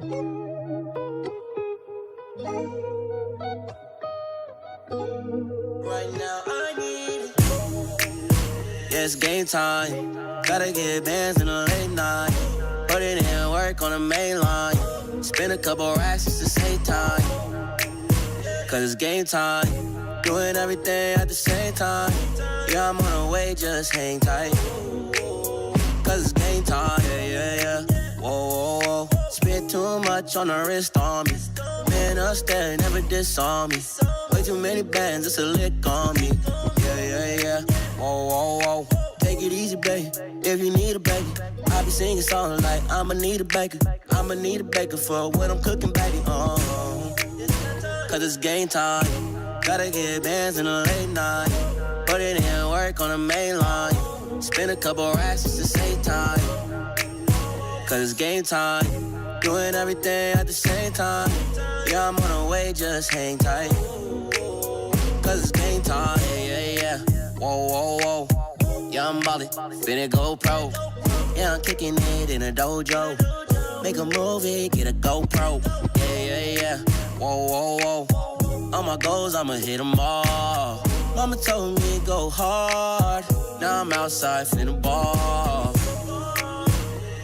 Right now I need it. Yeah, it's game time. Gotta get bands in the late night. Put it in work on the main line. Spend a couple racks just to save time. Cause it's game time. Doing everything at the same time. Yeah, I'm on the way, just hang tight. Cause it's game time. Yeah. Whoa. Spent too much on the wrist on me. Man upstairs, never disarm me. Way too many bands, it's a lick on me. Yeah. Whoa. Take it easy, baby. If you need a baby, I be singing songs like I'ma need a baker. I'ma need a baker for what I'm cooking, baby. Cause it's game time. Gotta get bands in the late night. Put it in work on the main line. Spend a couple racks just to save time. Cause it's game time. Doing everything at the same time. Yeah, I'm on the way, just hang tight. Cause it's game time. Yeah. Whoa. Yeah, I'm ballin', finna go pro. Yeah, I'm kicking it in a dojo. Make a movie, get a GoPro. Yeah. Whoa. All my goals, I'ma hit them all. Mama told me go hard. Now I'm outside finna ball.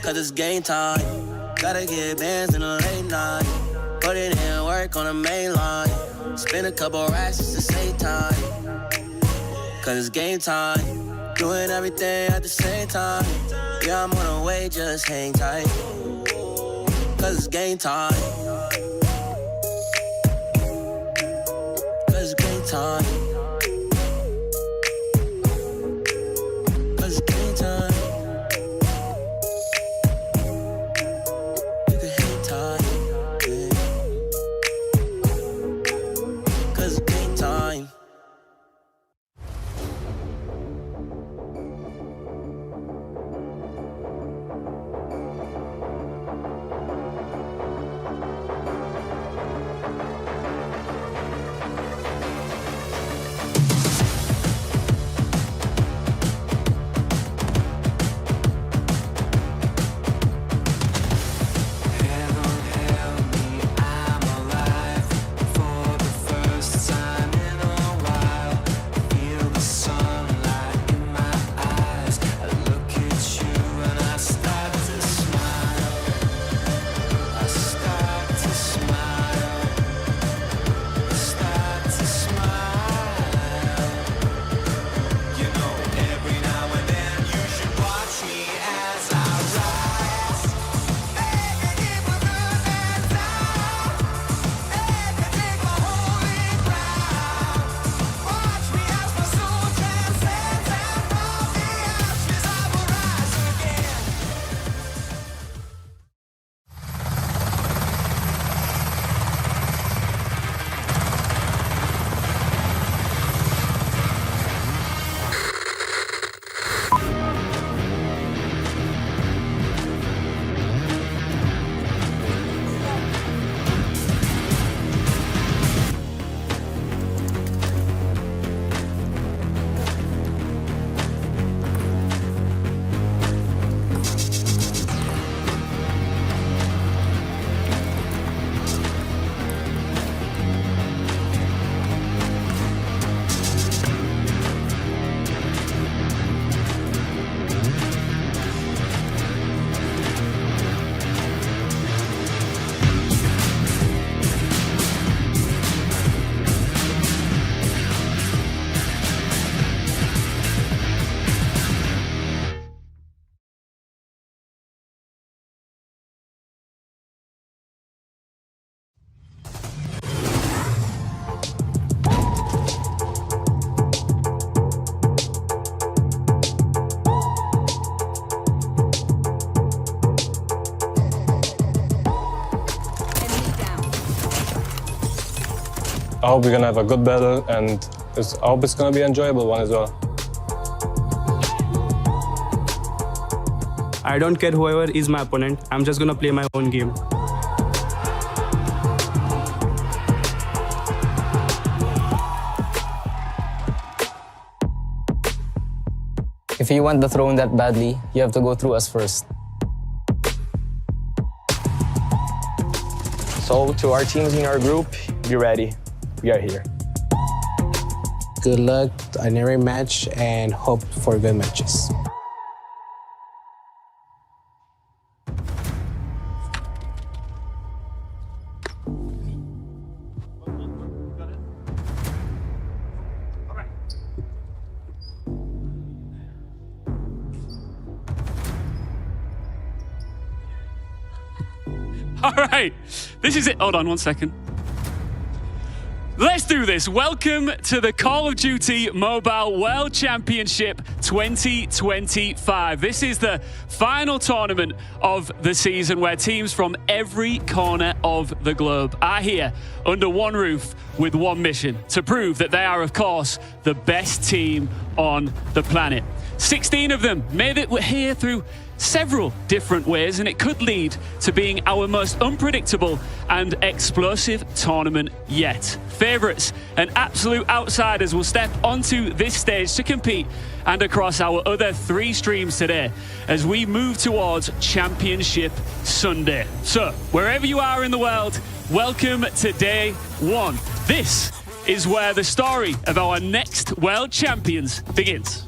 Cause it's game time. Gotta get bands in the late night. Put it in work on the main line. Spend a couple racks just to save time. Cause it's game time. Doing everything at the same time. Yeah, I'm on the way, just hang tight. Cause it's game time. Cause it's game time. Cause it's game time. You can hang tight, yeah. Cause it's game time. I hope we're gonna have a good battle, and I hope it's gonna be an enjoyable one as well. I don't care whoever is my opponent, I'm just gonna play my own game. If you want the throne that badly, you have to go through us first. So to our teams in our group, be ready. We are here. Good luck on every match and hope for good matches. All right, this is it. Hold on one second. Let's do this. Welcome to the Call of Duty Mobile World Championship 2025. This is the final tournament of the season where teams from every corner of the globe are here under one roof with one mission: to prove that they are, of course, the best team on the planet. 16 of them made it here through several different ways, and it could lead to being our most unpredictable and explosive tournament yet. Favorites and absolute outsiders will step onto this stage to compete, and across our other 3 streams today as we move towards Championship Sunday. So, wherever you are in the world, welcome to day 1. This is where the story of our next world champions begins.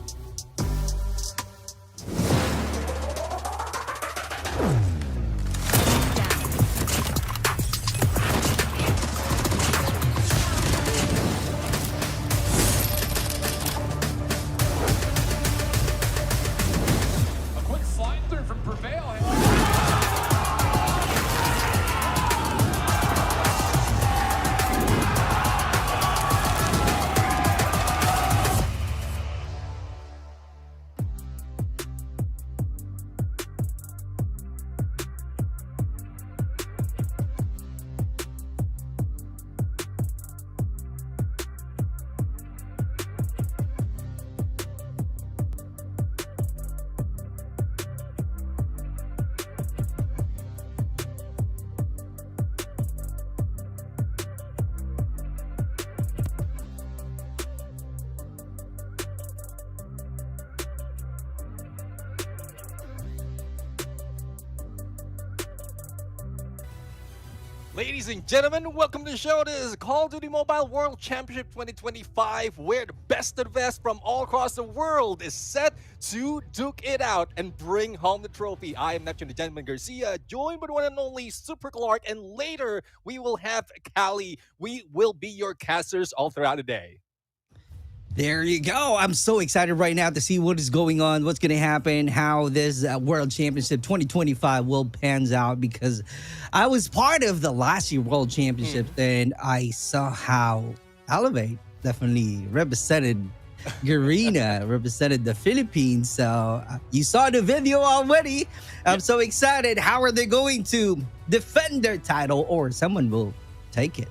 Ladies and gentlemen, welcome to the show. This is Call of Duty Mobile World Championship 2025, where the best of the best from all across the world is set to duke it out and bring home the trophy. I am Neptune the Gentleman Garcia, joined by the one and only Super Clark, and later we will have Callie. We will be your casters all throughout the day. There you go. I'm so excited right now to see what is going on, what's going to happen, how this World Championship 2025 will pans out, because I was part of the last year World Championship and I saw how Elevate definitely represented Garena, represented the Philippines. So you saw the video already. I'm so excited. How are they going to defend their title, or someone will take it?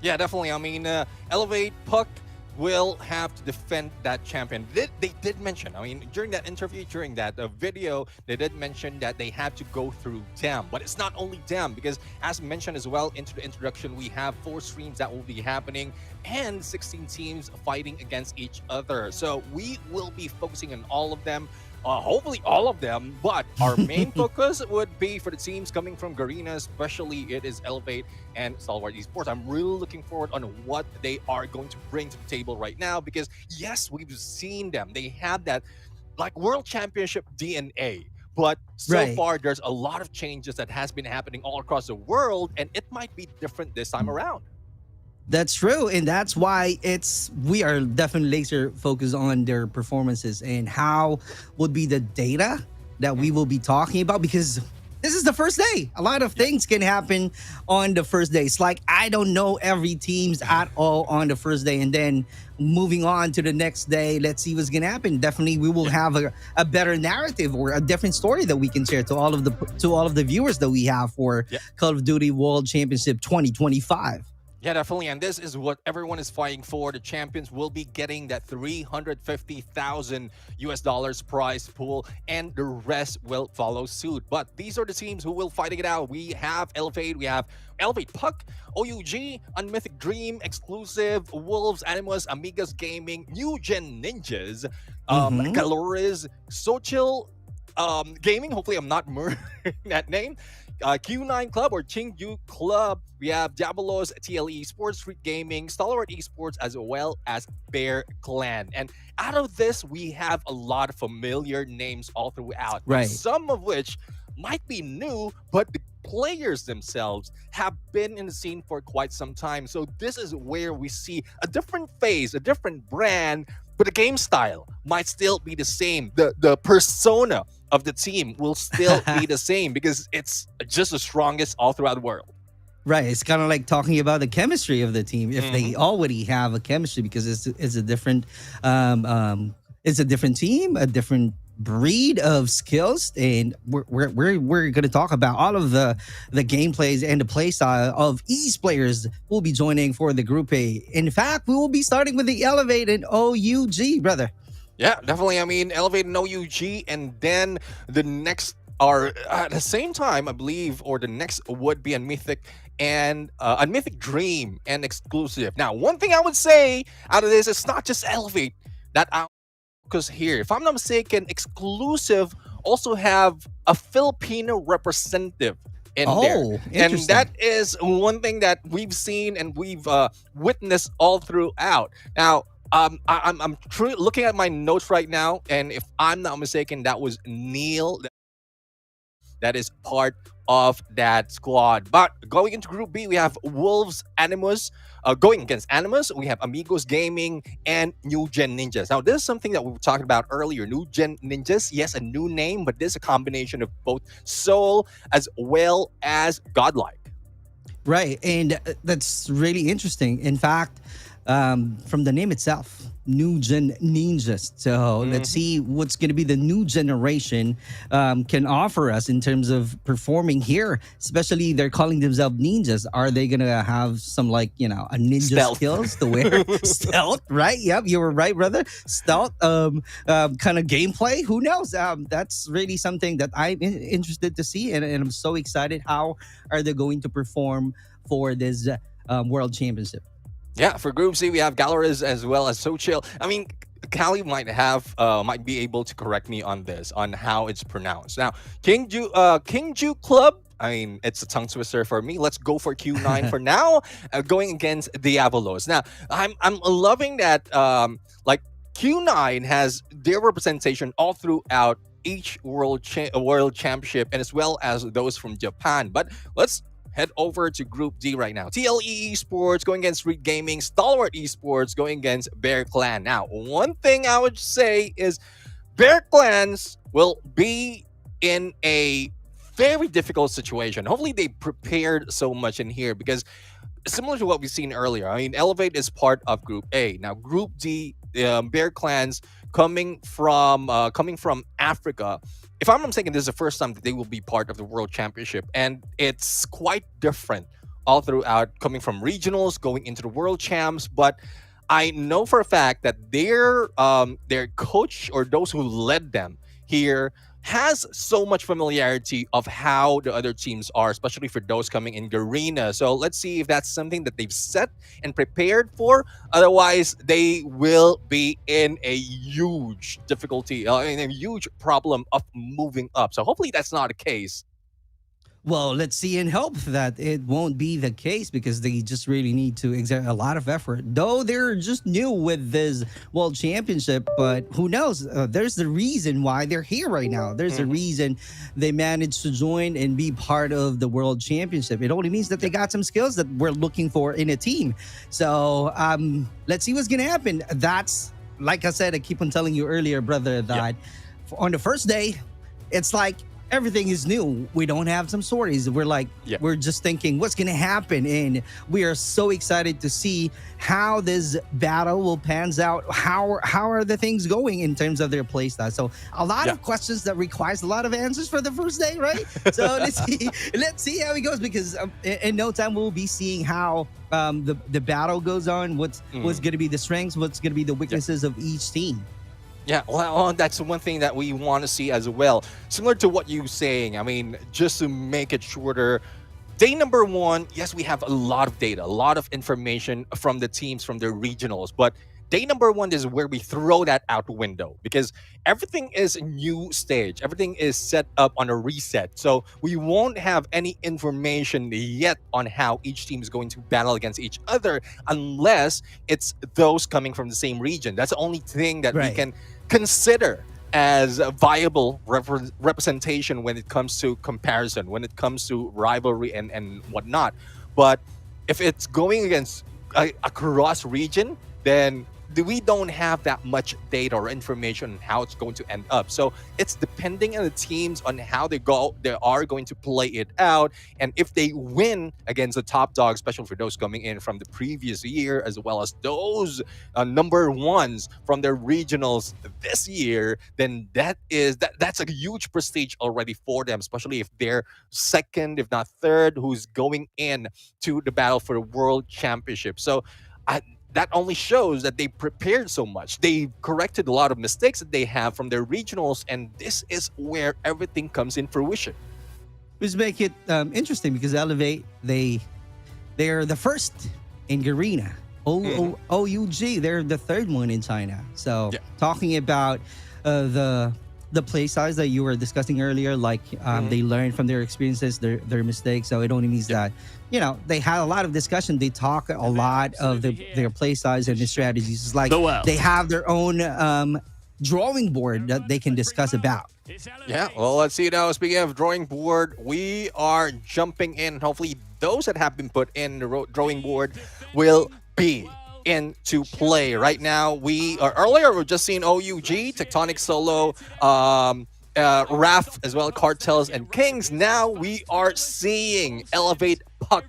Yeah, definitely. I mean, Elevate, Puck will have to defend that champion. They did mention, I mean, during that interview, during that video, they did mention that they have to go through them. But it's not only them, because as mentioned as well into the introduction, we have 4 streams that will be happening and 16 teams fighting against each other. So we will be focusing on all of them. Hopefully all of them, but our main focus would be for the teams coming from Garena, especially it is Elevate and STALWART Esports. I'm really looking forward on what they are going to bring to the table right now, because yes, we've seen them. They have that like World Championship DNA, but so far there's a lot of changes that has been happening all across the world, and it might be different this time around. That's true, and that's why we are definitely laser focused on their performances and how would be the data that we will be talking about, because this is the first day. A lot of things can happen on the first day. It's like I don't know every team's at all on the first day, and then moving on to the next day, let's see what's gonna happen. Definitely, we will have a better narrative or a different story that we can share to all of the viewers that we have for Call of Duty World Championship 2025. Yeah, definitely. And this is what everyone is fighting for. The champions will be getting that $350,000 prize pool, and the rest will follow suit. But these are the teams who will fighting it out. We have Elevate, we have Elevate Puck, OUG, Unmythic Dream, Exclusive, Wolves, Animus, Amigas Gaming, New Gen Ninjas, Calores, Sochil, Gaming. Hopefully, I'm not murdering that name. Q9 Club or Chingju Club. We have Diabolos, TLE Esports, Street Gaming, Stalwart Esports, as well as Bear Clan. And out of this, we have a lot of familiar names all throughout. Right. Some of which might be new, but the players themselves have been in the scene for quite some time. So this is where we see a different phase, a different brand, but the game style might still be the same. The persona of the team will still be the same because it's just the strongest all throughout the world. Right. It's kind of like talking about the chemistry of the team. If they already have a chemistry, because it's a different it's a different team, a different breed of skills, and we're going to talk about all of the gameplays and the play style of each players who will be joining for the Group A. In fact, we will be starting with the Elevate and OUG, brother. Yeah, definitely. I mean, Elevate and OUG, and then the next are at the same time, I believe, or the next would be a Mythic and a Mythic Dream and Exclusive. Now, one thing I would say out of this, it's not just Elevate that I focus here. If I'm not mistaken, Exclusive also have a Filipino representative in there. And that is one thing that we've seen and we've witnessed all throughout. Now, I'm truly looking at my notes right now, and if I'm not mistaken, that was Neil. That is part of that squad. But going into Group B, we have Wolves Animus. Going against Animus, we have Amigos Gaming and New Gen Ninjas. Now, this is something that we were talking about earlier. New Gen Ninjas, yes, a new name, but this is a combination of both Soul as well as Godlike. Right, and that's really interesting. In fact, from the name itself, New Gen Ninjas. So let's see what's going to be the new generation can offer us in terms of performing here. Especially, they're calling themselves ninjas. Are they going to have some, like, a ninja Stealth. skills to wear? Stealth, right? Yep, you were right, brother. Stealth kind of gameplay. Who knows? That's really something that I'm interested to see, and I'm so excited. How are they going to perform for this World Championship? Yeah, for Group C, we have Galeriz as well as Sochil. I mean, Callie might be able to correct me on this, on how it's pronounced. Now, Kingju Club, I mean, it's a tongue twister for me. Let's go for Q9 for now, going against Diabolos. Now, I'm loving that, like, Q9 has their representation all throughout each world championship, and as well as those from Japan. But let's head over to Group D right now. TLE Esports going against Street Gaming, Stalwart Esports going against Bear Clan. Now, one thing I would say is Bear Clans will be in a very difficult situation. Hopefully they prepared so much in here, because similar to what we've seen earlier, I mean, Elevate is part of Group A. Now, Group D, Bear Clans coming from Africa. If I'm not mistaken, this is the first time that they will be part of the World Championship, and it's quite different all throughout, coming from regionals, going into the World Champs. But I know for a fact that their coach, or those who led them here, has so much familiarity of how the other teams are, especially for those coming in Garena. So let's see if that's something that they've set and prepared for. Otherwise, they will be in a huge difficulty, in a huge problem of moving up. So hopefully that's not the case. Well, let's see and hope that it won't be the case, because they just really need to exert a lot of effort. Though they're just new with this World Championship, but who knows? There's the reason why they're here right now. There's a reason they managed to join and be part of the World Championship. It only means that they got some skills that we're looking for in a team. So let's see what's going to happen. That's, like I said, I keep on telling you earlier, brother, that on the first day, it's like everything is new. We don't have some stories. We're like, we're just thinking what's going to happen. And we are so excited to see how this battle will pans out. How are the things going in terms of their play style? So a lot of questions that requires a lot of answers for the first day, right? So let's see how it goes, because in no time we'll be seeing how the battle goes on. What's going to be the strengths, what's going to be the weaknesses of each team. Yeah, well, that's one thing that we want to see as well. Similar to what you're saying, I mean, just to make it shorter, day number one, yes, we have a lot of data, a lot of information from the teams, from their regionals. But day number one is where we throw that out the window because everything is a new stage. Everything is set up on a reset. So we won't have any information yet on how each team is going to battle against each other unless it's those coming from the same region. That's the only thing that we can consider as a viable representation when it comes to comparison, when it comes to rivalry and whatnot. But if it's going against across region, then we don't have that much data or information on how it's going to end up. So it's depending on the teams on how they are going to play it out. And if they win against the top dog, especially for those coming in from the previous year, as well as those number ones from their regionals this year, then that's a huge prestige already for them, especially if they're second, if not third, who's going in to the battle for the world championship. So that only shows that they prepared so much. They corrected a lot of mistakes that they have from their regionals, and this is where everything comes in fruition. Which make it interesting because Elevate, they're the first in Garena. OUG, they're the third one in China. So talking about the play size that you were discussing earlier, like they learn from their experiences, their mistakes. So it only means that, you know, they had a lot of discussion. They talk a lot of their play size and their strategies. It's like they have their own drawing board that they can discuss about. Yeah, well, let's see now. Speaking of drawing board, we are jumping in. Hopefully, those that have been put in the drawing board will be into play. Right now, we are earlier, we're just seeing OUG, Tectonic Solo, RAF, as well, Cartels and Kings. Now we are seeing Elevate Puck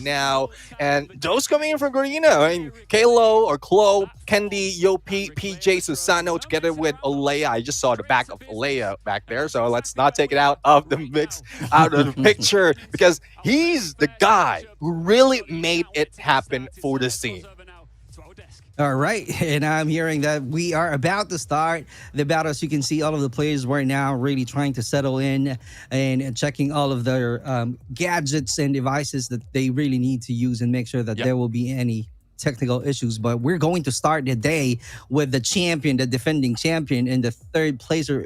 now. And those coming in from Garena, I mean, Kalo or Klo, Kendi, Yopi, PJ, Susano, together with Olea. I just saw the back of Olea back there, so let's not take it out of the mix, out of the picture, because he's the guy who really made it happen for this team. All right, and I'm hearing that we are about to start the battle. As you can see, all of the players right now really trying to settle in and checking all of their gadgets and devices that they really need to use and make sure that there will be any technical issues. But we're going to start the day with the champion, the defending champion, and the third placer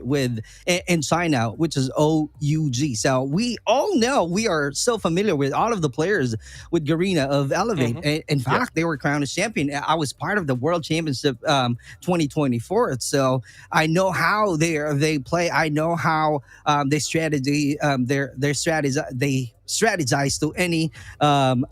in China, which is OUG. So we all know, we are so familiar with all of the players with Garena of Elevate. In fact, they were crowned as champion. I was part of the World Championship 2024, so I know how they play. I know how they strategize to any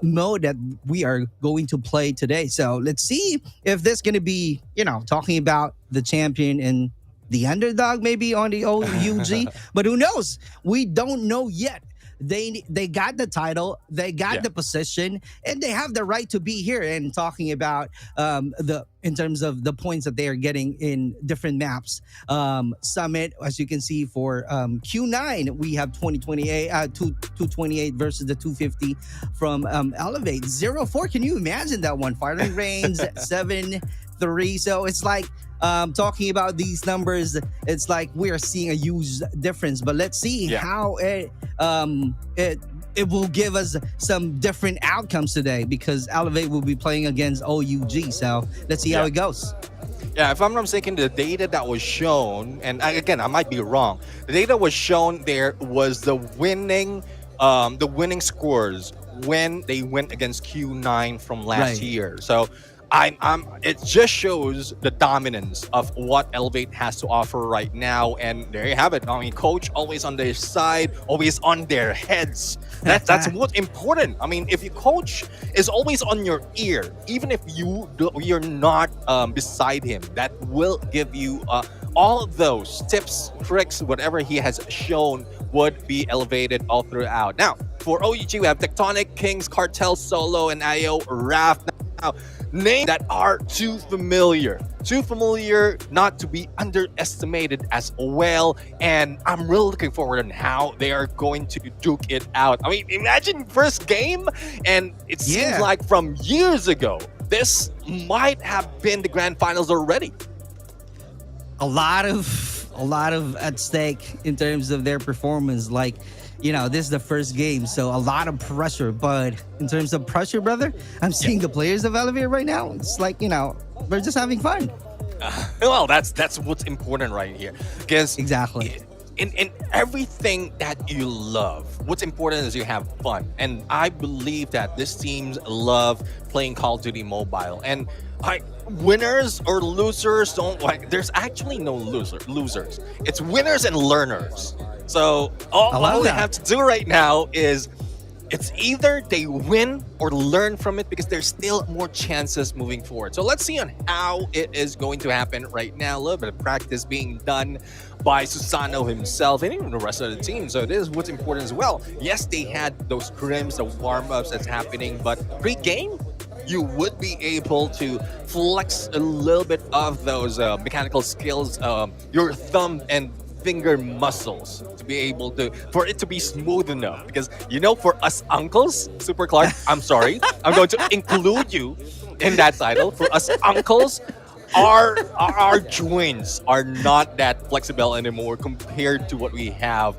mode that we are going to play today. So let's see if this is going to be, talking about the champion and the underdog maybe on the OUG. But who knows? We don't know yet. They got the title, they got the position, and they have the right to be here and talking about in terms of the points that they are getting in different maps. Summit, as you can see, for Q9, we have 228 versus the 250 from Elevate. 0-4, can you imagine that one? Firing range 7-3. So it's like, talking about these numbers, it's like we are seeing a huge difference. But let's see how it will give us some different outcomes today, because Elevate will be playing against OUG. So let's see how it goes. Yeah, if I'm not mistaken, the data that was shown, and again, I might be wrong, the data was shown there was the winning scores when they went against Q9 from last year. So it just shows the dominance of what Elevate has to offer right now, and there you have it. I mean, coach always on their side, always on their heads. That's what's important. I mean, if your coach is always on your ear, even if you're not beside him, that will give you all of those tips, tricks, whatever he has shown would be elevated all throughout. Now, for OUG, we have Tectonic, Kings, Cartel, Solo, and IO, RAF. Now, names that are too familiar not to be underestimated as well, and I'm really looking forward on how they are going to duke it out. I mean, imagine first game, and it seems like from years ago, this might have been the grand finals already. A lot of at stake in terms of their performance. Like, this is the first game, so a lot of pressure. But in terms of pressure, brother, I'm seeing the players of Elevate right now. It's like, we're just having fun. Well, that's what's important right here. Because Exactly. in everything that you love, what's important is you have fun. And I believe that these teams love playing Call of Duty Mobile. And winners or losers don't there's actually no losers. It's winners and learners. So all they have to do right now is it's either they win or learn from it, because there's still more chances moving forward. So let's see on how it is going to happen right now. A little bit of practice being done by Susano himself and even the rest of the team. So this is what's important as well. Yes, they had those scrims, the warm-ups that's happening, but pre-game, you would be able to flex a little bit of those mechanical skills, your thumb and finger muscles, to be able to, for it to be smooth enough. Because for us uncles, Super Clark, I'm sorry, I'm going to include you in that title. For us uncles, our joints are not that flexible anymore compared to what we have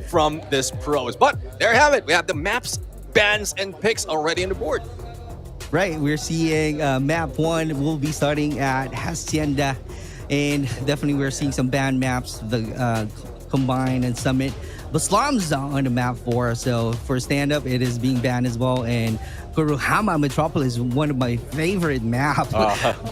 from this pros. But there you have it. We have the maps, bans, and picks already on the board. Right, we're seeing map 1 will be starting at Hacienda, and definitely we're seeing some banned maps, the Combine and Summit. But Slum's on the map 4, so for stand-up, it is being banned as well. And Kuruhama Metropolis is one of my favorite maps,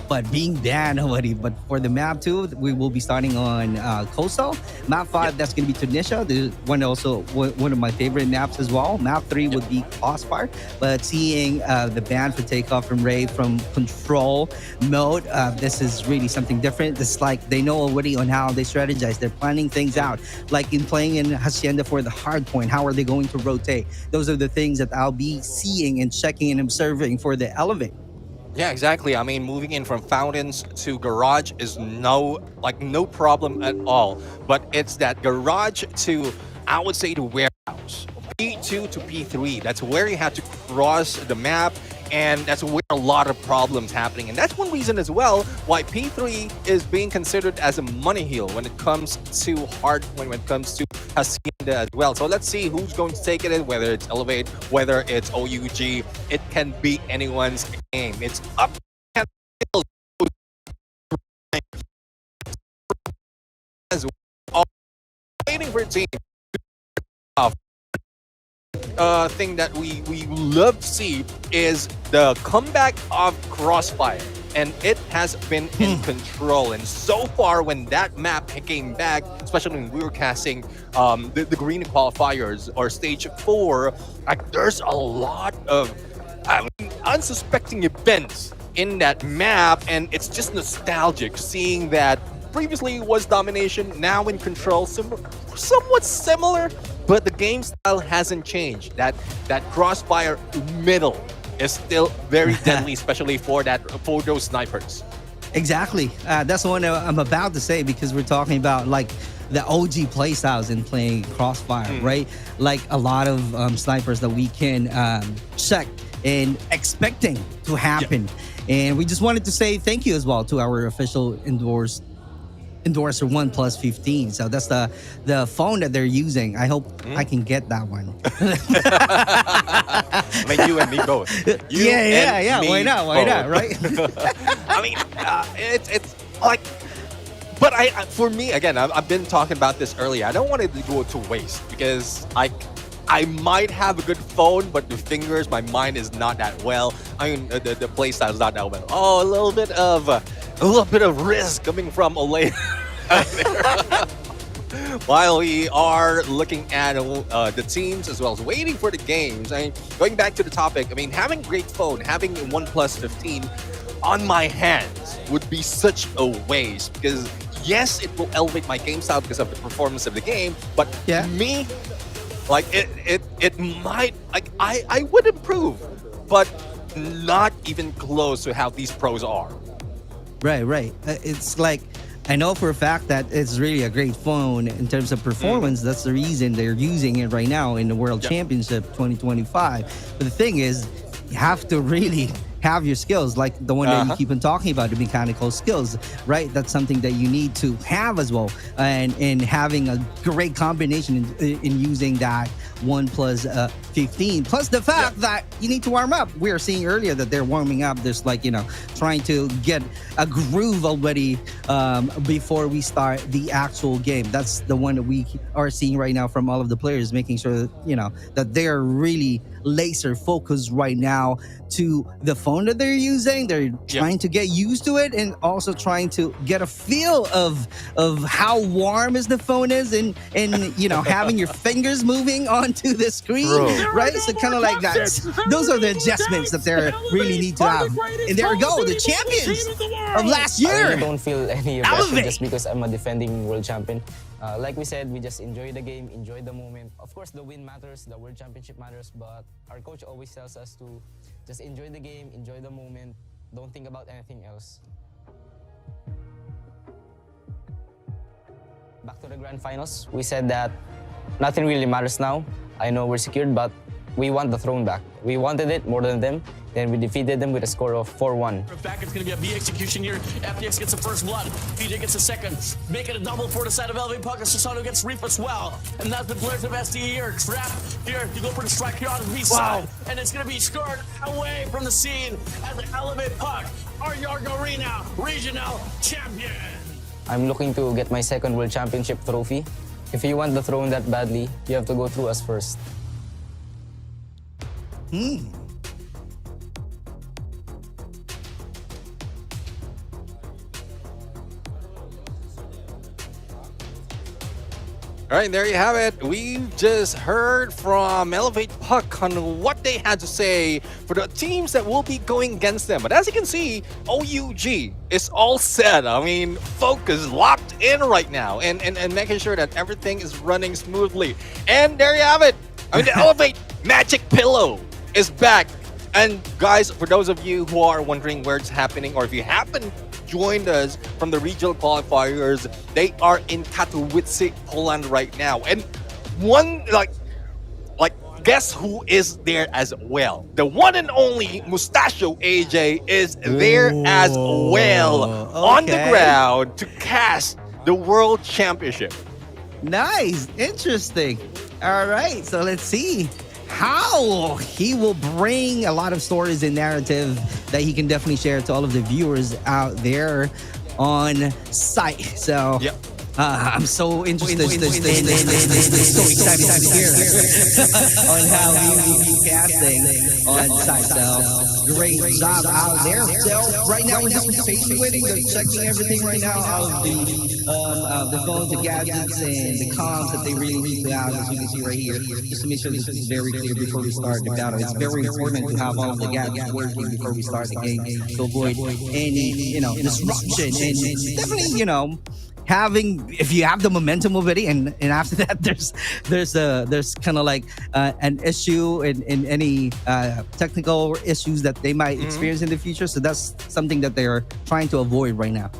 but being banned already. But for the map 2, we will be starting on Coastal. Map 5, that's going to be Tunisia. There's one of my favorite maps as well. Map 3 would be Crossfire. But seeing the ban for takeoff from Ray from control mode, this is really something different. It's like they know already on how they strategize. They're planning things out. Like in playing in Hacienda for the hard point, how are they going to rotate? Those are the things that I'll be seeing and checking and observing for the Elevate. Yeah, exactly. I mean, moving in from Fountains to Garage is no problem at all. But it's that Garage to, I would say, the Warehouse. P2 to P3, that's where you have to cross the map, and that's where a lot of problems happening. And that's one reason as well why P3 is being considered as a money hill when it comes to hardpoint, when it comes to Hacienda as well. So let's see who's going to take it, whether it's Elevate, whether it's OUG. It can be anyone's game. It's up as well. Waiting for a team. Thing that we love to see is the comeback of Crossfire, and it has been in control. And so far, when that map came back, especially when we were casting the green qualifiers or stage 4, there's a lot of unsuspecting events in that map, and it's just nostalgic seeing that previously was domination, now in control, somewhat similar, but the game style hasn't changed. That Crossfire middle is still very deadly, especially for those snipers. Exactly. That's the one I'm about to say, because we're talking about like the OG playstyles in playing Crossfire, right? Like a lot of snipers that we can check and expecting to happen. And we just wanted to say thank you as well to our official endorser OnePlus 15. So that's the phone that they're using. I hope I can get that one. Like you and me both. Yeah. Why not? Right? I mean, it's like, but for me again, I've been talking about this earlier. I don't want it to go to waste, because I might have a good phone, but the fingers, my mind is not that well. I mean, the play style is not that well. Oh, a little bit of risk coming from Olay. While we are looking at the teams as well as waiting for the games, I mean, going back to the topic, I mean, having a great phone, having OnePlus 15 on my hands would be such a waste, because yes, it will elevate my game style because of the performance of the game, but me, like it might, like I would improve, but not even close to how these pros are. Right. It's like, I know for a fact that it's really a great phone in terms of performance. That's the reason they're using it right now in the World Championship 2025. But the thing is, you have to really have your skills, like the one that you keep on talking about, the mechanical skills, right? That's something that you need to have as well, and having a great combination in using that 1+15, plus the fact that you need to warm up. We were seeing earlier that they're warming up. There's like, trying to get a groove already before we start the actual game. That's the one that we are seeing right now from all of the players, making sure that, that they're really laser focused right now to the phone that they're using. They're trying to get used to it, and also trying to get a feel of how warm is the phone is, and having your fingers moving onto the screen, right? So kind of like that. Those are the adjustments that they really need to have. And there we go, the champions of last year. I don't feel any pressure just because I'm a defending world champion. Like we said, we just enjoy the game, enjoy the moment. Of course, the win matters, the world championship matters, but our coach always tells us to just enjoy the game, enjoy the moment, don't think about anything else. Back to the grand finals, we said that nothing really matters now. I know we're secured, but we want the throne back. We wanted it more than them, then we defeated them with a score of 4-1. Back, it's going to be a B execution here. FTX gets the first blood. PJ gets a second. Make it a double for the side of Elevate Puck. Susano gets Reef as well. And that's the players of STE here. Trap here to go for the strike here on the B side. And it's going to be scored away from the scene as the Elevate Puck are your Garena Regional Champion. I'm looking to get my second world championship trophy. If you want the throne that badly, you have to go through us first. All right, there you have it. We've just heard from Elevate Puck on what they had to say for the teams that will be going against them. But as you can see, OUG is all set. I mean, focus locked in right now, and making sure that everything is running smoothly. And there you have it. I mean, the Elevate Magic Pillow is back. And guys, for those of you who are wondering where it's happening, or if you happen joined us from the regional qualifiers, they are in Katowice, Poland right now. And one, like guess who is there as well? The one and only Mustachio AJ is there as well, on the ground to cast the World Championship. Nice, interesting. All right, so let's see how he will bring a lot of stories and narrative that he can definitely share to all of the viewers out there on site. So I'm so interested, so excited to hear on how he will be casting on site. So great job out there. So right now we're just patiently waiting. They're checking everything right now, all of the phones, the gadgets, and the comms that they really need to have, as you can see right here, just to make sure this is very clear before we start the battle. It's very important to have all of the gadgets working before we start the game to avoid any, disruption, and definitely, having, if you have the momentum already, and after that there's kind of like an issue in any technical issues that they might experience in the future. So that's something that they're trying to avoid right now.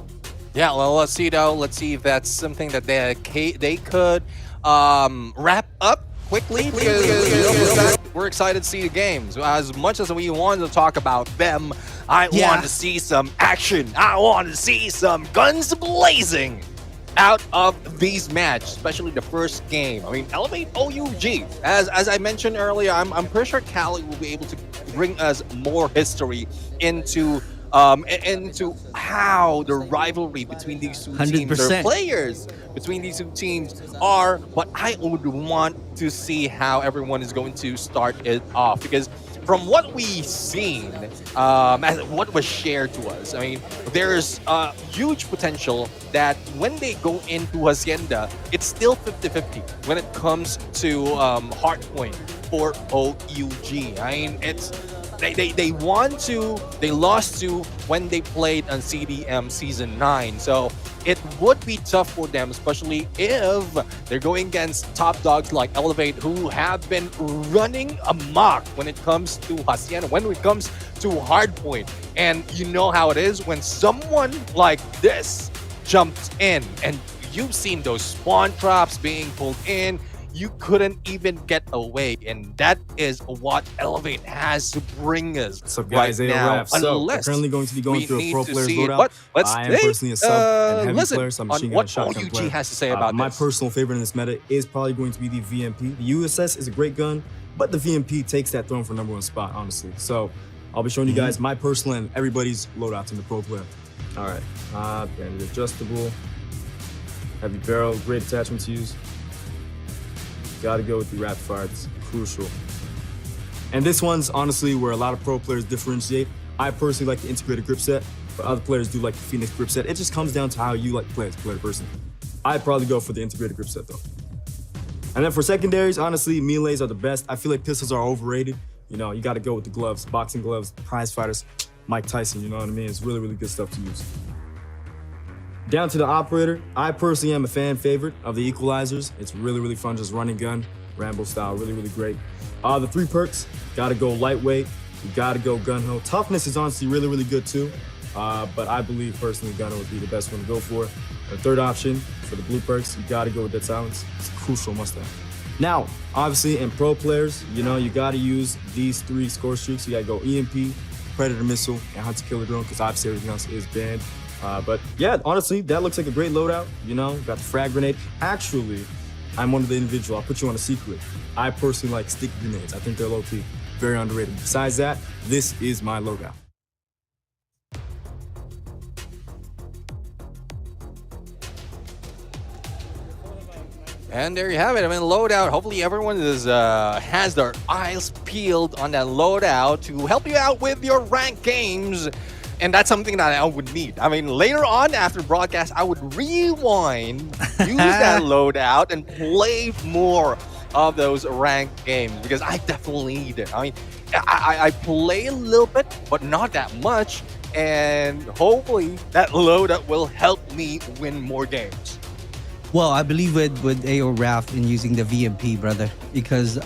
Yeah, well, let's see though. Let's see if that's something that they could wrap up quickly, because we're excited to see the games. As much as we want to talk about them, I want to see some action. I want to see some guns blazing out of these matches, especially the first game. I mean, Elevate OUG. As I mentioned earlier, I'm pretty sure Cali will be able to bring us more history into how the rivalry between these two teams, their players between these two teams are. But I would want to see how everyone is going to start it off, because from what we've seen, as what was shared to us, I mean, there's huge potential that when they go into Hacienda, it's still 50-50 when it comes to hardpoint for OUG. I mean, it's they lost to when they played on CDM Season 9. So it would be tough for them, especially if they're going against top dogs like Elevate, who have been running amok when it comes to Hacienda, when it comes to hardpoint. And you know how it is when someone like this jumps in, and you've seen those spawn traps being pulled in. you couldn't even get away, and that is what Elevate has to bring us What's up, guys? right now. AORF. So, we're currently going to be going through a pro players loadout. I am personally a sub and heavy player, so I'm machine gun and shotgun OUG player. has to say about my this. personal favorite in this meta is probably going to be the VMP. The USS is a great gun, but the VMP takes that throne for #1 spot, honestly. So, I'll be showing you guys my personal and everybody's loadouts in the pro player. All right, and adjustable, heavy barrel, great attachment to use. Gotta go with the rapid fire, it's crucial. And this one's honestly where a lot of pro players differentiate. I personally like the integrated grip set, but other players do like the Phoenix grip set. It just comes down to how you like to play as a player person. I'd probably go for the integrated grip set though. And then for secondaries, honestly, melees are the best. I feel like pistols are overrated. You know, you gotta go with the gloves, boxing gloves, prize fighters, Mike Tyson, you know what I mean? It's really, really good stuff to use. Down to the operator, I personally am a fan favorite of the equalizers. It's really, really fun, just running gun, Rambo style, really, really great. The 3 perks, gotta go lightweight, you gotta go gun-ho. Toughness is honestly really, really good too, but I believe personally gun-ho would be the best one to go for. The third option for the blue perks, you gotta go with dead silence. It's a crucial must-have. Now, obviously in pro players, you know, you gotta use these 3 score streaks. You gotta go EMP, Predator Missile, and Hunter Killer Drone, because obviously everything else is banned. But yeah, honestly, that looks like a great loadout. You know, got the frag grenade. Actually, I'm one of the individual. I'll put you on a secret. I personally like stick grenades. I think they're low-key, very underrated. Besides that, this is my loadout. And there you have it. I mean, loadout. Hopefully, everyone is has their eyes peeled on that loadout to help you out with your ranked games. And that's something that I would need. I mean, later on after broadcast, I would rewind, use that loadout, and play more of those ranked games because I definitely need it. I mean, I play a little bit, but not that much. And hopefully, that loadout will help me win more games. Well, I believe with AORF in using the VMP, brother, because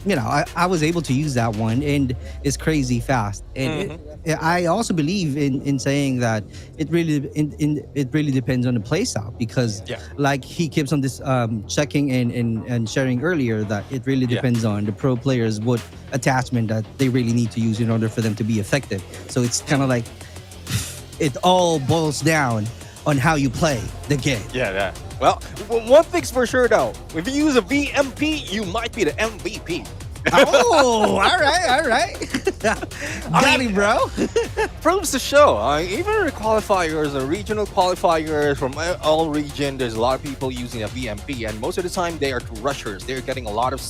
you know, I was able to use that one, and it's crazy fast. And I also believe in saying that it really depends on the play style, because like he keeps on this checking and sharing earlier, that it really depends on the pro players what attachment that they really need to use in order for them to be effective. So it's kind of like it all boils down on how you play the game. Yeah. Well, one thing's for sure though, if you use a VMP, you might be the MVP. Oh, all right. Got him, bro. Proves to show. Even the qualifiers, the regional qualifiers from all region, there's a lot of people using a VMP, and most of the time they are rushers. They're getting a lot of,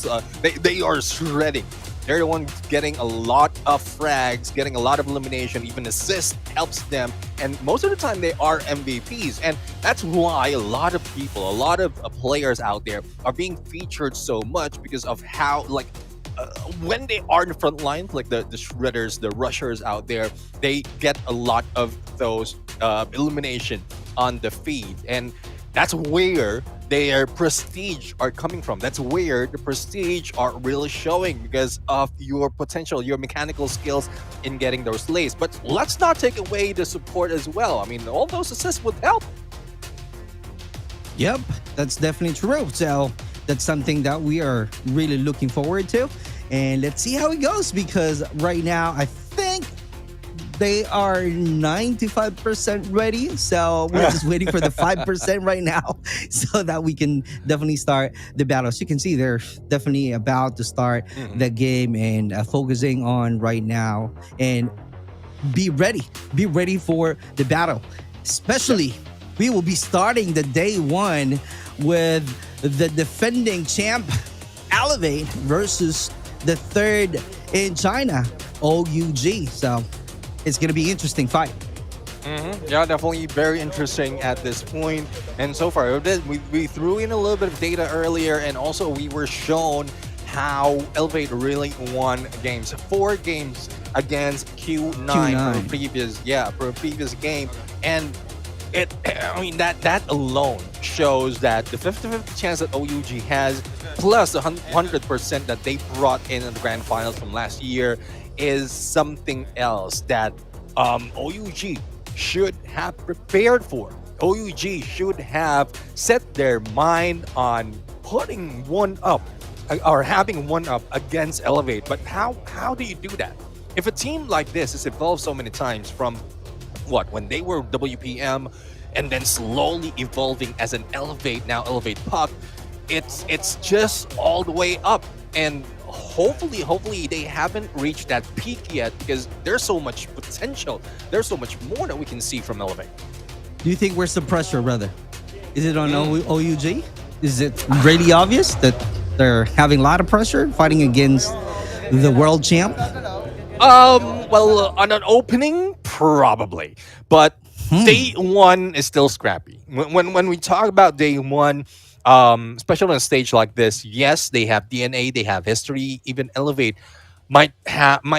they are shredding. They're the ones getting a lot of frags, getting a lot of elimination, even assist helps them. And most of the time they are MVPs. And that's why a lot of people, a lot of players out there are being featured so much because of how, like, when they are in the front line, like the shredders, the rushers out there, they get a lot of those elimination on the feed. And that's where their prestige are coming from. That's where the prestige are really showing because of your potential, your mechanical skills in getting those lays. But let's not take away the support as well. I mean, all those assists would help. Yep, that's definitely true. So that's something that we are really looking forward to. And let's see how it goes, because right now I think they are 95% ready. So we're just waiting for the 5% right now so that we can definitely start the battle. As you can see, they're definitely about to start the game and focusing on right now. And be ready for the battle. Especially, we will be starting the day one with the defending champ, Elevate, versus the third in China, OUG. So it's going to be an interesting fight. Yeah, definitely very interesting at this point. And so far, we threw in a little bit of data earlier, and also we were shown how Elevate really won games. 4 games against Q9. For a previous game. And that alone shows that the 50-50 chance that OUG has, plus the 100% that they brought in the grand finals from last year, is something else that OUG should have prepared for. OUG should have set their mind on putting one up or having one up against Elevate. But how do you do that? If a team like this has evolved so many times from when they were WPM and then slowly evolving as an Elevate, now Elevate Puck, it's just all the way up. And hopefully they haven't reached that peak yet, because there's so much potential. There's so much more that we can see from Elevate. Do you think where's the pressure, brother? Is it on OUG? Is it really obvious that they're having a lot of pressure fighting against the world champ? Well, on an opening, probably. But day one is still scrappy. When we talk about day one, especially on a stage like this, yes, they have DNA, they have history. Even Elevate might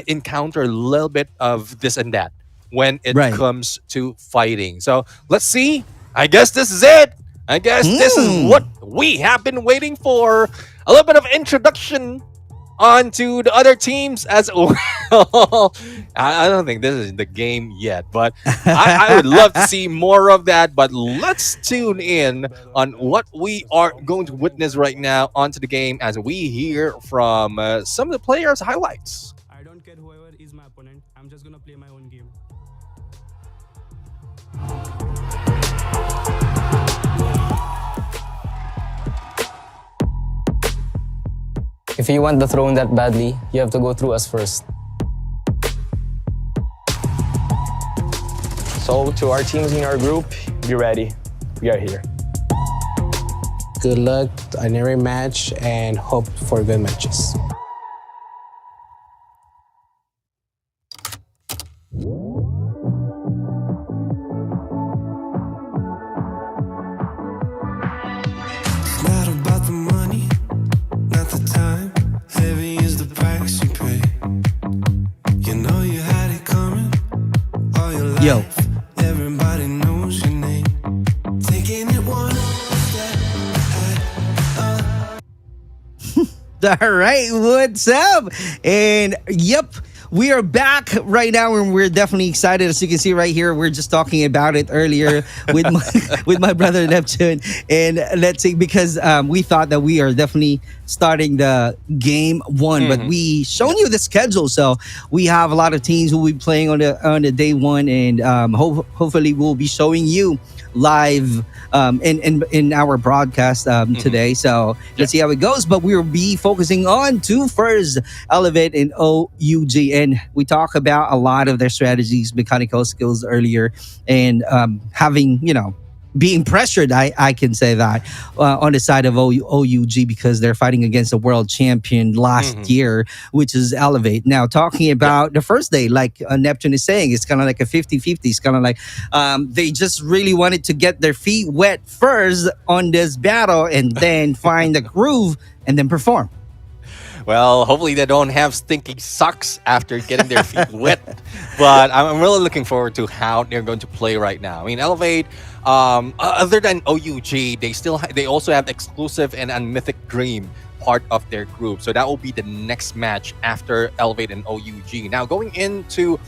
encounter a little bit of this and that when it comes to fighting. So let's see. I guess this is it. I guess this is what we have been waiting for. A little bit of introduction onto the other teams as well. I don't think this is the game yet, but I would love to see more of that. But let's tune in on what we are going to witness right now onto the game as we hear from some of the players' highlights. I don't care whoever is my opponent. I'm just gonna play my own game. If you want the throne that badly, you have to go through us first. So to our teams in our group, be ready. We are here. Good luck on every match and hope for good matches. Yo. Everybody knows your name. Taking it one step All right, what's up? And yep, we are back right now, and we're definitely excited. As you can see right here, we're just talking about it earlier with my brother Neptune. And let's see, because we thought that we are definitely starting the game one, but we shown you the schedule, so we have a lot of teams who will be playing on the day one, and hopefully we'll be showing you live in our broadcast today. So let's see how it goes, but we'll be focusing on two first, Elevate and OUG, and we talk about a lot of their strategies, mechanical skills earlier, and having, being pressured, I can say that, on the side of OUG, because they're fighting against the world champion last year, which is Elevate. Now, talking about the first day, like Neptune is saying, it's kind of like a 50-50. It's kind of like they just really wanted to get their feet wet first on this battle and then find the groove and then perform. Well, hopefully they don't have stinky socks after getting their feet wet. But I'm really looking forward to how they're going to play right now. I mean, Elevate, other than OUG, they also have Exclusive and Mythic Dream part of their group. So that will be the next match after Elevate and OUG. Now, going into,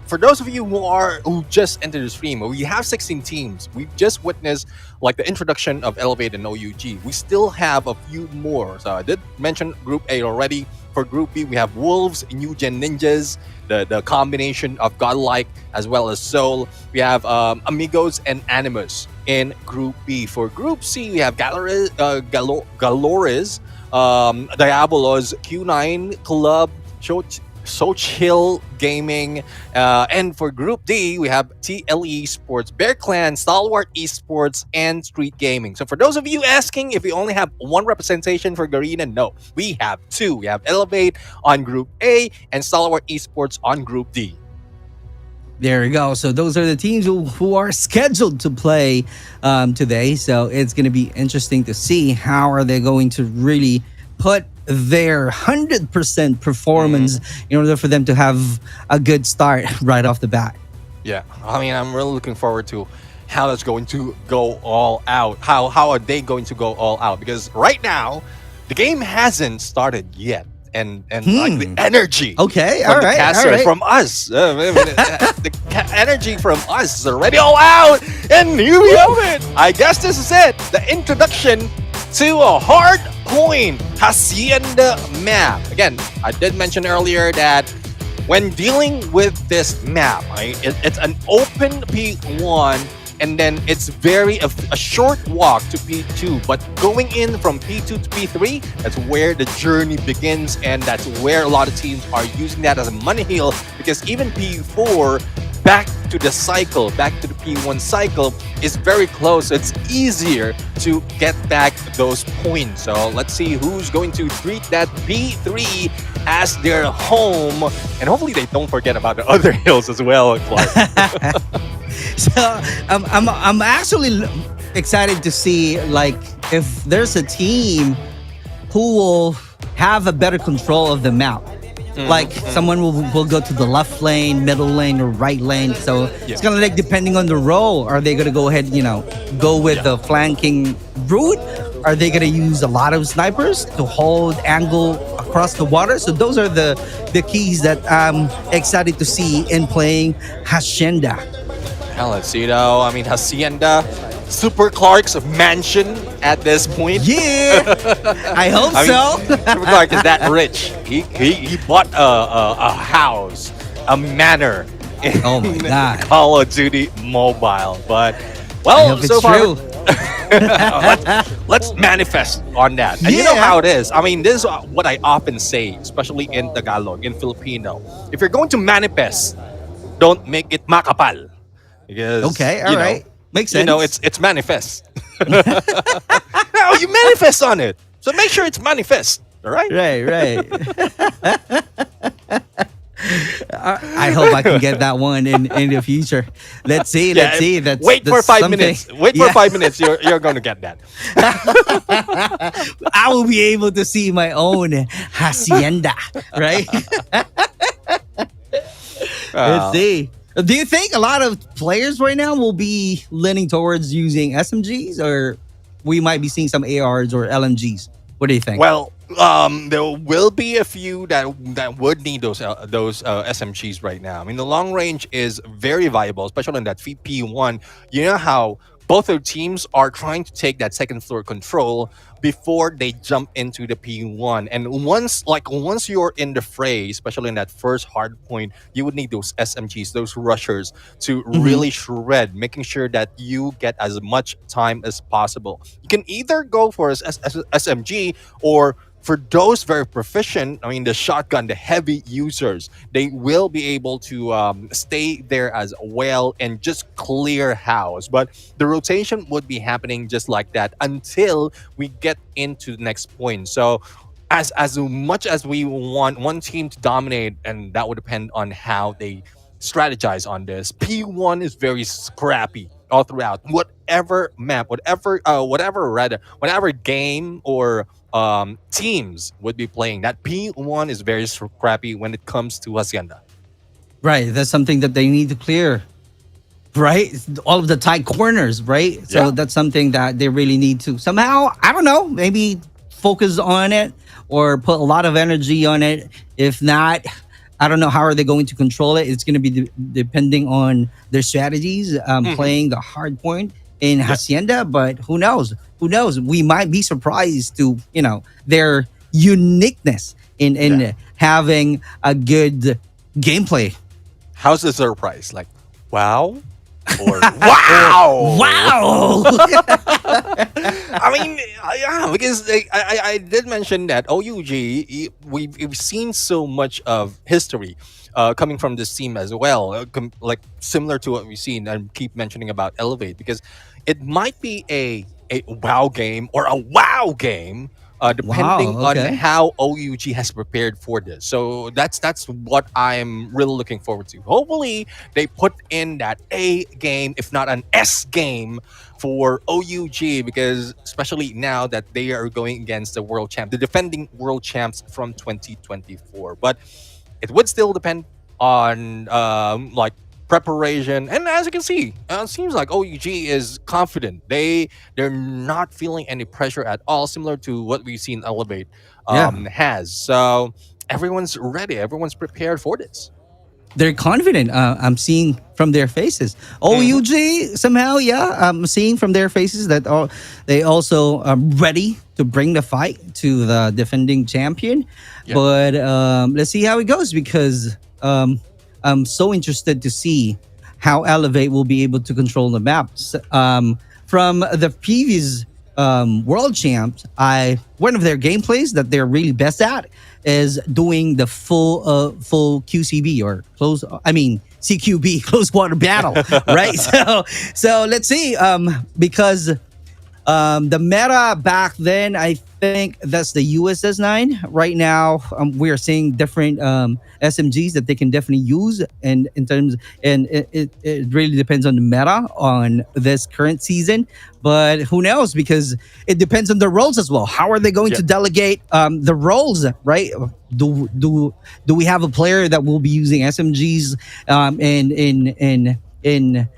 for those of you who just entered the stream, we have 16 teams. We've just witnessed the introduction of Elevate and OUG. We still have a few more. So I did mention Group A already. For Group B, we have Wolves, New Gen Ninjas, the combination of Godlike as well as Soul. We have Amigos and Animus in Group B. For Group C, we have Galores, Diabolos, Q9 Club, So Chill Gaming, and for Group D, we have TLE Sports, Bear Clan, Stalwart Esports, and Street Gaming. So for those of you asking if we only have one representation for Garena, no, we have two. We have Elevate on Group A and Stalwart Esports on Group D. There we go. So those are the teams who are scheduled to play today. So it's going to be interesting to see how are they going to really put their 100% performance in order for them to have a good start right off the bat. Yeah, I mean, I'm really looking forward to how that's going to go all out. How are they going to go all out? Because right now, the game hasn't started yet. And the energy from the casters, from us, the energy from us is already all out. And here we have it. I guess this is it. The introduction to a hard point Hacienda map. Again, I did mention earlier that when dealing with this map, it's an open P1 and then it's a short walk to P2. But going in from P2 to P3, that's where the journey begins, and that's where a lot of teams are using that as a money hill, because even P4 back to the P1 cycle is very close. It's easier to get back those points. So let's see who's going to treat that P3 as their home, and hopefully they don't forget about the other hills as well, Clark. So I'm actually excited to see, like, if there's a team who will have a better control of the map. Like someone will go to the left lane, middle lane, or right lane. So it's gonna, like, depending on the role. Are they gonna go ahead, go with the flanking route? Are they gonna use a lot of snipers to hold angle across the water? So those are the keys that I'm excited to see in playing Hacienda. Hell, let's see though. I mean, Hacienda, Super Clark's mansion at this point. Yeah, I hope so. Super Clark is that rich. He bought a house, a manor in Oh my God. Call of Duty Mobile. But, well, so far, let's manifest on that. And you know how it is. I mean, this is what I often say, especially in Tagalog, in Filipino. If you're going to manifest, don't make it makapal. Because, Okay, all right. Makes sense. It's manifest. No, you manifest on it. So make sure it's manifest. All right? Right. I hope I can get that one in the future. Let's see. Wait for 5 minutes. Wait for 5 minutes. You're going to get that. I will be able to see my own Hacienda, right? Let's see. Do you think a lot of players right now will be leaning towards using SMGs, or we might be seeing some ARs or LMGs? What do you think? Well, there will be a few that would need those SMGs right now. I mean, the long range is very viable, especially in that P1. You know how both of teams are trying to take that second floor control before they jump into the P1. And once you're in the fray, especially in that first hard point, you would need those SMGs, those rushers, to really shred, making sure that you get as much time as possible. You can either go for a SMG, or for those very proficient, I mean, the shotgun, the heavy users, they will be able to stay there as well and just clear house. But the rotation would be happening just like that until we get into the next point. So as much as we want one team to dominate, and that would depend on how they strategize on this, P1 is very scrappy all throughout. Whatever map, whatever game or teams would be playing, that P1 is very scrappy when it comes to Hacienda. Right, that's something that they need to clear. Right, all of the tight corners. Right, so that's something that they really need to somehow, I don't know, maybe focus on it or put a lot of energy on it. If not, I don't know how are they going to control it. It's going to be depending on their strategies, playing the hard point in Hacienda. But who knows? We might be surprised to their uniqueness in having a good gameplay. How's the surprise? Like, wow, or wow, wow. I mean, because I did mention that OUG, we've seen so much of history coming from this team as well, like similar to what we've seen, and keep mentioning about Elevate, because it might be a wow game or a wow game, depending on how OUG has prepared for this. So that's what I'm really looking forward to. Hopefully they put in that A game, if not an S game, for OUG, because especially now that they are going against the defending world champs from 2024. But it would still depend on like preparation, and as you can see, it seems like OUG is confident. They're not feeling any pressure at all, similar to what we've seen Elevate has. So everyone's ready, everyone's prepared for this. they're confident. I'm seeing from their faces. OUG somehow, yeah, I'm seeing from their faces that they also are ready to bring the fight to the defending champion. But let's see how it goes, because I'm so interested to see how Elevate will be able to control the maps. From the previous world champs, one of their gameplays that they're really best at is doing the full QCB, or CQB, close water battle, right? So let's see, because the meta back then, I think that's the USS 9. Right now, we are seeing different SMGs that they can definitely use, and it really depends on the meta on this current season. But who knows? Because it depends on the roles as well. How are they going to delegate the roles, right? Do we have a player that will be using SMGs in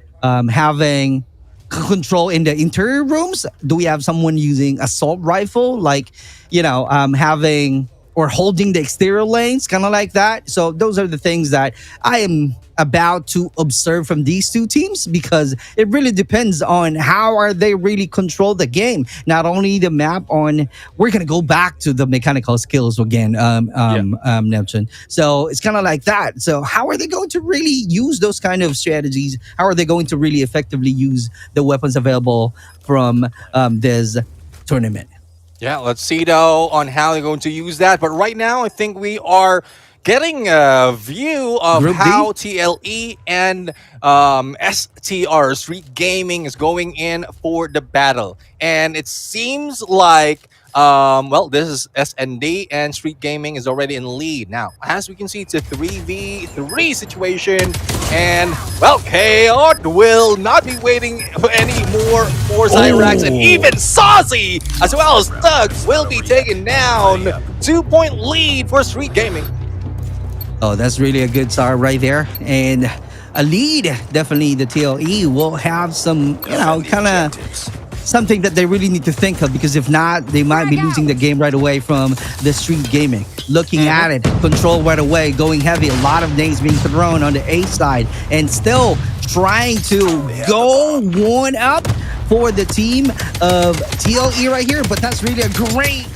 having control in the interior rooms? Do we have someone using assault rifle, like having or holding the exterior lanes, kind of like that? So those are the things that I am about to observe from these two teams, because it really depends on how are they really control the game. Not only the map, we're gonna go back to the mechanical skills again, Neptune. So it's kind of like that. So how are they going to really use those kind of strategies? How are they going to really effectively use the weapons available from this tournament? Yeah, let's see though on how they're going to use that. But right now, I think we are getting a view of Group how D? TLE and STR Street Gaming is going in for the battle. And it seems like, this is SND and Street Gaming is already in lead. Now, as we can see, it's a 3v3 situation. And, KO will not be waiting for any more Zyrax. And even Saucy, as well as Thugs, will be taken down. 2-point lead for Street Gaming. Oh, that's really a good start right there. And a lead, definitely the TLE will have some, kind of something that they really need to think of, because if not, they might be losing the game right away from the Street Gaming. Looking at it, control right away, going heavy. A lot of names being thrown on the A side, and still trying to go one up for the team of TLE right here. But that's really a great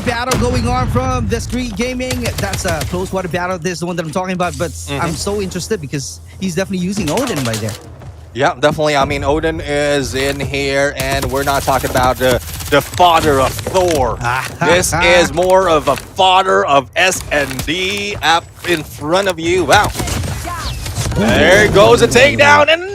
battle going on from the Street Gaming. That's a close water battle. This is the one that I'm talking about, but I'm so interested because he's definitely using Odin right there. Yeah, definitely. I mean, Odin is in here, and we're not talking about the father of Thor. This is more of a father of S&D up in front of you. Wow. There goes a takedown, and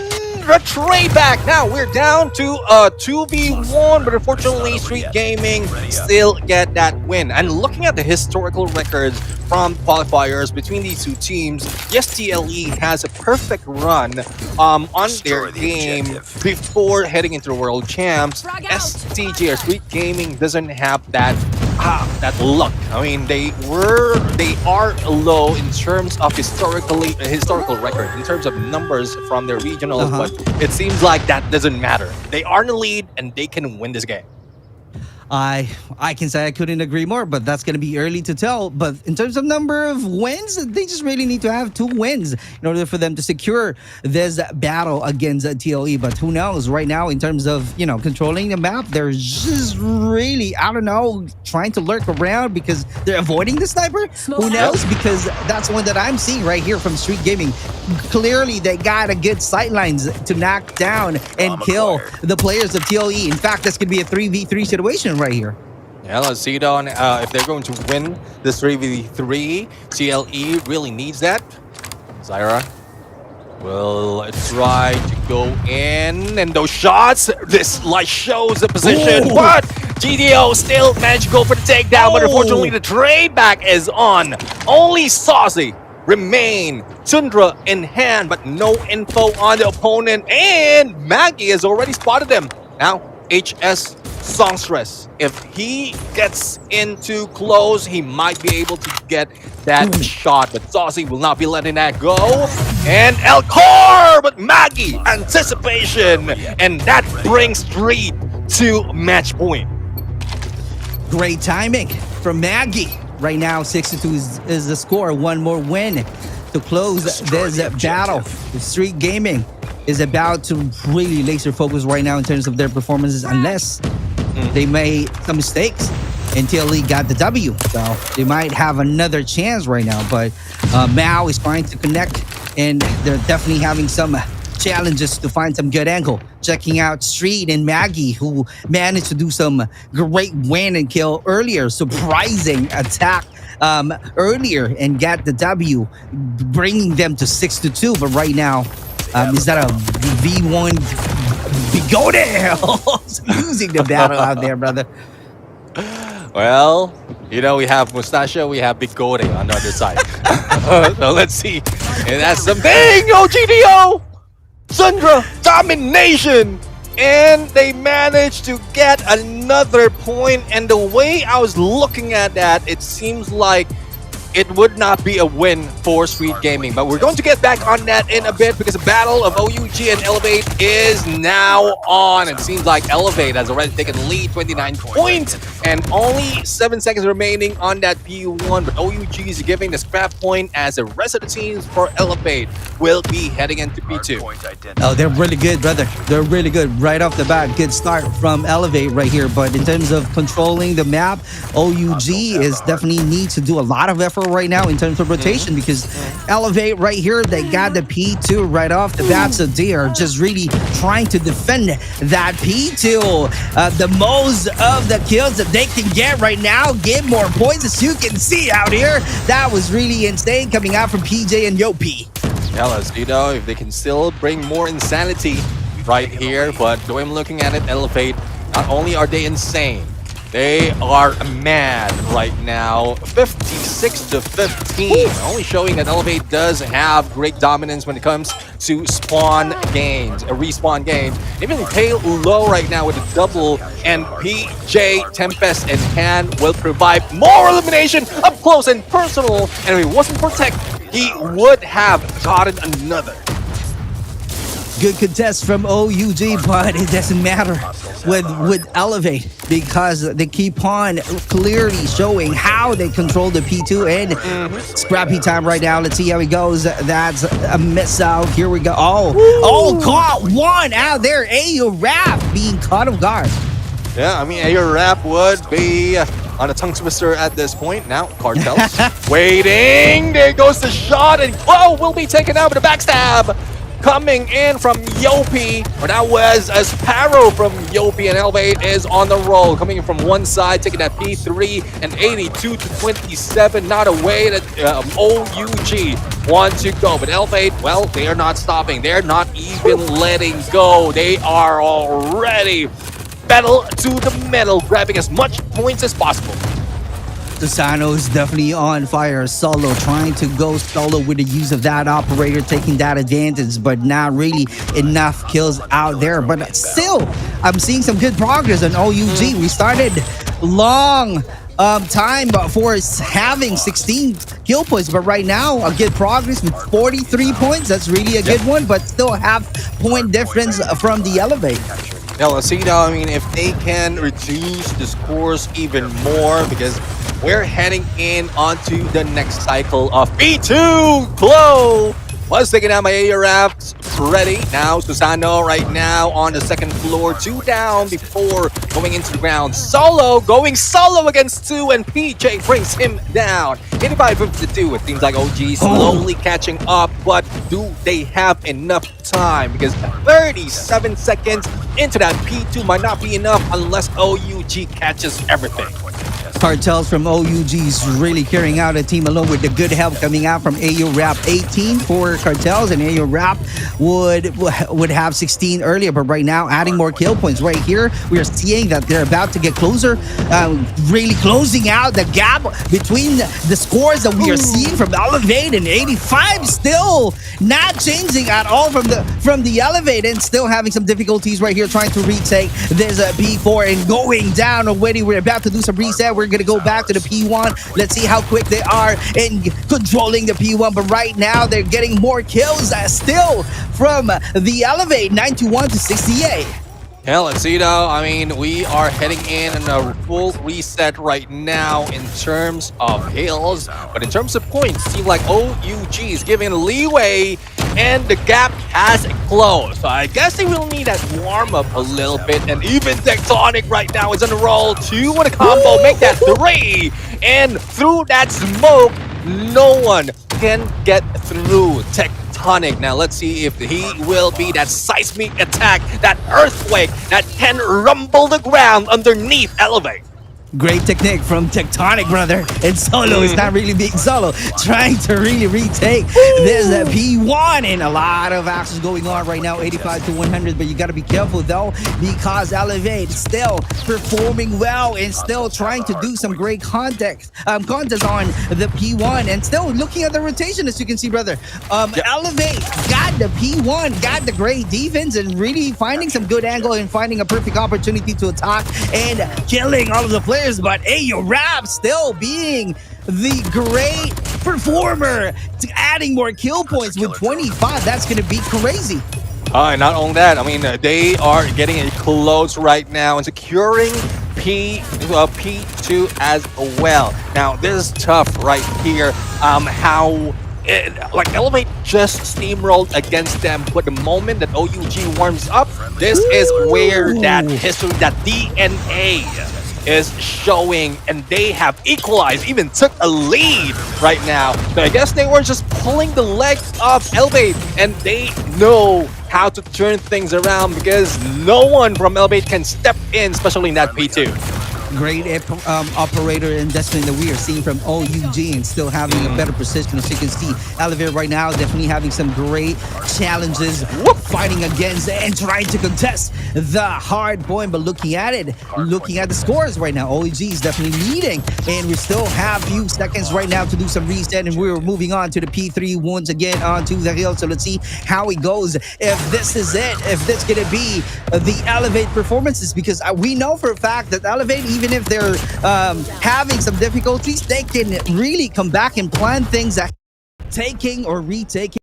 a trade back. Now we're down to a 2v1, but unfortunately Street Gaming still get that win. And looking at the historical records from qualifiers between these two teams, yes, TLE has a perfect run on their game before heading into the World Champs. STG or Street Gaming doesn't have that luck. I mean, they are low in terms of historical record, in terms of numbers from their regionals, but it seems like that doesn't matter. They are in the lead and they can win this game. I can say I couldn't agree more, but that's going to be early to tell. But in terms of number of wins, they just really need to have 2 wins in order for them to secure this battle against TLE. But who knows? Right now, in terms of, controlling the map, they're just really, trying to lurk around because they're avoiding the sniper. Who knows? Because that's one that I'm seeing right here from Street Gaming. Clearly, they got a good sight lines to knock down and kill the players of TLE. In fact, that's going to be a 3v3 situation right here. Yeah, let's see though if they're going to win this 3v3. TLE really needs that. Zyra will try to go in, and those shots, this shows the position. Ooh. But GDO still managed to go for the takedown, but unfortunately the trade back is on. Only Saucy remain. Tundra in hand, but no info on the opponent, and Maggie has already spotted him. Now HS Songstress, if he gets in too close, he might be able to get that shot, but Saucy will not be letting that go. And Elcor, but Maggie, anticipation, and that brings Street to match point. Great timing from Maggie. Right now, 6-2 is the score. One more win to close this battle. Street Gaming is about to really laser focus right now in terms of their performances, unless they made some mistakes until he got the W. So they might have another chance right now. But Mao is trying to connect, and they're definitely having some challenges to find some good angle. Checking out Street and Maggie, who managed to do some great win and kill earlier. Surprising attack earlier and get the W, bringing them to 6-2. But right now, is that a V1 Bigote losing the battle out there, brother? Well, you know, we have Mustachio, we have Bigote on the other side. So let's see. And that's something. GDO! Sundra domination! And they managed to get another point. And the way I was looking at that, it seems like it would not be a win for Street Gaming. But we're going to get back on that in a bit, because the battle of OUG and Elevate is now on. It seems like Elevate has already taken the lead, 29 points, and only 7 seconds remaining on that P1. But OUG is giving the scrap point, as the rest of the teams for Elevate will be heading into P2. Oh, they're really good, brother. They're really good right off the bat. Good start from Elevate right here. But in terms of controlling the map, OUG is definitely needs to do a lot of effort right now in terms of rotation, because Elevate right here, they got the P2 right off the bat. So they are just really trying to defend that P2. The most of the kills that they can get right now, get more points, as you can see out here. That was really insane coming out from PJ and Yopi. Yeah, let's see though if they can still bring more insanity right here. But the way I'm looking at it, Elevate, not only are they insane, they are mad right now. 56-15. Only showing that Elevate does have great dominance when it comes to spawn games, respawn games. Even Pale low right now with a double, and PJ Tempest in hand will provide more elimination up close and personal. And if it wasn't for Tech, he would have gotten another. Good contest from OUG, but it doesn't matter with Elevate, because they keep on clearly showing how they control the P2. And scrappy time right now. Let's see how it goes. That's a miss out. Here we go. Oh, caught one out there. Ayo Rap being caught off guard. Yeah, I mean, Ayo Rap would be on a tongue twister at this point. Now, Cartels waiting. There goes the shot, and will be taken out with a backstab. Coming in from Yopi, or that was a Sparrow from Yopi, and Elevate is on the roll. Coming in from one side, taking that P3, and 82-27. Not a way that OUG want to go. But Elevate, well, they are not stopping. They're not even letting go. They are already pedal to the metal, grabbing as much points as possible. Susano is definitely on fire. Solo trying to go solo with the use of that operator, taking that advantage, but not really enough kills out there. But still, I'm seeing some good progress on OUG. We started long time for having 16 kill points, but right now a good progress with 43 points. That's really a good one, but still half point difference from the Elevate. Now, let's see now. I mean, if they can reduce the scores even more, because we're heading in onto the next cycle of B2. Glow was taken out by Arabs. Ready now. Susano right now on the second floor. 2 down before going into the ground. Solo going solo against 2, and PJ brings him down. 85-52. It seems like OG slowly catching up, but do they have enough time? Because 37 seconds into that P2 might not be enough unless OUG catches everything. Cartels from OUG is really carrying out a team alone with the good help coming out from Ayo Rap. 18 for Cartels, and Ayo Rap would have 16 earlier, but right now adding more kill points. Right here, we are seeing that they're about to get closer, really closing out the gap between the scores that we are seeing from Elevate and 85. Still not changing at all from the Elevate, and still having some difficulties right here trying to retake this P4 and going down already. We're about to do some reset. We're gonna go back to the P1. Let's see how quick they are in controlling the P1, but right now they're getting more kills still from the Elevate. 91-68. Yeah, let's see though. I mean, we are heading in a full reset right now in terms of hills, but in terms of points, seems like OUG is giving leeway and the gap has closed. So I guess they will need that warm up a little bit, and even Tectonic right now is on the roll. 2 with a combo, make that 3, and through that smoke, no one can get through Tectonic. Now let's see if he will be that seismic attack, that earthquake that can rumble the ground underneath Elevate. Great technique from Tectonic, brother. And Solo is not really being Solo, trying to really retake this P1, and a lot of actions going on right now, 85 to 100. But you got to be careful though, because Elevate still performing well and still trying to do some great contest on the P1, and still looking at the rotation, as you can see, brother. Elevate got the P1, got the great defense, and really finding some good angle and finding a perfect opportunity to attack and killing all of the players. But Ayo Rap still being the great performer, adding more kill points with 25. That's going to be crazy. Not only that, I mean, they are getting it close right now and securing P2 as well. Now, this is tough right here. Like Elevate just steamrolled against them, but the moment that OUG warms up, this is where that history, that DNA is showing, and they have equalized, even took a lead right now. So I guess they were just pulling the legs of Elevate, and they know how to turn things around because no one from Elevate can step in, especially in that P2. Great operator investment that we are seeing from OUG, and still having a better position. As you can see, Elevate right now definitely having some great challenges, fighting against and trying to contest the hard point. But looking at it, looking at the scores right now, OUG is definitely leading, and we still have few seconds right now to do some reset, and we're moving on to the P3 once again onto the hill. So let's see how it goes, if this is it, if this gonna be the Elevate performances, because we know for a fact that Elevate, even if they're having some difficulties, they can really come back and plan things that taking or retaking.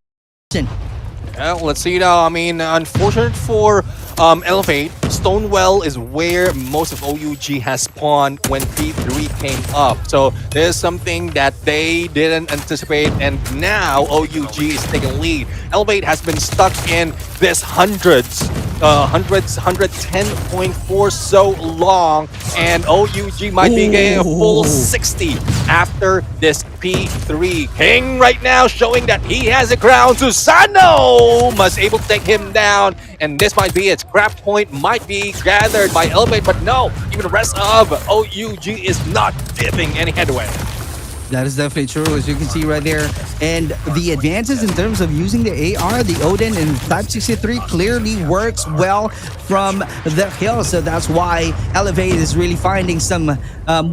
Yeah, let's see now. I mean, unfortunate for Elevate, Stonewell is where most of OUG has spawned when P3 came up. So there's something that they didn't anticipate, and now OUG is taking lead. Elevate has been stuck in this 110.4 so long, and OUG might be getting a full 60 after this P3. King right now showing that he has a crown. Susano must able to take him down, and this might be it. Scrap point might be gathered by Elevate, but no, even the rest of OUG is not giving any headway. That is definitely true, as you can see right there. And the advances in terms of using the AR, the Odin, and Type 63 clearly works well from the hill. So that's why Elevate is really finding some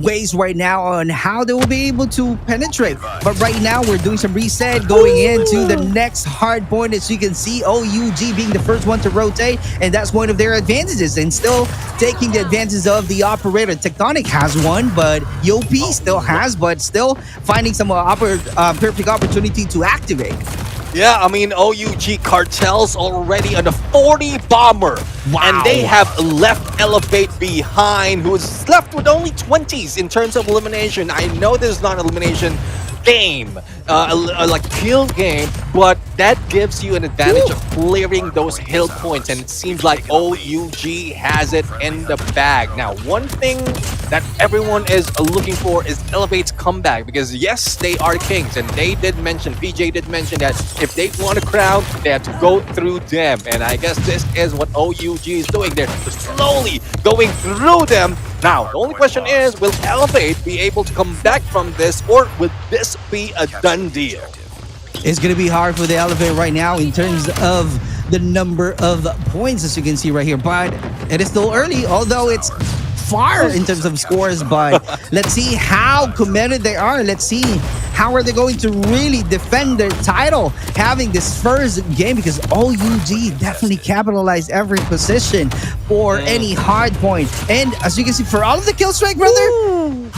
ways right now on how they will be able to penetrate. But right now, we're doing some reset, going into the next hard point. As you can see, OUG being the first one to rotate, and that's one of their advantages, and still taking the advantages of the operator. Tectonic has one, but Yopi still has, but still finding some perfect opportunity to activate. Yeah, I mean, OUG Cartel's already on the 40 bomber. Wow. And they have left Elevate behind, who is left with only 20s in terms of elimination. I know this is not an elimination game, like kill game, but that gives you an advantage of clearing those hill points, and it seems like OUG has it in the bag. Now, one thing that everyone is looking for is Elevate's comeback, because yes, they are kings, and they did mention, PJ did mention that if they want a crown, they have to go through them, and I guess this is what OUG is doing. They're slowly going through them. Now, the only question is, will Elevate be able to come back from this, or will this be a done deal? It's going to be hard for the Elevate right now in terms of the number of points, as you can see right here. But it is still early, although it's far in terms of scores. But let's see how committed they are. Let's see how are they going to really defend their title having this first game, because OUG definitely capitalized every position for any hard point. And as you can see, for all of the kill streak, brother,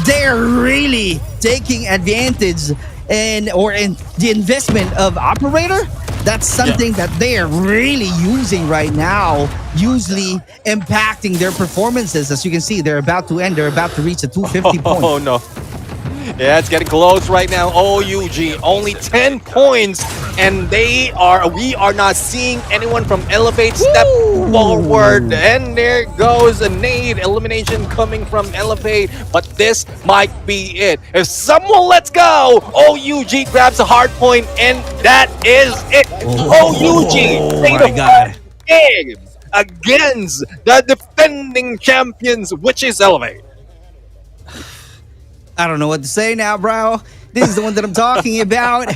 they're really taking advantage in the investment of operator. That's something that they are really using right now usually impacting their performances. As you can see, they're about to end. They're about to reach a 250 point. Oh no. Yeah, it's getting close right now. OUG only 10 points, and we are not seeing anyone from Elevate step forward. And there goes a nade elimination coming from Elevate, but this might be it. If someone lets go, OUG grabs a hard point, and that is it. OUG my God. game against the defending champions, which is Elevate. I don't know what to say now, bro. This is the one that I'm talking about.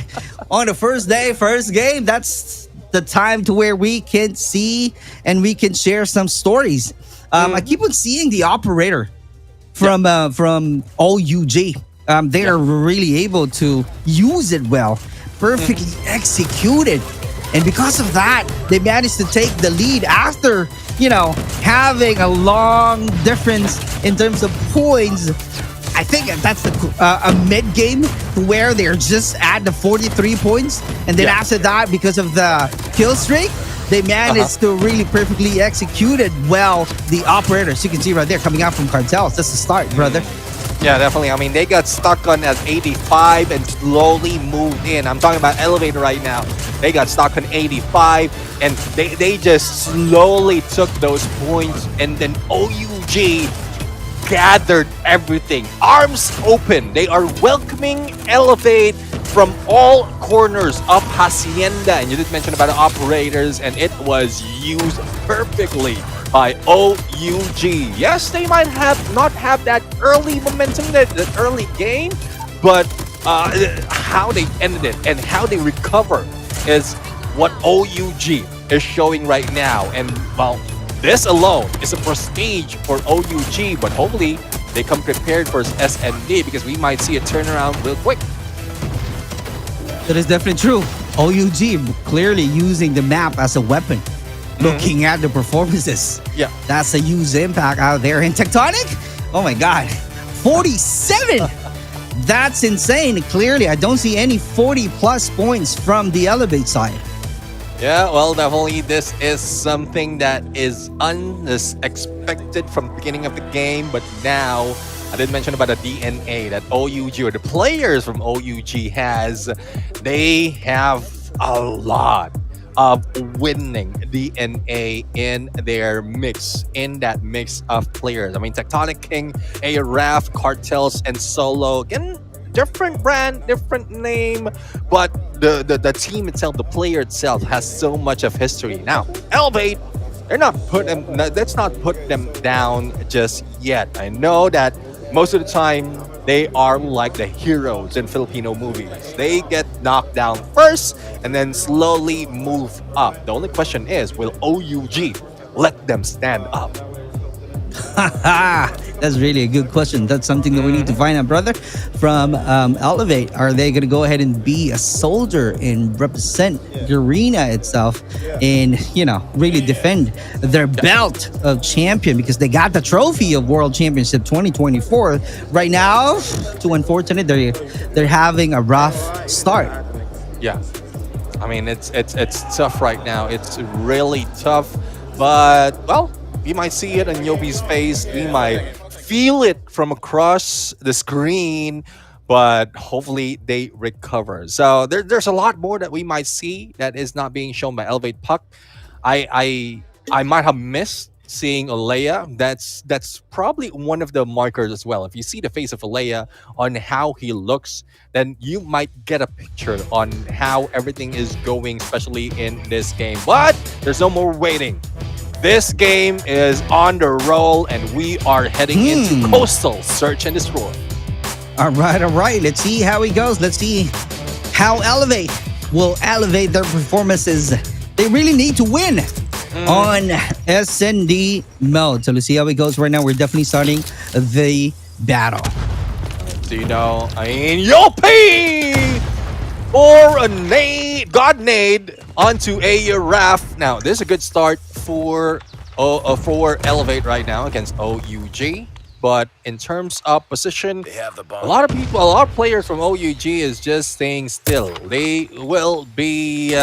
On the first day, first game, that's the time to where we can see and we can share some stories. I keep on seeing the operator from OUG. They are really able to use it well, perfectly executed. And because of that, they managed to take the lead after, having a long difference in terms of points. I think that's a mid game where they're just at the 43 points. And then after that, because of the kill streak, they managed to really perfectly execute it well. The operators, you can see right there, coming out from cartels. That's the start, brother. Yeah, definitely. I mean, they got stuck on at 85 and slowly moved in. I'm talking about Elevator right now. They got stuck on 85 and they just slowly took those points, and then OUG gathered everything. Arms open. They are welcoming Elevate from all corners of Hacienda. And you did mention about the operators, and it was used perfectly by OUG. Yes, they might not have that early momentum, that early game, but how they ended it and how they recover is what OUG is showing right now. And well, this alone is a prestige for OUG, but hopefully they come prepared for SND, because we might see a turnaround real quick. That is definitely true. OUG clearly using the map as a weapon. Looking at the performances. Yeah. That's a huge impact out there. In Tectonic, oh my God, 47. That's insane. Clearly, I don't see any 40 plus points from the Elevate side. Yeah, well, definitely this is something that is unexpected from the beginning of the game, but now I did mention about the DNA that OUG, or the players from OUG has. They have a lot of winning DNA in their mix, in that mix of players. I mean, Tectonic King, ARAF, Cartels, and Solo. Again, different brand, different name, but the team itself, the player itself, has so much of history. Now, Elevate, let's not put them down just yet. I know that most of the time they are like the heroes in Filipino movies. They get knocked down first and then slowly move up. The only question is, will OUG let them stand up? That's really a good question. That's something that we need to find out, brother. From Elevate, are they going to go ahead and be a soldier and represent Garena itself and, really defend their belt of champion, because they got the trophy of World Championship 2024. Right now, too unfortunate, they're having a rough start. Yeah. I mean, it's tough right now. It's really tough. But, well, we might see it on Yobi's face. We might feel it from across the screen, but hopefully they recover. So there's a lot more that we might see that is not being shown by Elevate Puck. I might have missed seeing Alea. That's probably one of the markers as well. If you see the face of Alea on how he looks, then you might get a picture on how everything is going, especially in this game. But there's no more waiting. This game is on the roll, and we are heading into Coastal Search and Destroy. All right. Let's see how it goes. Let's see how Elevate will elevate their performances. They really need to win on SND mode. So let's see how it goes right now. We're definitely starting the battle. So, I mean, Yopi! Or a nade, God nade onto a Raf. Now, this is a good start for Elevate right now against OUG. But in terms of position, a lot of players from OUG is just staying still. They will be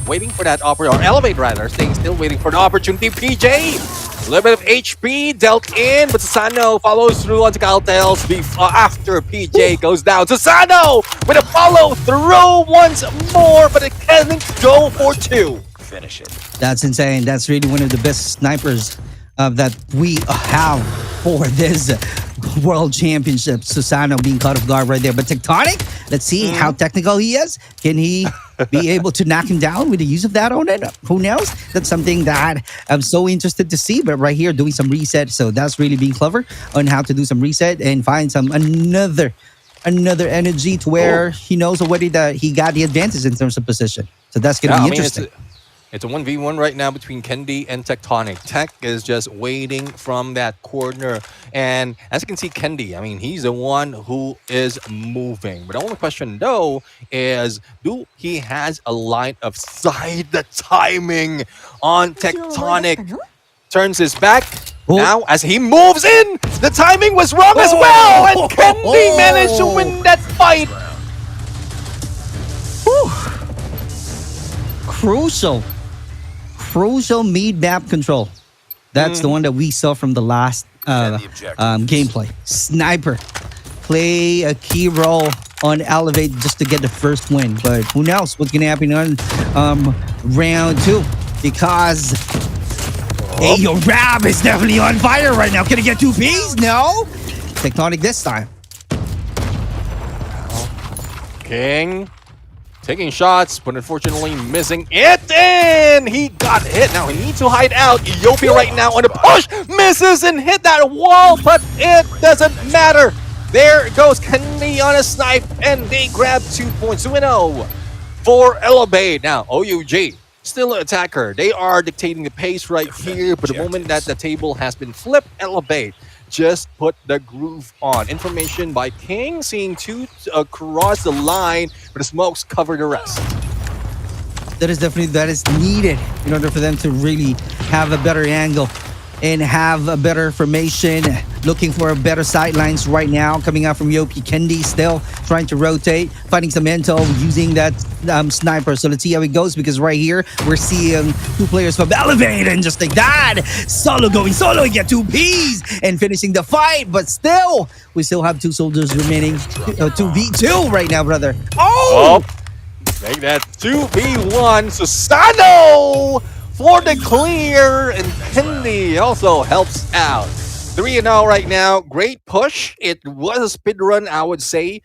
waiting for that opportunity, or Elevate rather, staying still, waiting for the opportunity. PJ, a little bit of HP dealt in, but Susano follows through onto Galtails after PJ goes down. Susano with a follow through once more, but it can't go for two. Finish it. That's insane. That's really one of the best snipers that we have for this World Championship. Susano being caught off guard right there. But Tectonic, let's see how technical he is. Can he be able to knock him down with the use of that on it? Who knows? That's something that I'm so interested to see. But right here, doing some reset. So that's really being clever on how to do some reset and find some another energy to where he knows already that he got the advantage in terms of position. So that's going to be interesting. It's a 1v1 right now between Kendi and Tectonic. Tech is just waiting from that corner. And as you can see, Kendi, I mean, he's the one who is moving. But the only question, though, is do he has a line of sight? The timing on Tectonic turns his back. Now, as he moves in, the timing was wrong as well. And Kendi managed to win that fight. Crucial mid map control. That's the one that we saw from the last gameplay. Sniper play a key role on Elevate just to get the first win. But who knows what's gonna happen on round 2? Because hey, your Rab is definitely on fire right now. Can he get 2 Ps? No. Tectonic this time. King taking shots, but unfortunately missing it, and he got hit. Now he needs to hide out. Ethiopia right now on the push, misses and hit that wall, but it doesn't matter. There goes Kendi on a snipe, and they grab 2 points. 2-0 for Elevate. Now OUG, still an attacker. They are dictating the pace right here, but the moment that the table has been flipped, Elevate just put the groove on. Information by King, seeing 2 across the line, but the smokes cover the rest. That is needed in order for them to really have a better angle and have a better formation. Looking for a better sidelines right now. Coming out from Yopi. Kendi still trying to rotate, finding some intel using that sniper. So let's see how it goes, because right here we're seeing 2 players from Elevate, and just like that, Solo going solo, get 2 Ps and finishing the fight. But still, we still have 2 soldiers remaining. 2v2 right now, brother. Oh! Make that 2v1. Susano for the clear, and Kendi also helps out. 3-0 right now. Great push. It was a speed run, I would say,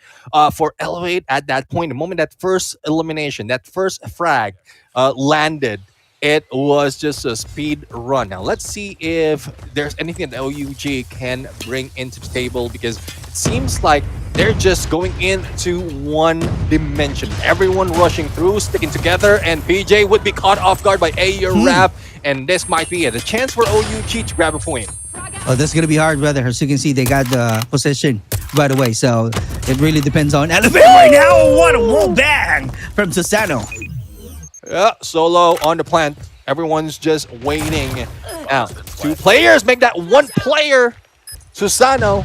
for Elevate at that point. The moment that first elimination, that first frag landed, it was just a speed run. Now let's see if there's anything that OUG can bring into the table, because it seems like they're just going into one dimension. Everyone rushing through, sticking together, and PJ would be caught off guard by Rap, and this might be it. A chance for OUG to grab a point. Oh, this is going to be hard, brother. As you can see, they got the position right away. So it really depends on Elevate right now. What a wall bang from Susano. Yeah, Solo on the plant. Everyone's just waiting. Now, 2 players make that 1 player. Susano.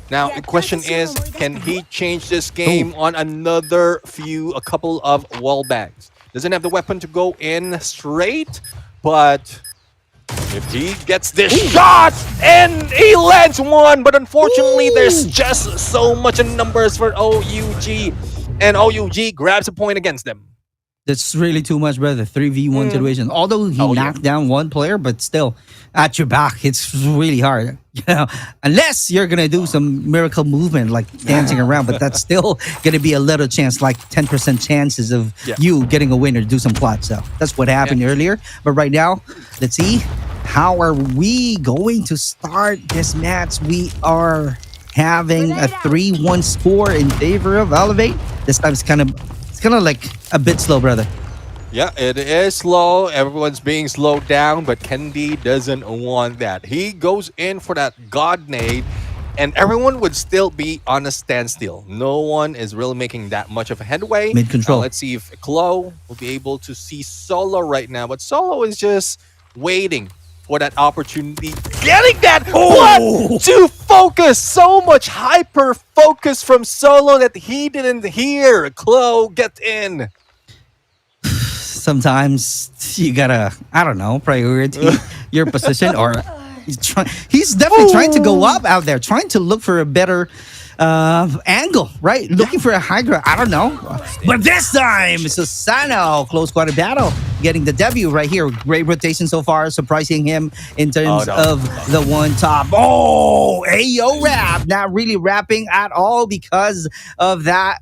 Now, the question is, can he change this game on a couple of wall bangs? Doesn't have the weapon to go in straight, but if he gets this shot, and he lands 1, but unfortunately there's just so much in numbers for OUG, and OUG grabs a point against them. That's really too much, brother. 3v1 situation. Although he knocked down 1 player, but still, at your back, it's really hard. You know, unless you're gonna do some miracle movement like dancing around, but that's still gonna be a little chance, like 10% chances of you getting a win or do some plot. So that's what happened earlier. But right now, let's see, how are we going to start this match? We are having a 3-1 score in favor of Elevate. This time it's kind of like a bit slow, brother. Yeah, it is slow. Everyone's being slowed down, but Kendi doesn't want that. He goes in for that God nade, and everyone would still be on a standstill. No one is really making that much of a headway. Mid-control. Let's see if Chloe will be able to see Solo right now, but Solo is just waiting for that opportunity. Getting that one to focus. So much hyper focus from Solo that he didn't hear. Chloe, get in. sometimes you gotta, I don't know, priority your position, or he's definitely trying to go up out there, trying to look for a better angle, right? Looking for a high ground. I don't know. But this time, Susano, close quarter battle, getting the debut right here. Great rotation so far, surprising him in terms of the one top. Oh, Ayo wrap. Not really wrapping at all because of that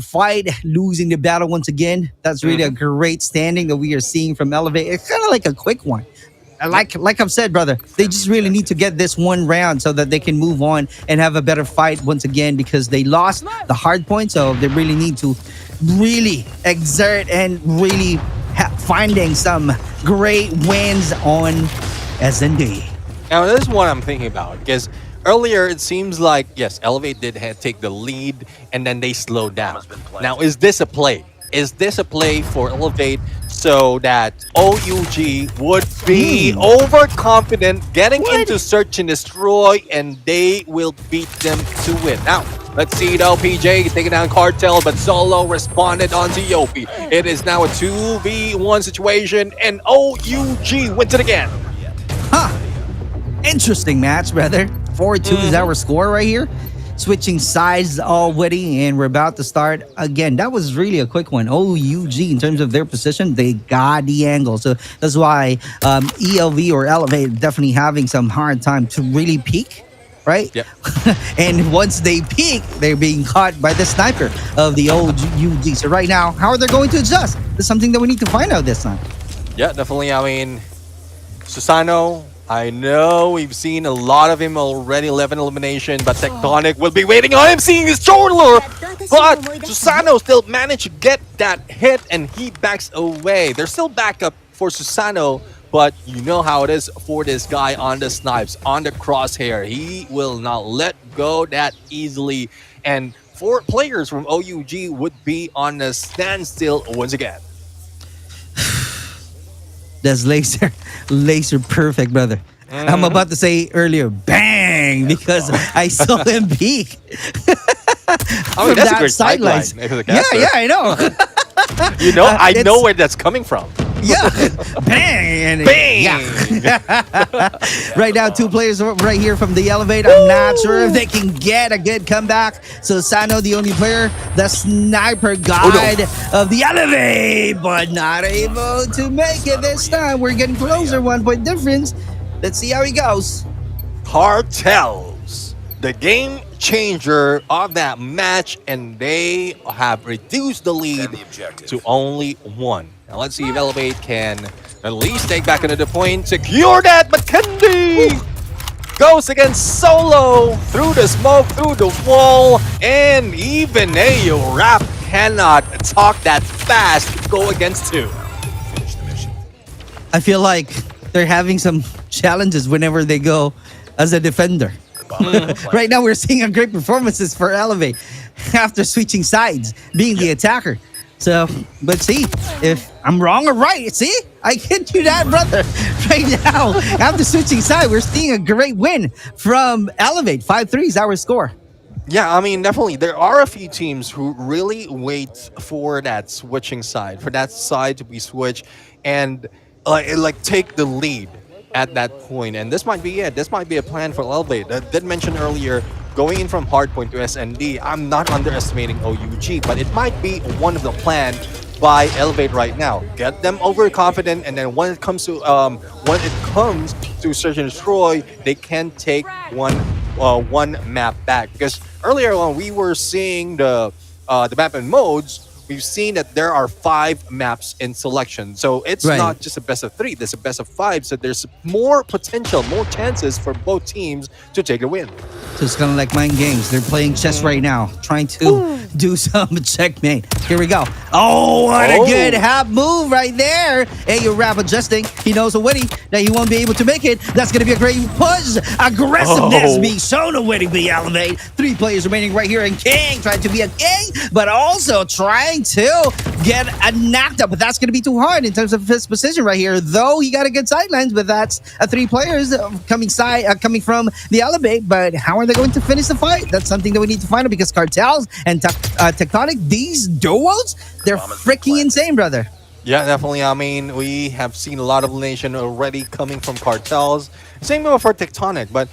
fight, losing the battle once again. That's really a great standing that we are seeing from Elevate. It's kind of like a quick one. Like I've said, brother, they just really need to get this one round so that they can move on and have a better fight once again, because they lost the hard point. So they really need to really exert and really finding some great wins on SND. Now, this is what I'm thinking about, because earlier it seems like, yes, Elevate did take the lead and then they slowed down. Now, is this a play? Is this a play for Elevate so that OUG would be overconfident, getting into search and destroy, and they will beat them to win? Now, let's see though. PJ taking down Cartel, but Solo responded onto Yopi. It is now a 2v1 situation, and OUG wins it again. Interesting match, brother. 4-2 is our score right here. Switching sides already, and we're about to start again. That was really a quick one. OUG, in terms of their position, they got the angle. So that's why ELV or Elevate definitely having some hard time to really peak, right? Yep. And once they peak, they're being caught by the sniper of the OUG. So right now, how are they going to adjust? That's something that we need to find out this time. Yeah, definitely. I mean, Susano, I know we've seen a lot of him already, 11 elimination, but Tectonic will be waiting on him, seeing his shoulder. But Susano still managed to get that hit, and he backs away. There's still backup for Susano, but you know how it is for this guy on the snipes, on the crosshair. He will not let go that easily. And 4 players from OUG would be on a standstill once again. That's laser perfect, brother. I'm about to say earlier, bang, because I saw him peak. I mean, that's a great sideline. Yeah, I know. You know, I know where that's coming from. Yeah, bang, bang. Yeah. Right now, 2 players right here from the Elevate. I'm not sure if they can get a good comeback. So Sano, the only player, the sniper guide of the Elevate, but not able to make it this time. We're getting closer, 1 point difference. Let's see how he goes. Cartels, the game changer of that match, and they have reduced the lead to only 1. Now let's see if Elevate can at least take back another point, secure that, but Kendi goes against Solo through the smoke, through the wall, and even Ayo Rap cannot talk that fast, go against 2. I feel like they're having some challenges whenever they go as a defender. Right now, we're seeing a great performances for Elevate after switching sides, being the attacker. So, but see, if I'm wrong or right, see, I can do that, brother. Right now, after switching side, we're seeing a great win from Elevate. 5-3 is our score. Yeah, I mean, definitely. There are a few teams who really wait for that switching side, for that side to be switched and like take the lead at that point. And this might be it. This might be a plan for Elevate. I did mention earlier, going in from hardpoint to SND, I'm not underestimating OUG, but it might be one of the plans by Elevate right now. Get them overconfident, and then when it comes to search and destroy, they can take one map back. Because earlier when we were seeing the map and modes, we've seen that there are 5 maps in selection. So it's not just a best of 3, there's a best of 5. So there's more potential, more chances for both teams to take a win. So it's kind of like mind games. They're playing chess right now, trying to do some checkmate. Here we go. Oh, what a good half move right there. Ayo Rap adjusting. He knows already that he won't be able to make it. That's going to be a great push. Aggressiveness being shown already by Elevate. 3 players remaining right here, and King trying to be a king, but also trying to get a knocked up. But that's going to be too hard in terms of his position right here. Though he got a good sidelines, but that's 3 players coming from the Elevate. But how are they going to finish the fight? That's something that we need to find out, because Cartels and Tectonic, these duos, they're freaking insane, brother. Yeah, definitely. I mean, we have seen a lot of elimination already coming from cartels. Same with for Tectonic, but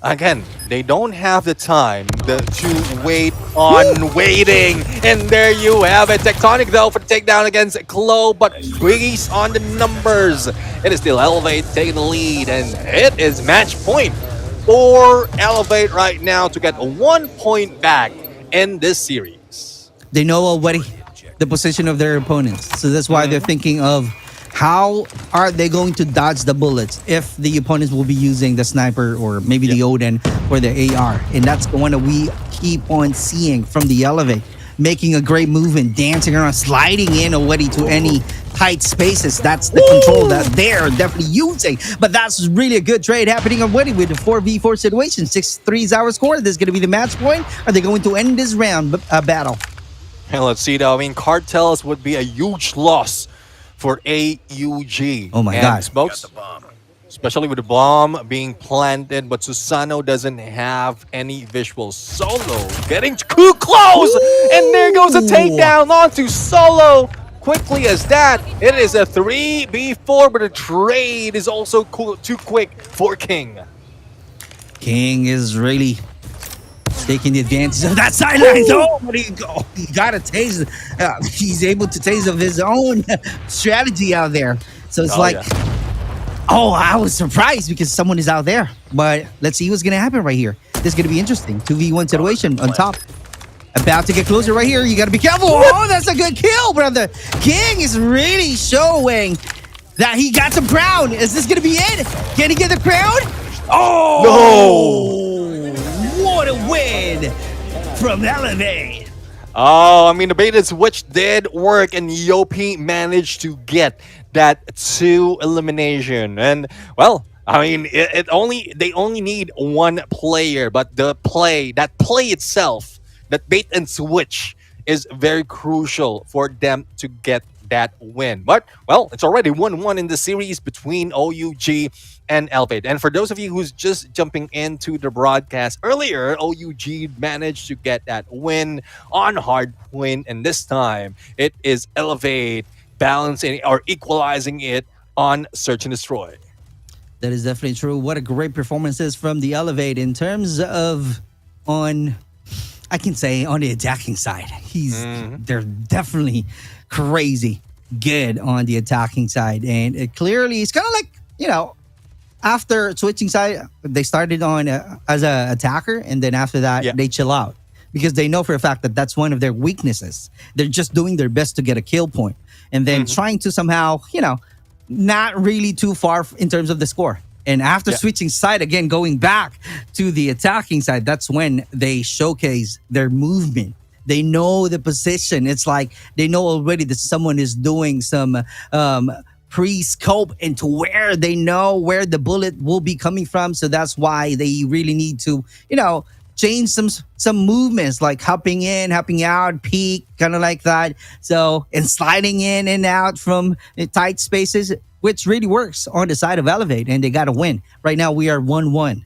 again, they don't have the time to wait on waiting. And there you have it. Tectonic, though, for the takedown against Klo, but based on the numbers, it is still Elevate taking the lead. And it is match point for Elevate right now to get 1 point back in this series. They know already the position of their opponents. So that's why they're thinking of how are they going to dodge the bullets if the opponents will be using the sniper or maybe the Odin or the AR. And that's the one that we keep on seeing from the Elevate. Making a great movement, dancing around, sliding in already to any tight spaces. That's the control that they're definitely using. But that's really a good trade happening already with the 4v4 situation. 6-3 is our score. This is going to be the match point. Are they going to end this round battle? And let's see though. I mean, cartels would be a huge loss for AUG. Oh my and God. Smokes, especially with the bomb being planted, but Susano doesn't have any visuals. Solo getting too close, and there goes a takedown onto Solo. Quickly as that, it is a 3v4, but the trade is also too quick for King. King is really taking the advantage of that sideline. Oh, but he got a taste. He's able to taste of his own strategy out there. So it's oh, I was surprised because someone is out there. But let's see what's going to happen right here. This is going to be interesting. 2v1 situation on top. About to get closer right here. You got to be careful. Oh, that's a good kill, brother. King is really showing that he got some crown. Is this going to be it? Can he get the crown? Oh! No! What a win from Elevate. Oh, I mean, the bait and switch did work, and Yopi managed to get that 2 elimination. And, well, I mean, they only need one player, but that play itself, that bait and switch, is very crucial for them to get that win. But, well, it's already 1-1 in the series between OUG and Elevate. And for those of you who's just jumping into the broadcast earlier, OUG managed to get that win on hard point, and this time it is Elevate balancing or equalizing it on Search and Destroy. That is definitely true. What a great performances from the Elevate in terms of I can say on the attacking side. They're definitely crazy good on the attacking side. And it clearly, it's kind of like, after switching side, they started on as an attacker. And then after that, they chill out. Because they know for a fact that that's one of their weaknesses. They're just doing their best to get a kill point. And then trying to somehow, not really too far in terms of the score. And after switching side again, going back to the attacking side, that's when they showcase their movement. They know the position. It's like they know already that someone is doing some pre-scope into where they know where the bullet will be coming from. So that's why they really need to, change some movements like hopping in, hopping out, peek, kind of like that. So, and sliding in and out from tight spaces, which really works on the side of Elevate, and they got to win. Right now, we are 1-1.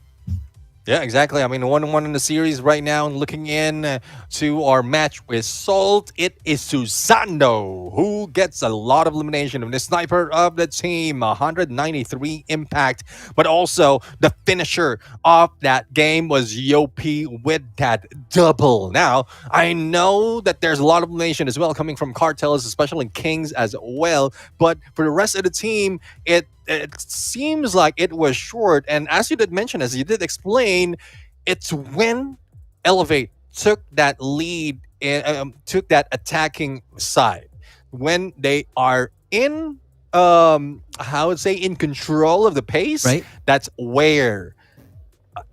Yeah, exactly. I mean, 1-1 in the series right now. And looking in to our match with Salt, it is Susano who gets a lot of elimination of the sniper of the team, 193 impact. But also the finisher of that game was Yopi with that double. Now, I know that there's a lot of elimination as well coming from cartels, especially Kings as well. But for the rest of the team, it seems like it was short. And as you did mention, as you did explain, it's when Elevate took that lead, took that attacking side. When they are in, I would say, in control of the pace, right? That's where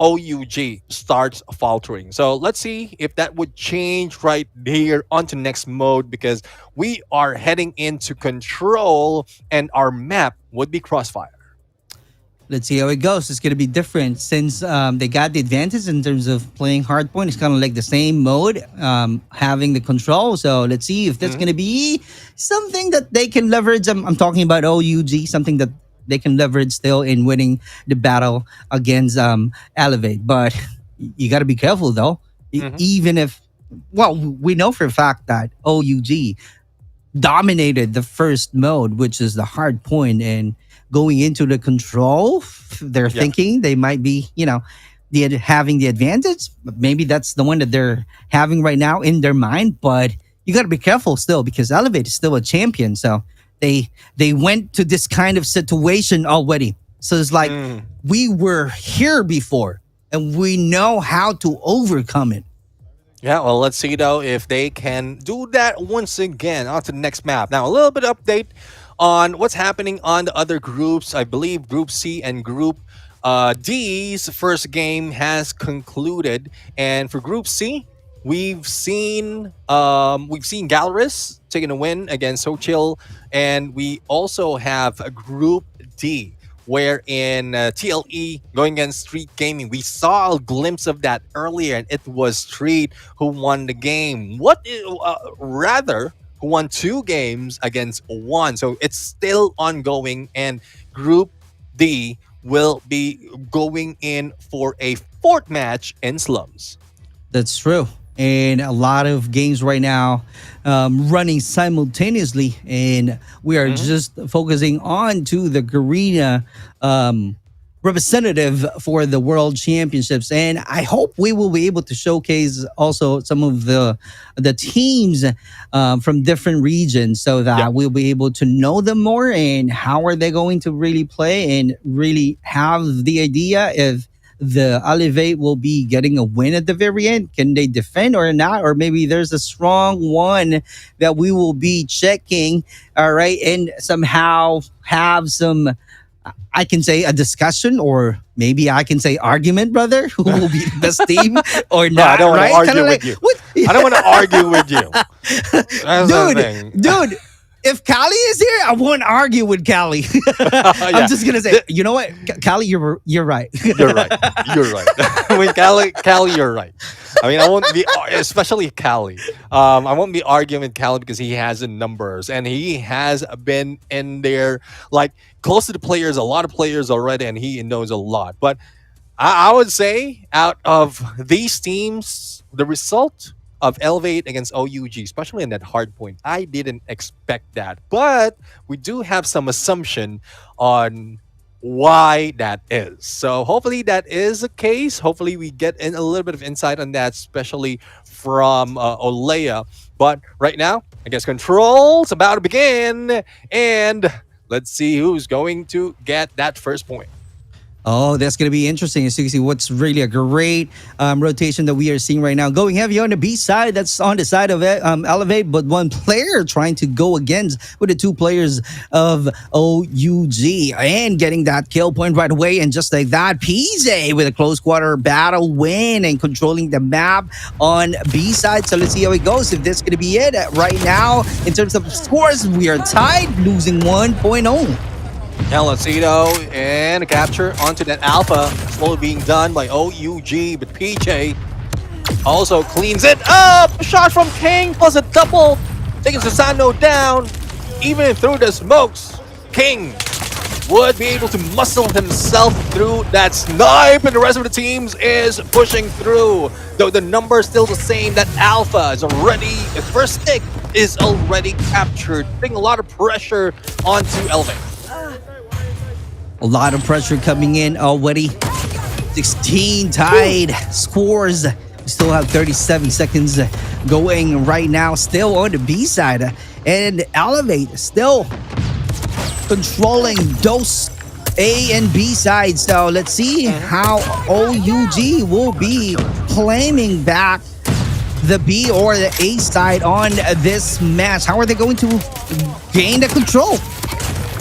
OUG starts faltering. So let's see if that would change right here onto next mode, because we are heading into control and our map would be Crossfire. Let's see how it goes. It's going to be different since they got the advantage in terms of playing hardpoint. It's kind of like the same mode, having the control. So let's see if that's going to be something that they can leverage. I'm talking about OUG, something that they can leverage still in winning the battle against Elevate. But you got to be careful, though. Even if, well, we know for a fact that OUG dominated the first mode, which is the hard point, and going into the control, they're thinking they might be, having the advantage. But maybe that's the one that they're having right now in their mind. But you got to be careful still, because Elevate is still a champion. So they went to this kind of situation already. So it's like we were here before, and we know how to overcome it. Yeah, well, let's see though if they can do that once again. On to the next map. Now, a little bit of update on what's happening on the other groups. I believe Group C and Group D's first game has concluded, and for Group C, we've seen Galris taking a win against Sochil, and we also have a Group D, wherein TLE going against Street Gaming. We saw a glimpse of that earlier, and it was Street who won the game. Who won 2 games against 1. So it's still ongoing, and Group D will be going in for a 4th match in Slums. That's true. And a lot of games right now running simultaneously, and we are just focusing on to the Garena representative for the World Championships. And I hope we will be able to showcase also some of the teams from different regions, so that we'll be able to know them more, and how are they going to really play, and really have the idea if the Elevate will be getting a win at the very end. Can they defend or not? Or maybe there's a strong one that we will be checking, all right, and somehow have some, I can say, a discussion, or maybe I can say argument, brother, who will be the best team or not. No, I don't want to argue like, with you. I don't want to argue with you. That's the thing. Dude, if Kali is here, I won't argue with Kali. I'm just gonna say, you know what, Kali, you're right. You're right. You're right. I mean, Kali, you're right. I mean, I won't be, especially Kali. I won't be arguing with Kali because he has the numbers, and he has been in there, like, close to the players, a lot of players already, and he knows a lot. But I would say, out of these teams, the result of Elevate against OUG, especially in that hard point, I didn't expect that. But we do have some assumption on why that is. So hopefully that is the case. Hopefully we get in a little bit of insight on that, especially from Olea. But right now, I guess Control's about to begin. And let's see who's going to get that first point. Oh, that's going to be interesting. As you can see, what's really a great rotation that we are seeing right now. Going heavy on the B side, that's on the side of Elevate, but one player trying to go against with the 2 players of OUG, and getting that kill point right away. And just like that, PJ with a close quarter battle win and controlling the map on B side. So let's see how it goes. If this is going to be it right now in terms of scores, we are tied, losing 1-0. Now let's see though, and a capture onto that Alpha, slowly being done by OUG, but PJ also cleans it up. A shot from King plus a double, taking Susano down, even through the smokes. King would be able to muscle himself through that snipe, and the rest of the teams is pushing through. Though the number is still the same, that Alpha is already, the first stick is already captured, putting a lot of pressure onto Elevate. A lot of pressure coming in already. 16 tied scores. We still have 37 seconds going right now. Still on the B side. And Elevate still controlling those A and B sides. So let's see how OUG will be claiming back the B or the A side on this match. How are they going to gain the control?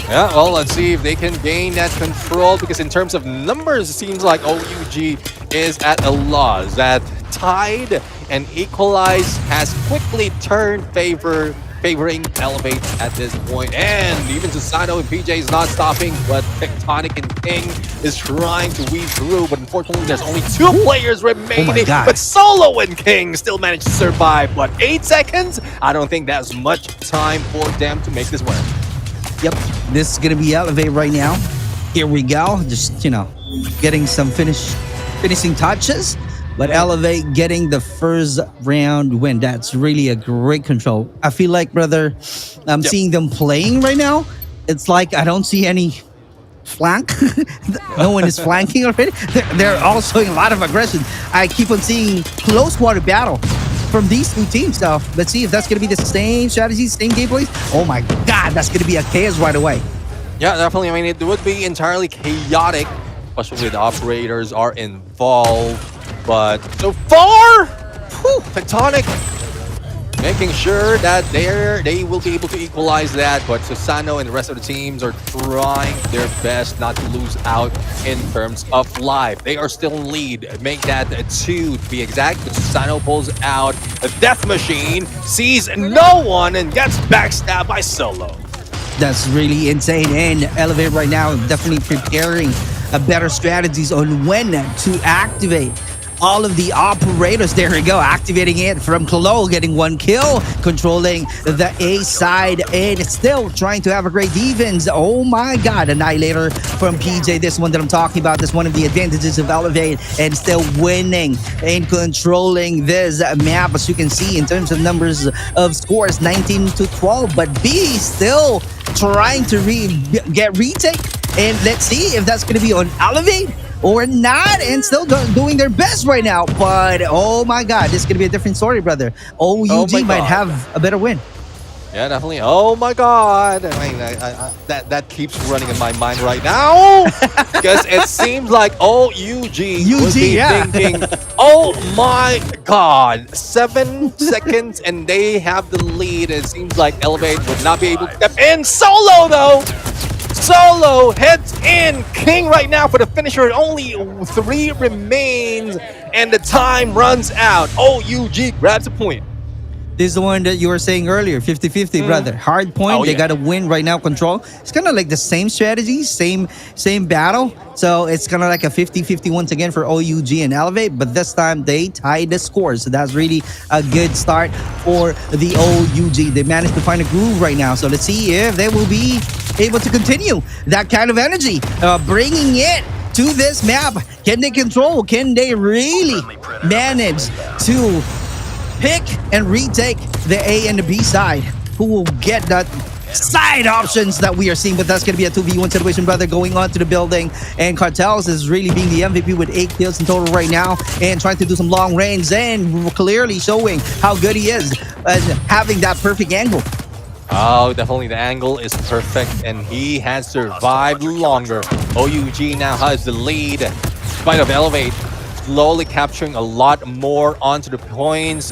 Yeah, well, let's see if they can gain that control, because in terms of numbers, it seems like OUG is at a loss. That tied and equalized has quickly turned favoring Elevate at this point. And even Susano and PJ is not stopping, but Tectonic and King is trying to weave through. But unfortunately, there's only 2 players remaining. But Solo and King still managed to survive. But 8 seconds? I don't think that's much time for them to make this work. Yep, this is going to be Elevate right now. Here we go. Just, getting some finishing touches But Elevate getting the first round win. That's really a great control. I feel like, brother, I'm seeing them playing right now. It's like I don't see any flank. No one is flanking already. They're all showing a lot of aggression. I keep on seeing close quarter battle from these two teams. So let's see if that's going to be the same strategy, same gameplays. Oh my God, that's going to be a chaos right away. Yeah, definitely. I mean, it would be entirely chaotic, especially the operators are involved. But so far, Tectonic making sure that they will be able to equalize that. But Susano and the rest of the teams are trying their best not to lose out in terms of life. They are still in lead. Make that a 2 to be exact. But Susano pulls out a death machine, sees no one, and gets backstabbed by Solo. That's really insane. And Elevate right now definitely preparing better strategies on when to activate all of the operators. There we go, activating it from Clo, getting 1 kill, controlling the A side, and still trying to have a great defense. Oh my God, Annihilator from PJ. This one that I'm talking about, this one of the advantages of Elevate, and still winning and controlling this map. As you can see in terms of numbers of scores, 19-12, but B still trying to get retake. And let's see if that's going to be on Elevate or not, and still doing their best right now. But oh my God, this is going to be a different story, brother. OUG might have a better win. Yeah, definitely. Oh my God. I mean, that keeps running in my mind right now. Because it seems like OUG would be thinking, oh my God, 7 seconds and they have the lead. It seems like Elevate would not be able to step in. Solo though. Solo heads in. King right now for the finisher. Only 3 remains and the time runs out. OUG grabs a point. This is the one that you were saying earlier, 50-50, brother. Hard point. They got to win right now. Control. It's kind of like the same strategy, same battle. So it's kind of like a 50-50 once again for OUG and Elevate. But this time they tied the score. So that's really a good start for the OUG. They managed to find a groove right now. So let's see if they will be able to continue that kind of energy, bringing it to this map. Can they control? Can they really manage to pick and retake the A and the B side? Who will get that side options that we are seeing? But that's going to be a 2v1 situation, brother, going on to the building. And Cartels is really being the MVP with 8 kills in total right now and trying to do some long range and clearly showing how good he is having that perfect angle. Oh, definitely the angle is perfect and he has survived longer. OUG now has the lead in spite of Elevate slowly capturing a lot more onto the points,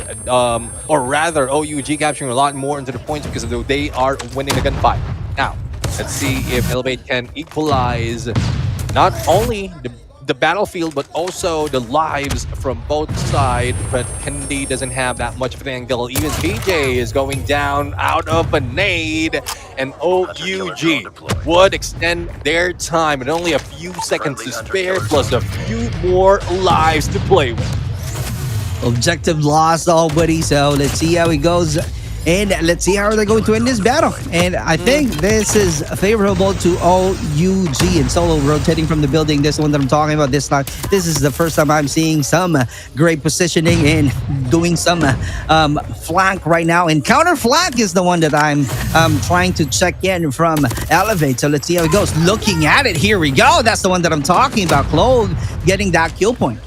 or rather OUG capturing a lot more into the points because they are winning the gunfight. Now, let's see if Elevate can equalize not only the battlefield but also the lives from both sides. But Kendi doesn't have that much of an angle. Even PJ is going down out of a nade, and OUG would extend their time with only a few seconds to spare plus a few more lives to play with. Objective lost already, so let's see how it goes. And let's see how they're going to end this battle. And I think this is favorable to OUG and Solo rotating from the building. This one that I'm talking about this time. This is the first time I'm seeing some great positioning and doing some flank right now. And counter flank is the one that I'm trying to check in from Elevate. So let's see how it goes. Looking at it, here we go. That's the one that I'm talking about. Chloe getting that kill point.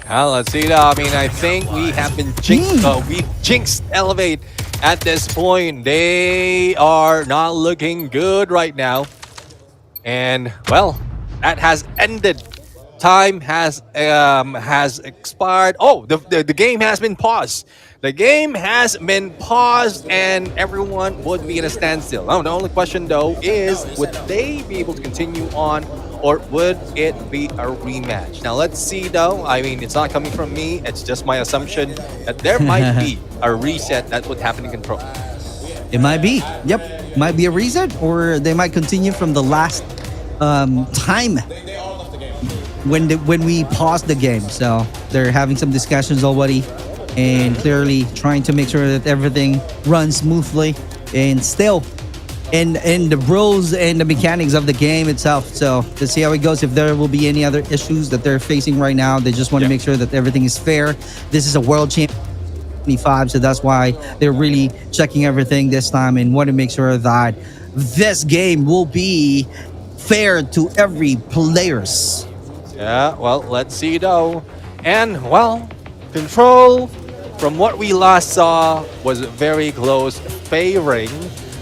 Well, let's see. I mean, I think we have been jinxed. We jinxed Elevate. At this point, they are not looking good right now. And, well, that has ended. Time has expired. Oh, the game has been paused. The game has been paused and everyone would be in a standstill. Now, the only question, though, is would they be able to continue on or would it be a rematch? Now, let's see, though. I mean, it's not coming from me. It's just my assumption that there might be a reset that would happen in Control. It might be. Yep. Might be a reset, or they might continue from the last time when we paused the game. So they're having some discussions already and clearly trying to make sure that everything runs smoothly. And still, in the rules and the mechanics of the game itself. So let's see how it goes. If there will be any other issues that they're facing right now, they just want to make sure that everything is fair. This is a world champion 25, so that's why they're really checking everything this time and want to make sure that this game will be fair to every players. Yeah, well, let's see though. And well, Control, from what we last saw, was very close, favoring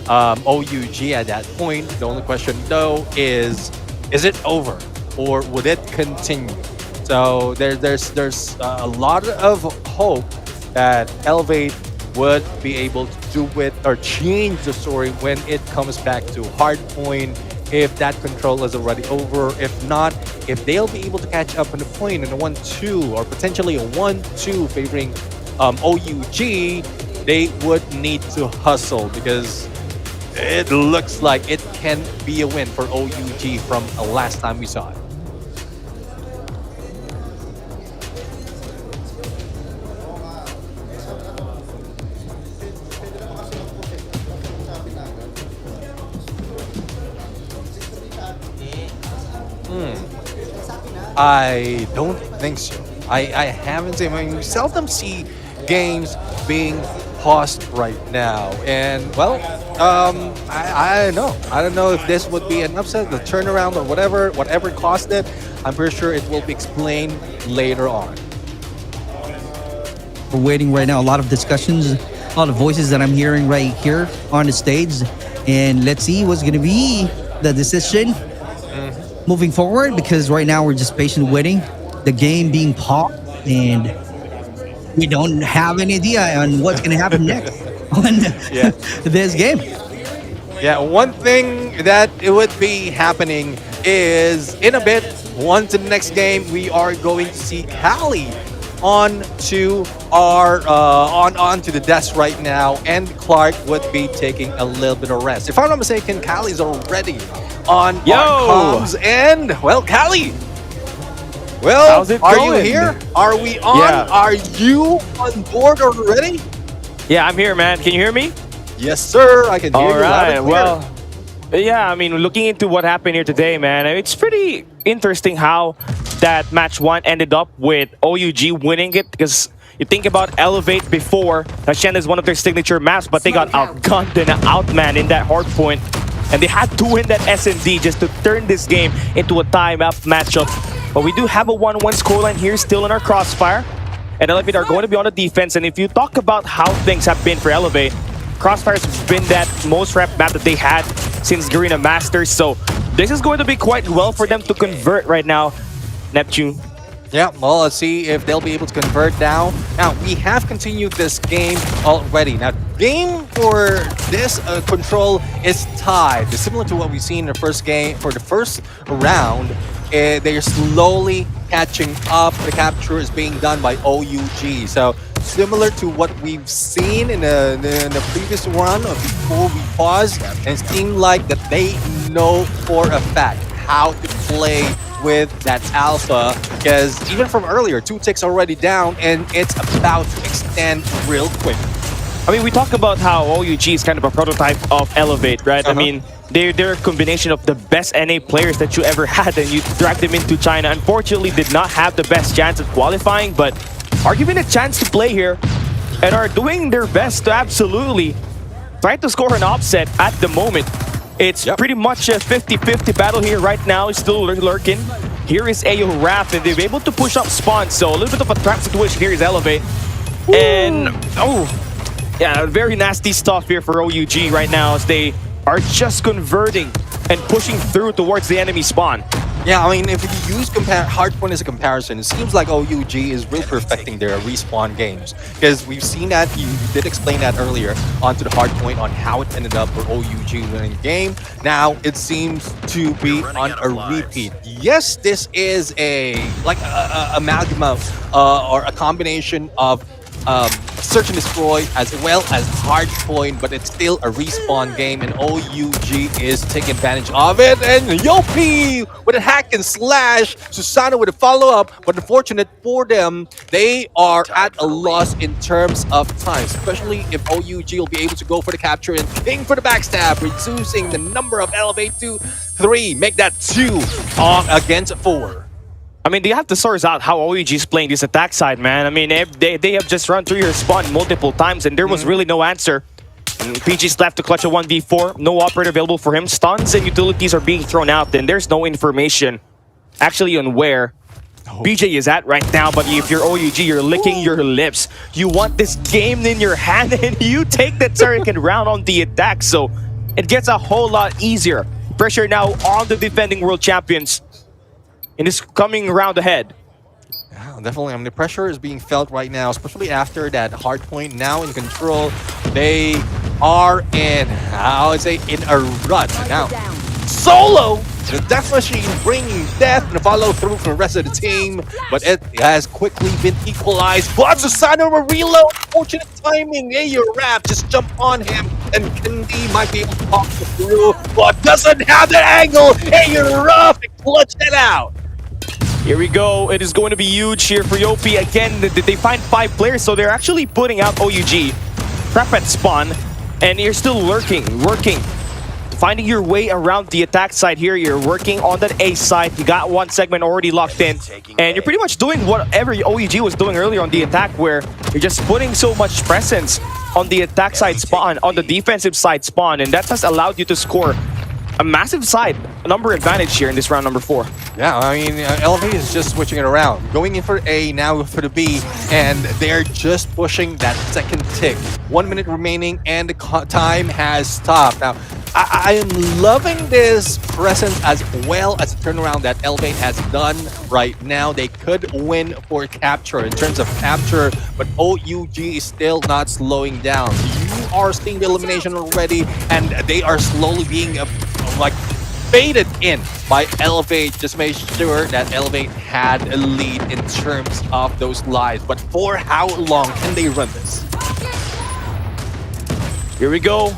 OUG at that point. The only question though is it over or would it continue? So there's a lot of hope that Elevate would be able to do it or change the story when it comes back to Hardpoint, if that Control is already over. If not, if they'll be able to catch up on the point in a 1-2 or potentially a 1-2 favoring OUG, they would need to hustle because it looks like it can be a win for OUG from last time we saw it. I don't think so. I haven't seen. I mean, we seldom see games being paused right now. And well, I don't know. I don't know if this would be an upset, the turnaround, or whatever caused it. I'm pretty sure it will be explained later on. We're waiting right now. A lot of discussions, a lot of voices that I'm hearing right here on the stage. And let's see what's going to be the decision moving forward, because right now we're just patient waiting, the game being paused, and we don't have any idea on what's going to happen next on this game. Yeah, one thing that it would be happening is in a bit, on to the next game, we are going to see Cali on to our onto the desk right now, and Clark would be taking a little bit of rest. If I'm not mistaken, Cali's already on our comms, and well, Cali, well, how's it are going? you here? Are we on? Yeah. Are you on board already? Yeah, I'm here, man. Can you hear me? Yes, sir. I can hear you loud and clear. Well, yeah, I mean, looking into what happened here today, man, it's pretty interesting how that match 1 ended up with OUG winning it, because you think about Elevate before, Shen is one of their signature maps, but they got outgunned and outmanned in that hard point, and they had to win that SND just to turn this game into a tie-up matchup. But we do have a 1-1 scoreline here still in our crossfire, and Elevate are going to be on the defense. And if you talk about how things have been for Elevate, Crossfire's been that most rep map that they had since Garena Masters, so this is going to be quite well for them to convert right now, Neptune. Yeah, well, let's see if they'll be able to convert now. Now, we have continued this game already. Now, game for this Control is tied. Similar to what we've seen in the first game, for the first round, they're slowly catching up. The capture is being done by OUG. So, similar to what we've seen in the previous run or before we paused, and it seemed like that they know for a fact how to play with that alpha, because even from earlier, 2 ticks already down, and it's about to extend real quick. I mean, we talk about how OUG is kind of a prototype of Elevate, right? I mean, they're a combination of the best NA players that you ever had, and you dragged them into China. Unfortunately, did not have the best chance at qualifying, but are given a chance to play here and are doing their best to absolutely try to score an upset at the moment. It's pretty much a 50-50 battle here right now. It's still lurking. Here is Ayo Raph, and they're able to push up spawn, so a little bit of a trap situation here is Elevate. Woo! And, yeah, very nasty stuff here for OUG right now as they are just converting and pushing through towards the enemy spawn. Yeah, I mean, if you use Hardpoint as a comparison, it seems like OUG is really perfecting their respawn games. Because we've seen that, you did explain that earlier onto the Hardpoint on how it ended up for OUG winning the game. Now, it seems to be on a repeat. Yes, this is a amalgam or a combination of Search and Destroy as well as Hardpoint, but it's still a respawn game, and OUG is taking advantage of it. And Yopi with a hack and slash, Susano with a follow-up, but unfortunate for them, they are at a loss in terms of time, especially if OUG will be able to go for the capture and King for the backstab, reducing the number of Elevate to 3, make that 2 against 4. I mean, they have to source out how OEG is playing this attack side, man. I mean, they have just run through your spawn multiple times, and there was really no answer. And PG's left to clutch a 1v4. No operator available for him. Stuns and utilities are being thrown out, and there's no information actually on where BJ is at right now. But if you're OUG, you're licking your lips. You want this game in your hand, and you take the Turrican round on the attack, so it gets a whole lot easier. Pressure now on the defending world champions in this coming round ahead. Yeah, definitely. I mean, the pressure is being felt right now, especially after that Hardpoint now in control. They are in, I would say, in a rut. Now, Solo, the Death Machine bringing death and follow through from the rest of the team, but it has quickly been equalized. But Susano will reload. Fortunate timing. Rap just jump on him, and Kendi might be able to pop through, but doesn't have that angle. Rough clutch that out. Here we go. It is going to be huge here for Yopi. Again, they find 5 players, so they're actually putting out OUG. Prep at spawn, and you're still working. Finding your way around the attack side here. You're working on that A side. You got one segment already locked in, and you're pretty much doing whatever OUG was doing earlier on the attack, where you're just putting so much presence on the attack side spawn, on the defensive side spawn, and that has allowed you to score a massive side number advantage here in this round number 4. Yeah, I mean, Elevate is just switching it around. Going in for A, now for the B, and they're just pushing that second tick. 1 minute remaining, and the time has stopped. Now, I am loving this presence as well as the turnaround that Elevate has done right now. They could win for capture in terms of capture, but OUG is still not slowing down. You are seeing the elimination already, and they are slowly being like baited in by Elevate. Just make sure that Elevate had a lead in terms of those lives. But for how long can they run this? Here we go.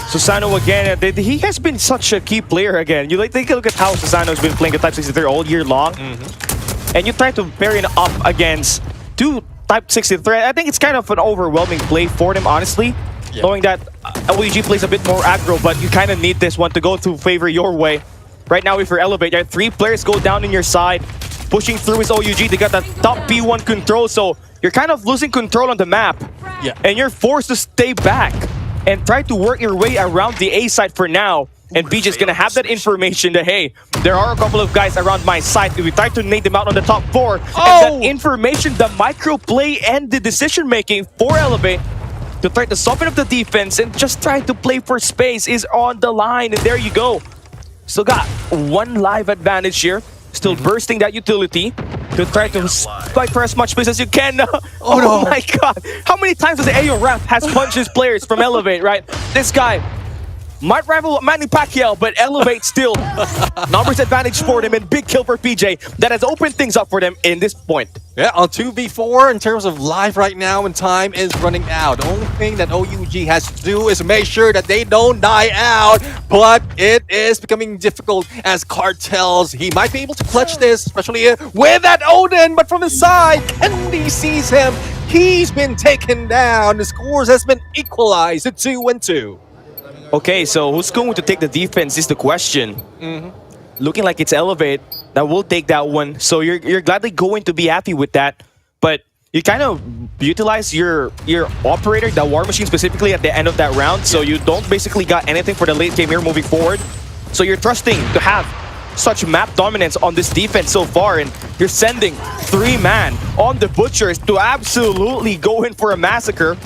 Susano again. He has been such a key player again. You take a look at how Susano has been playing the Type 63 all year long. And you try to pair it up against 2 Type 63. I think it's kind of an overwhelming play for them, honestly. Yeah. Knowing that OEG plays a bit more aggro, but you kind of need this one to go to favor your way. Right now, if you're Elevate, 3 players go down in your side. Pushing through is OUG. They got that top P1 control, so you're kind of losing control on the map. Yeah. And you're forced to stay back and try to work your way around the A side for now. And BJ's gonna have that information that, hey, there are a couple of guys around my side. If we try to nade them out on the top 4, and that information, the micro play and the decision making for Elevate to try to soften up the defense and just try to play for space is on the line. And there you go. Still got 1 live advantage here. Still bursting that utility to try to fight for as much space as you can. Oh my god. How many times does the AO Rap has punched his players from Elevate, right? This guy might rival Manny Pacquiao, but Elevate still. Numbers advantage for them, and big kill for PJ. That has opened things up for them in this point. Yeah, on 2v4 in terms of live right now, and time is running out. The only thing that OUG has to do is make sure that they don't die out, but it is becoming difficult as Cartels. He might be able to clutch this, especially with that Odin, but from the side, Kendi sees him. He's been taken down. The scores has been equalized to 2-2. Okay, so who's going to take the defense is the question. Looking like it's Elevate that will take that one. So you're gladly going to be happy with that. But you kind of utilize your operator, the War Machine specifically at the end of that round. So you don't basically got anything for the late game here moving forward. So you're trusting to have such map dominance on this defense so far, and you're sending 3-man on the Butchers to absolutely go in for a massacre.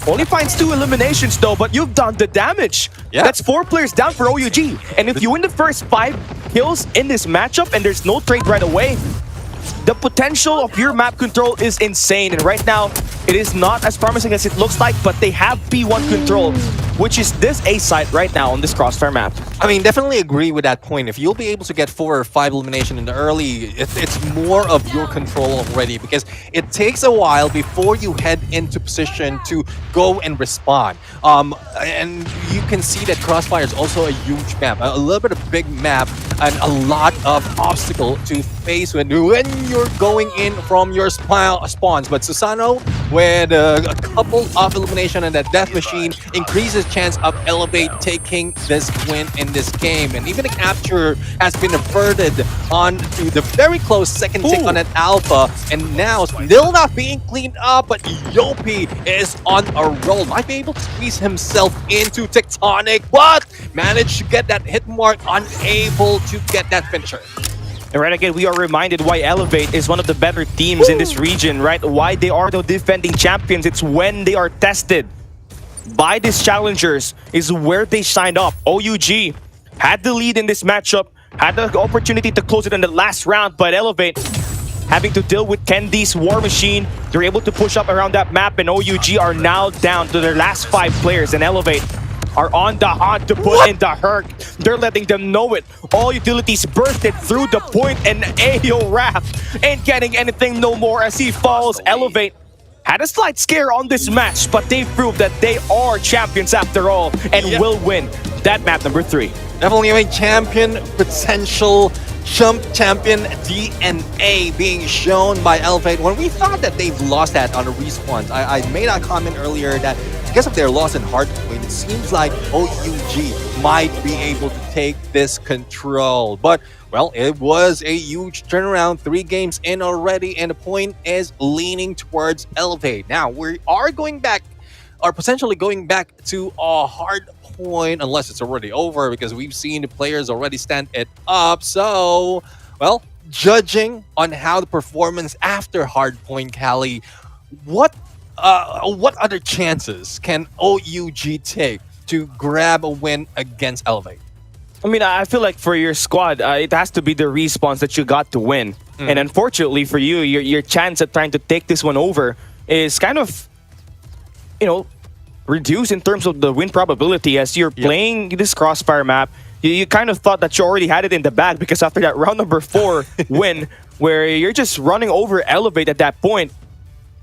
Only finds 2 eliminations though, but you've done the damage. Yeah. That's 4 players down for OUG. And if you win the first 5 kills in this matchup and there's no trade right away, the potential of your map control is insane. And right now, it is not as promising as it looks like, but they have P1 control, which is this A site right now on this Crossfire map. I mean, definitely agree with that point. If you'll be able to get 4 or 5 elimination in the early, it's more of your control already, because it takes a while before you head into position to go and respond. And you can see that Crossfire is also a huge map, a little bit of big map, and a lot of obstacle to face when you're going in from your spawns. But Susano, with a couple of elimination and that death machine, increases chance of Elevate taking this win in this game. And even a capture has been averted on to the very close second tick on an Alpha, and now still not being cleaned up, but Yopi is on a roll. Might be able to squeeze himself into Tectonic, but managed to get that hit mark, unable to get that finisher. And right again, we are reminded why Elevate is one of the better teams in this region, right? Why they are the defending champions. It's when they are tested by these challengers is where they signed up. OUG had the lead in this matchup, had the opportunity to close it in the last round, but Elevate having to deal with Kendi's War Machine. They're able to push up around that map, and OUG are now down to their last 5 players, and Elevate are on the hunt to put in the hurt. They're letting them know it. All utilities bursted through the point, and AO Raph ain't getting anything no more as he falls. Elevate had a slight scare on this match, but they proved that they are champions after all, and will win that map number 3. Definitely a champion potential, champion DNA being shown by Elevate. When we thought that they've lost that on the respawns, I made a comment earlier that because of their loss in hardpoint, it seems like OUG might be able to take this control. But, well, it was a huge turnaround, 3 games in already, and the point is leaning towards Elevate. Now, we are going back, or potentially going back to a hard point, unless it's already over, because we've seen the players already stand it up. So, well, judging on how the performance after hardpoint, Cali, what other chances can OUG take to grab a win against Elevate? I mean, I feel like for your squad, it has to be the respawns that you got to win. And unfortunately for you, your chance at trying to take this one over is kind of, you know, reduced in terms of the win probability as you're playing this Crossfire map. You kind of thought that you already had it in the bag, because after that round number 4 win, where you're just running over Elevate at that point,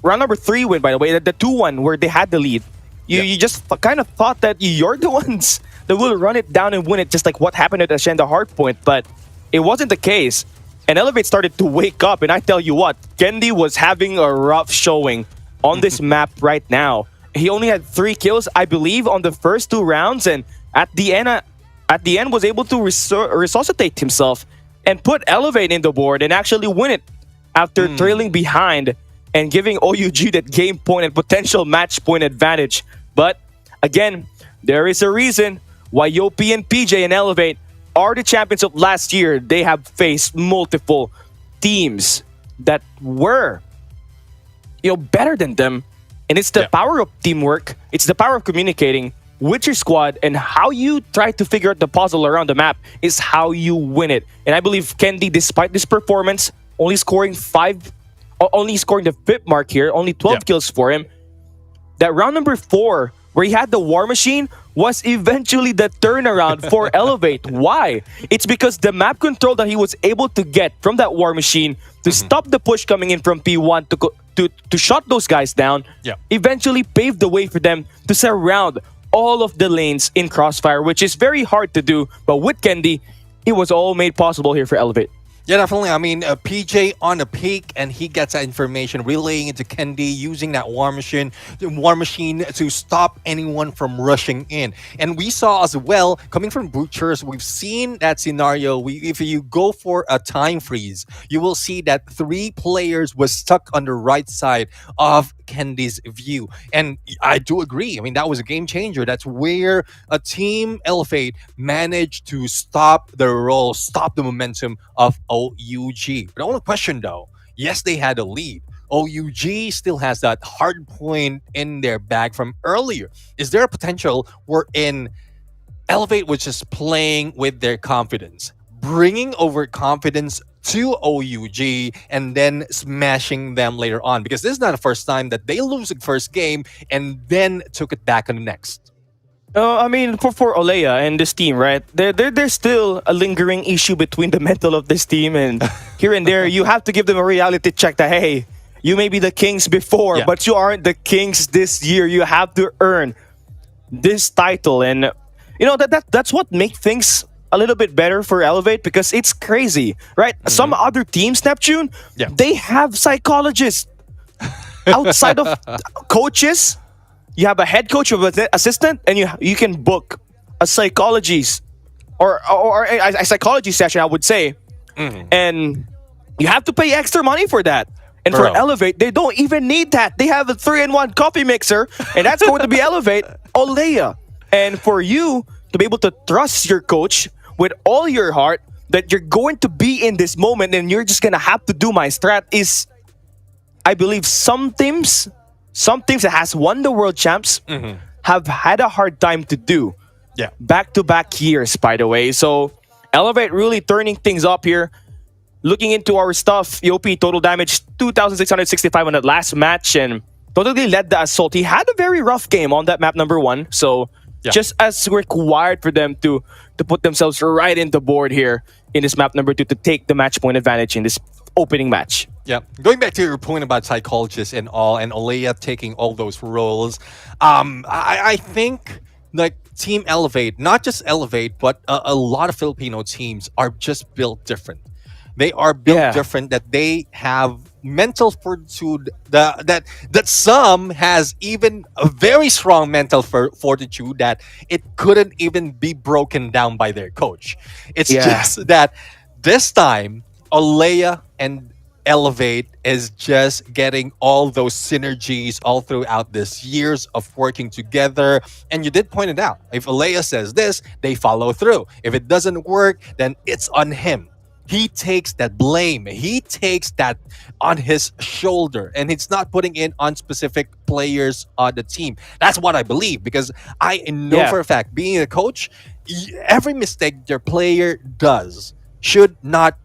round number 3 win, by the way, the 2-1 where they had the lead. You just kind of thought that you're the ones that will run it down and win it, just like what happened at Ascenda Hardpoint, but it wasn't the case. And Elevate started to wake up, and I tell you what, Kendi was having a rough showing on this map right now. He only had 3 kills, I believe, on the first 2 rounds, and at the end was able to resuscitate himself and put Elevate in the board and actually win it after trailing behind and giving OUG that game point and potential match point advantage. But again, there is a reason why Yopi and PJ and Elevate are the champions of last year. They have faced multiple teams that were, you know, better than them. And it's the power of teamwork. It's the power of communicating with your squad, and how you try to figure out the puzzle around the map is how you win it. And I believe Kendi, despite this performance, only scoring the 5th mark here, only 12 kills for him. That round number 4, where he had the War Machine, was eventually the turnaround for Elevate. Why? It's because the map control that he was able to get from that War Machine to stop the push coming in from P1 to shut those guys down, eventually paved the way for them to surround all of the lanes in Crossfire, which is very hard to do. But with Kendi, it was all made possible here for Elevate. Yeah, definitely. I mean, PJ on a peak, and he gets that information, relaying it to Kendi, using that War Machine to stop anyone from rushing in. And we saw as well, coming from Butchers, we've seen that scenario. If you go for a time freeze, you will see that 3 players was stuck on the right side of Kendi's view. And I do agree. I mean, that was a game changer. That's where a team Elevate managed to stop the roll, stop the momentum of OUG. But the only question though, yes, they had a lead. OUG still has that hard point in their bag from earlier. Is there a potential wherein Elevate was just playing with their confidence, bringing over confidence to OUG and then smashing them later on? Because this is not the first time that they lose the first game and then took it back on the next. I mean, for Olea and this team, right? There's still a lingering issue between the mental of this team, and here and there, you have to give them a reality check that, hey, you may be the kings before, but you aren't the kings this year. You have to earn this title, and you know that's what makes things a little bit better for Elevate, because it's crazy, right? Some other teams, Neptune, they have psychologists outside of coaches. You have a head coach or an assistant, and you can book a psychologist or a psychology session, I would say, and you have to pay extra money for that. And for Elevate, they don't even need that. They have a 3-in-1 coffee mixer, and that's going to be Elevate Olea. And for you to be able to trust your coach with all your heart that you're going to be in this moment and you're just gonna have to do my strat is, I believe, some teams that has won the world champs have had a hard time to do. Yeah. Back-to-back years, by the way. So Elevate really turning things up here. Looking into our stuff, EOP total damage 2,665 on that last match and totally led the assault. He had a very rough game on that map number 1. So just as required for them to put themselves right in the board here in this map number 2 to take the match point advantage in this opening match. Yeah, going back to your point about psychologists and all, and Olea taking all those roles, I think like Team Elevate, not just Elevate, but a lot of Filipino teams are just built different. They are built different, that they have mental fortitude, that some has even a very strong mental fortitude that it couldn't even be broken down by their coach. It's just that this time, Olea and Elevate is just getting all those synergies all throughout this years of working together. And you did point it out. If Olea says this, they follow through. If it doesn't work, then it's on him. He takes that blame. He takes that on his shoulder, and it's not putting it on specific players on the team. That's what I believe, because I know for a fact, being a coach, every mistake your player does should not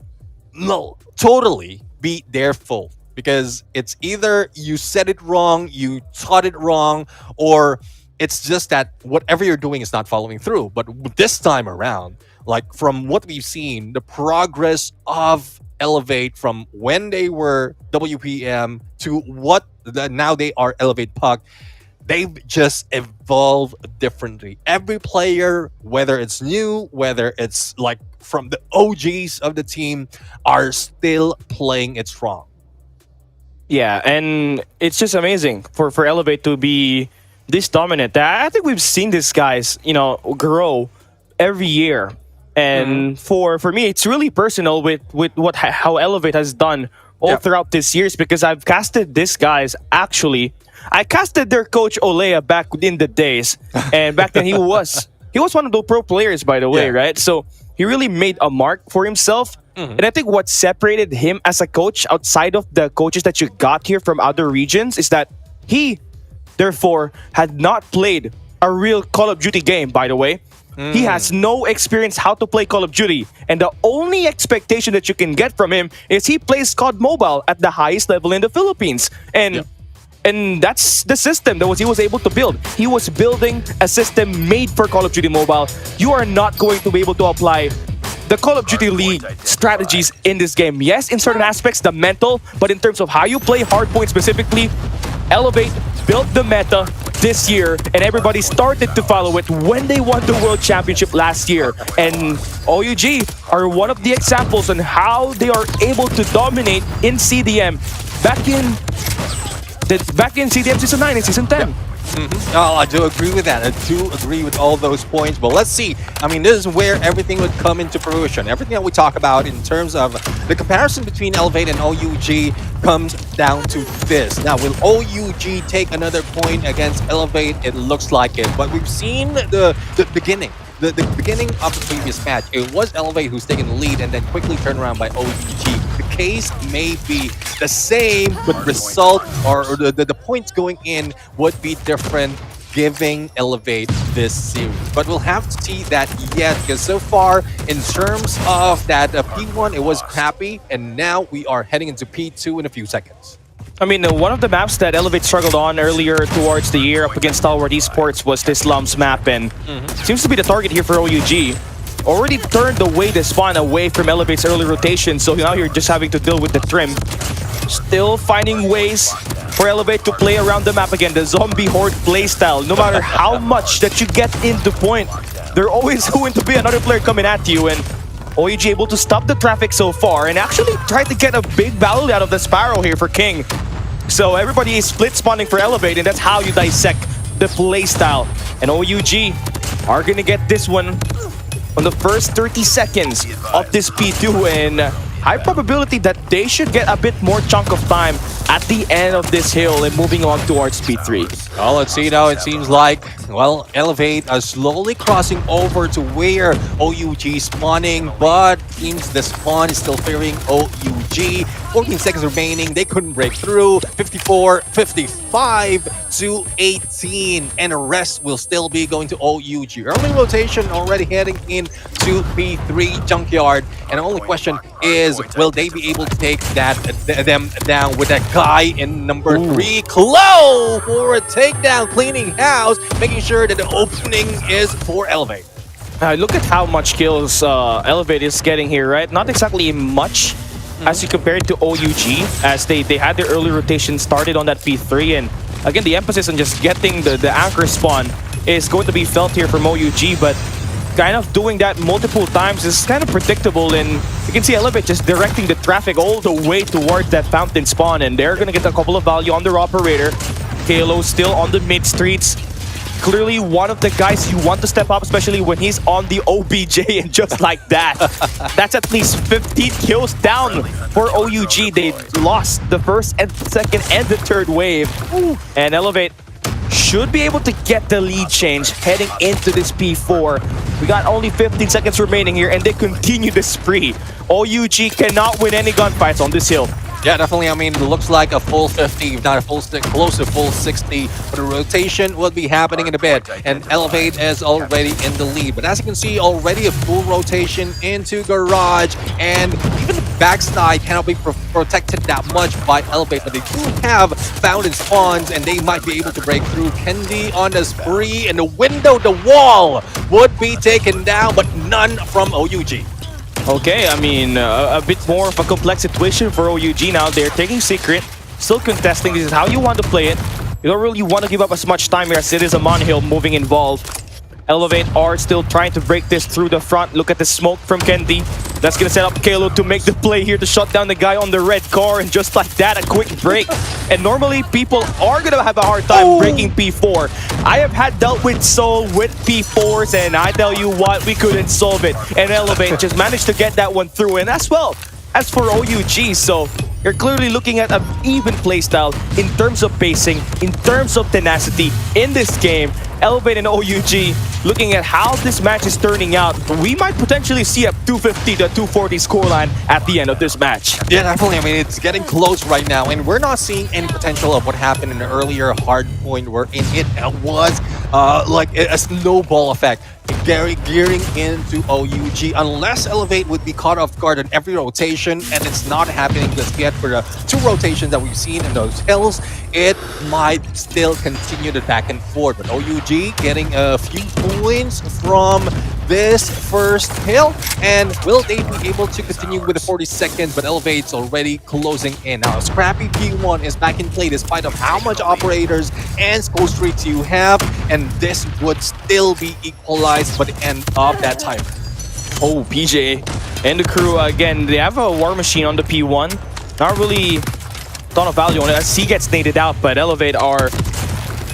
totally be their fault, because it's either you said it wrong, you taught it wrong, or it's just that whatever you're doing is not following through. But this time around, like from what we've seen, the progress of Elevate from when they were WPM to what now they are Elevate Puck, they've just evolved differently. Every player, whether it's new, whether it's like from the OGs of the team, are still playing it strong. Yeah, and it's just amazing for Elevate to be this dominant. I think we've seen these guys, grow every year. And for me, it's really personal with how Elevate has done all throughout this years, because I've casted these guys. Actually, I casted their coach Olea back in the days, and back then he was one of the pro players, by the way, right? So he really made a mark for himself. And I think what separated him as a coach outside of the coaches that you got here from other regions is that he, therefore, had not played a real Call of Duty game, by the way. He has no experience how to play Call of Duty, and the only expectation that you can get from him is he plays COD Mobile at the highest level in the Philippines. And that's the system that he was able to build. He was building a system made for Call of Duty Mobile. You are not going to be able to apply the Call of Duty League strategies in this game. Yes, in certain aspects, the mental, but in terms of how you play Hardpoint specifically, Elevate built the meta this year, and everybody started to follow it when they won the World Championship last year. And OUG are one of the examples on how they are able to dominate in CDM back in CDM Season 9 and Season 10. Oh, I do agree with that. I do agree with all those points. But let's see. I mean, this is where everything would come into fruition. Everything that we talk about in terms of the comparison between Elevate and OUG comes down to this. Now, will OUG take another point against Elevate? It looks like it. But we've seen the beginning. The beginning of the previous match, it was Elevate who's taking the lead and then quickly turned around by OUG. The case may be the same, but result or the points going in would be different, giving Elevate this series. But we'll have to see that yet, because so far, in terms of that P1, it was crappy, and now we are heading into P2 in a few seconds. I mean, one of the maps that Elevate struggled on earlier towards the year up against STALWART Esports was this Lums map, and seems to be the target here for OUG. Already turned away the spawn away from Elevate's early rotation, so now you're just having to deal with the trim. Still finding ways for Elevate to play around the map again, the zombie horde playstyle. No matter how much that you get into point, there always going to be another player coming at you, and OUG able to stop the traffic so far and actually try to get a big value out of the Sparrow here for King. So everybody is split spawning for Elevate, and that's how you dissect the playstyle. And OUG are gonna get this one on the first 30 seconds of this P2, and high probability that they should get a bit more chunk of time at the end of this hill and moving on towards P3. Well, let's see now. It seems like, well, Elevate are slowly crossing over to where OUG is spawning, but seems the spawn is still favoring OUG. 14 seconds remaining. They couldn't break through. 54, 55 to 18. And the rest will still be going to OUG. Early rotation already heading into P3 Junkyard. And the only question is, will they be able to take them down with that guy in number 3? Clo for a takedown, cleaning house, making sure that the opening is for Elevate. Look at how much kills Elevate is getting here, right? Not exactly much as you compare it to OUG, as they had their early rotation started on that P3, and again, the emphasis on just getting the anchor spawn is going to be felt here from OUG, but kind of doing that multiple times is kind of predictable, and you can see Elevate just directing the traffic all the way towards that fountain spawn, and they're gonna get a couple of value on their operator. Kalo still on the mid streets. Clearly one of the guys you want to step up, especially when he's on the OBJ, and just like that. That's at least 15 kills down for OUG. They lost the first and second and the third wave. And Elevate should be able to get the lead change heading into this P4. We got only 15 seconds remaining here, and they continue the spree. OUG cannot win any gunfights on this hill. Yeah, definitely. I mean, it looks like a full 50, if not a full close to full 60. But the rotation will be happening in a bit. And Elevate is already in the lead. But as you can see, already a full rotation into Garage. And even the backside cannot be protected that much by Elevate. But they do have fountain spawns, and they might be able to break through. Kendi on the spree, and the window, the wall would be taken down, but none from OUG. Okay, I mean, a bit more of a complex situation for OUG now. They're taking secret, still contesting. This is how you want to play it. You don't really want to give up as much time here as it is a Monhill moving involved. Elevate are still trying to break this through the front. Look at the smoke from Kendi. That's going to set up Kalo to make the play here to shut down the guy on the red car. And just like that, a quick break. And normally, people are going to have a hard time breaking P4. I have had dealt with Soul with P4s, and I tell you what, we couldn't solve it. And Elevate just managed to get that one through. And as well as for OUG, so you're clearly looking at an even playstyle in terms of pacing, in terms of tenacity in this game. Elevate and OUG looking at how this match is turning out. We might potentially see a 250 to 240 scoreline at the end of this match. Yeah, definitely. I mean, it's getting close right now, and we're not seeing any potential of what happened in the earlier hard point where it was like a snowball effect. Gearing into OUG, unless Elevate would be caught off guard on every rotation, and it's not happening just yet for the 2 rotations that we've seen in those hills. It might still continue the back and forth, but OUG getting a few points from this first hill, and will they be able to continue with the 40 seconds? But Elevate's already closing in. Now, Scrappy P1 is back in play despite of how much operators and skull streets you have, and this would still be equalized by the end of that time. Oh, PJ and the crew again, they have a war machine on the P1. Not really a ton of value on it as he gets naded out, but Elevate are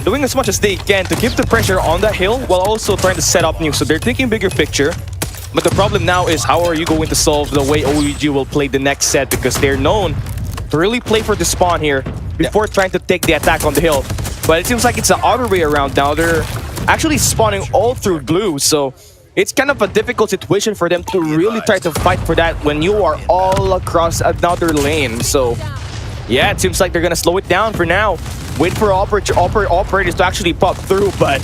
doing as much as they can to keep the pressure on the hill while also trying to set up new. So they're thinking bigger picture. But the problem now is, how are you going to solve the way OUG will play the next set? Because they're known to really play for the spawn here before trying to take the attack on the hill. But it seems like it's the other way around now. They're actually spawning all through blue. So it's kind of a difficult situation for them to really try to fight for that when you are all across another lane. So yeah, it seems like they're going to slow it down for now. Wait for operators to actually pop through, but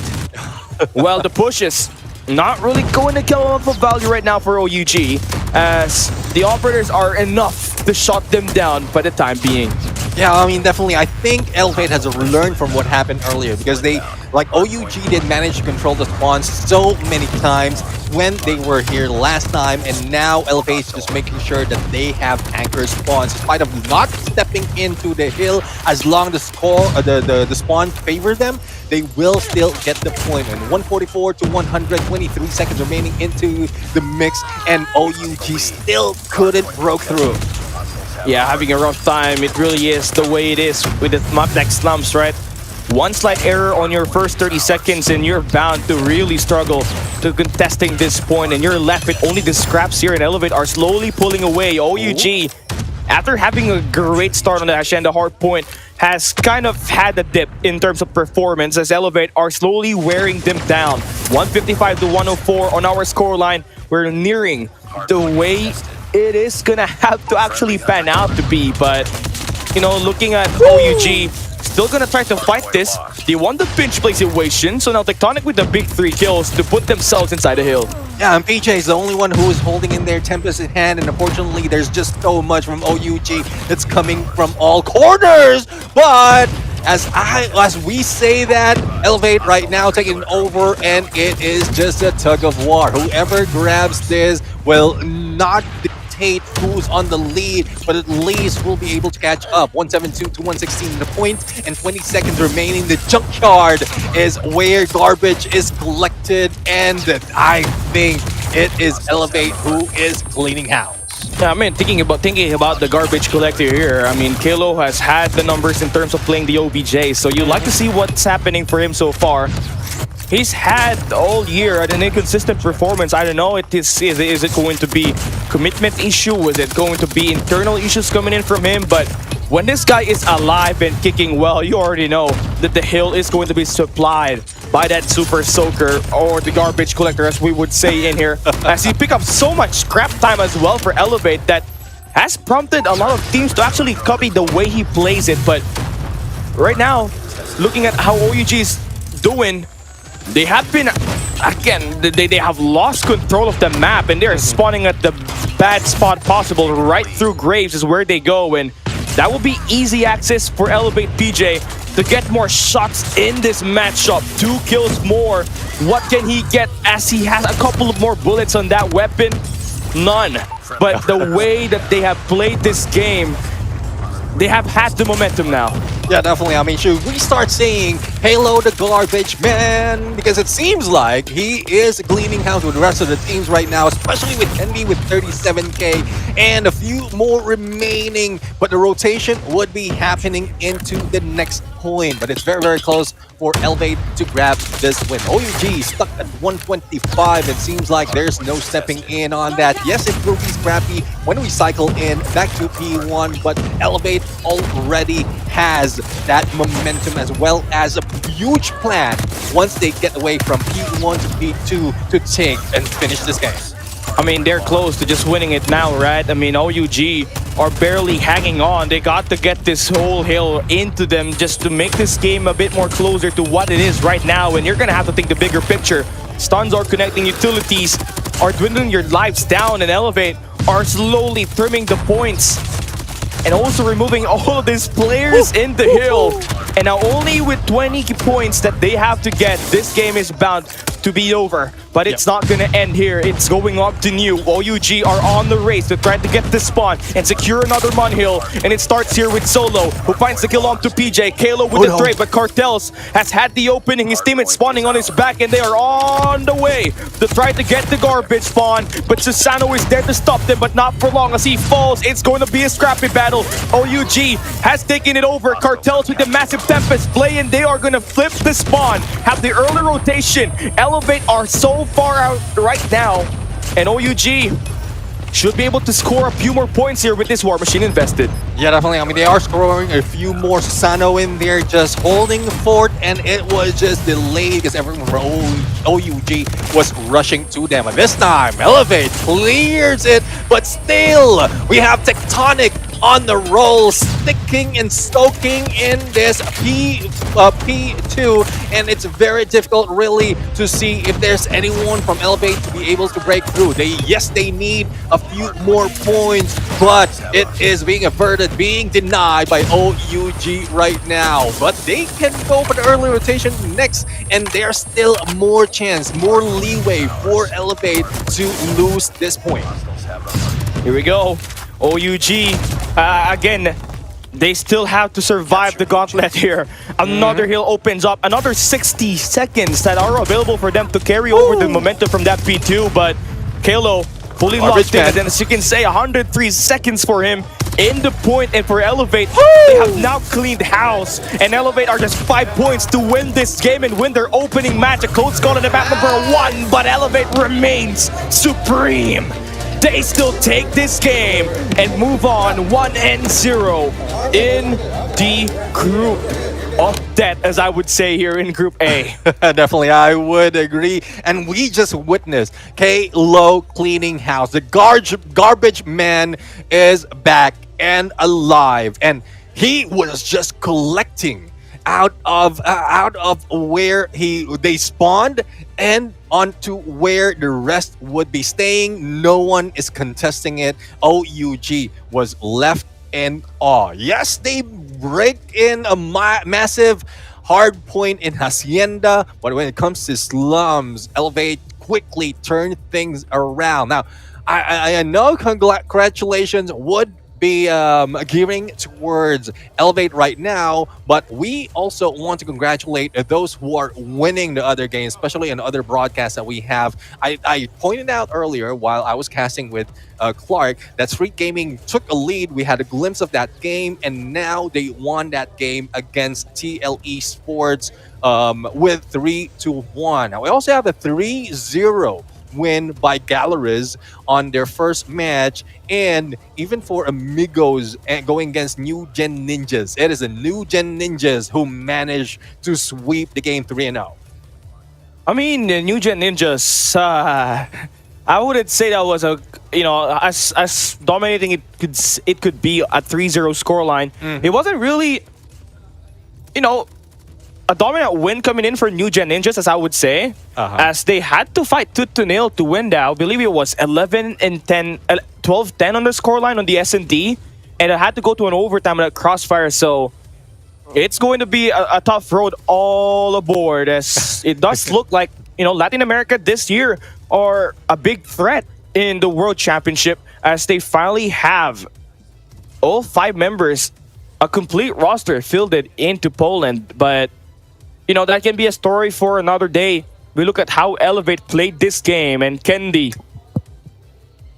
well, the push is not really going to kill enough of value right now for OUG, as the operators are enough to shut them down for the time being. Yeah, I mean, definitely. I think Elevate has learned from what happened earlier because they, like OUG, did manage to control the spawns so many times when they were here last time, and now Elevate's just making sure that they have anchor spawns, in spite of not stepping into the hill. As long as the spawn favors them, they will still get the point. And 144 to 123 seconds remaining into the mix, and OUG still couldn't broke through. Yeah, having a rough time. It really is the way it is with the map deck slumps, right? One slight error on your first 30 seconds and you're bound to really struggle to contesting this point, and you're left with only the scraps here, and Elevate are slowly pulling away. OUG, after having a great start on the Hacienda hard point, has kind of had a dip in terms of performance as Elevate are slowly wearing them down. 155 to 104 on our scoreline. We're nearing the way it is gonna have to actually pan out to be, but you know, looking at OUG, still gonna try to fight this. They won the pinch play situation, so now Tectonic with the big 3 kills to put themselves inside the hill. Yeah, and PJ is the only one who is holding in their Tempest in hand, and unfortunately, there's just so much from OUG that's coming from all corners. But as we say that, Elevate right now taking over, and it is just a tug of war. Whoever grabs this will not dictate who's on the lead, but at least we'll be able to catch up. 172 to 116 the point, and 20 seconds remaining. The junkyard is where garbage is collected, and I think it is Elevate who is cleaning house. Yeah, I mean, thinking about the garbage collector here, I mean, Kalo has had the numbers in terms of playing the OBJ, so you like to see what's happening for him so far. He's had all year an inconsistent performance. I don't know, is it going to be commitment issue? Is it going to be internal issues coming in from him? But when this guy is alive and kicking well, you already know that the hill is going to be supplied by that super soaker, or the garbage collector as we would say in here. As he pick up so much scrap time as well for Elevate, that has prompted a lot of teams to actually copy the way he plays it. But right now, looking at how OUG is doing, they have been, again, they have lost control of the map, and they're spawning at the bad spot possible. Right through Graves is where they go, and that will be easy access for Elevate PJ to get more shots in this matchup. 2 kills more. What can he get as he has a couple of more bullets on that weapon? None. But the way that they have played this game, they have had the momentum now. Yeah, definitely. I mean, should we start saying Halo the garbage man? Because it seems like he is cleaning house with the rest of the teams right now, especially with Envy with 37k and a few more remaining. But the rotation would be happening into the next point. But it's very, very close for Elevate to grab this win. OUG stuck at 125. It seems like there's no stepping in on that. Yes, it will be scrappy when we cycle in back to P1, but Elevate already has that momentum as well as a huge plan once they get away from P1 to P2 to take and finish this game. I mean, they're close to just winning it now, right? I mean, OUG are barely hanging on. They got to get this whole hill into them just to make this game a bit more closer to what it is right now. And you're going to have to think the bigger picture. Stuns are connecting, utilities are dwindling your lives down, and Elevate are slowly trimming the points and also removing all of these players in the hill. And now only with 20 points that they have to get, this game is bound to be over. But it's not gonna end here. It's going up to new. OUG are on the race to try to get this spawn and secure another Mun Hill. And it starts here with Solo, who finds the kill onto PJ. Kalo with the trade, but Cartels has had the opening. His teammates spawning on his back, and they are on the way to try to get the garbage spawn. But Susano is there to stop them, but not for long. As he falls, it's going to be a scrappy battle. OUG has taken it over. Cartels with the massive Tempest play, and they are going to flip the spawn. Have the early rotation. Elevate are so far out right now, and OUG should be able to score a few more points here with this War Machine invested. Yeah, definitely. I mean, they are scoring a few more. Susano in there just holding the fort, and it was just delayed because everyone from OUG was rushing to them. And this time, Elevate clears it, but still, we have Tectonic on the roll, sticking and stoking in this P2, and it's very difficult really to see if there's anyone from Elevate to be able to break through. They need a few more points, but it is being averted, being denied by OUG right now. But they can go for the early rotation next, and there's still more chance, more leeway for Elevate to lose this point. Here we go. OUG, again, they still have to survive the gauntlet here. Another hill opens up. Another 60 seconds that are available for them to carry over the momentum from that P2. But Kalo fully locked in. And then as you can say, 103 seconds for him in the point. And for Elevate, they have now cleaned house. And Elevate are just 5 points to win this game and win their opening match. A code skull in the map number 1. But Elevate remains supreme. They still take this game and move on 1-0 in the group of death, as I would say here in Group A. Definitely, I would agree. And we just witnessed K-Lo cleaning house. The garbage man is back and alive. And he was just collecting out of where they spawned and onto where the rest would be staying. No one is contesting it. OUG was left in awe. Yes, they break in a massive hard point in Hacienda, but when it comes to slums, Elevate quickly turn things around. Now, I know congratulations would be gearing towards Elevate right now, but we also want to congratulate those who are winning the other games, especially in other broadcasts that we have. I pointed out earlier while I was casting with Clark that Street Gaming took a lead. We had a glimpse of that game, and now they won that game against TL Esports with 3-1. Now we also have a 3-0 win by Galleries on their first match, and even for Amigos and going against New Gen Ninjas, it is a New Gen Ninjas who managed to sweep the game 3-0. I mean, the New Gen Ninjas, I wouldn't say that was a, as dominating it could be a 3-0 scoreline. It wasn't really, a dominant win coming in for New Gen Ninjas, as I would say, as they had to fight tooth to nail to win that. I believe it was 12-10 on the scoreline on the S&D, and it had to go to an overtime at Crossfire. So it's going to be a tough road all aboard, as it does look like Latin America this year are a big threat in the World Championship, as they finally have all 5 members, a complete roster fielded into Poland. But that can be a story for another day. We look at how Elevate played this game, and Kendi.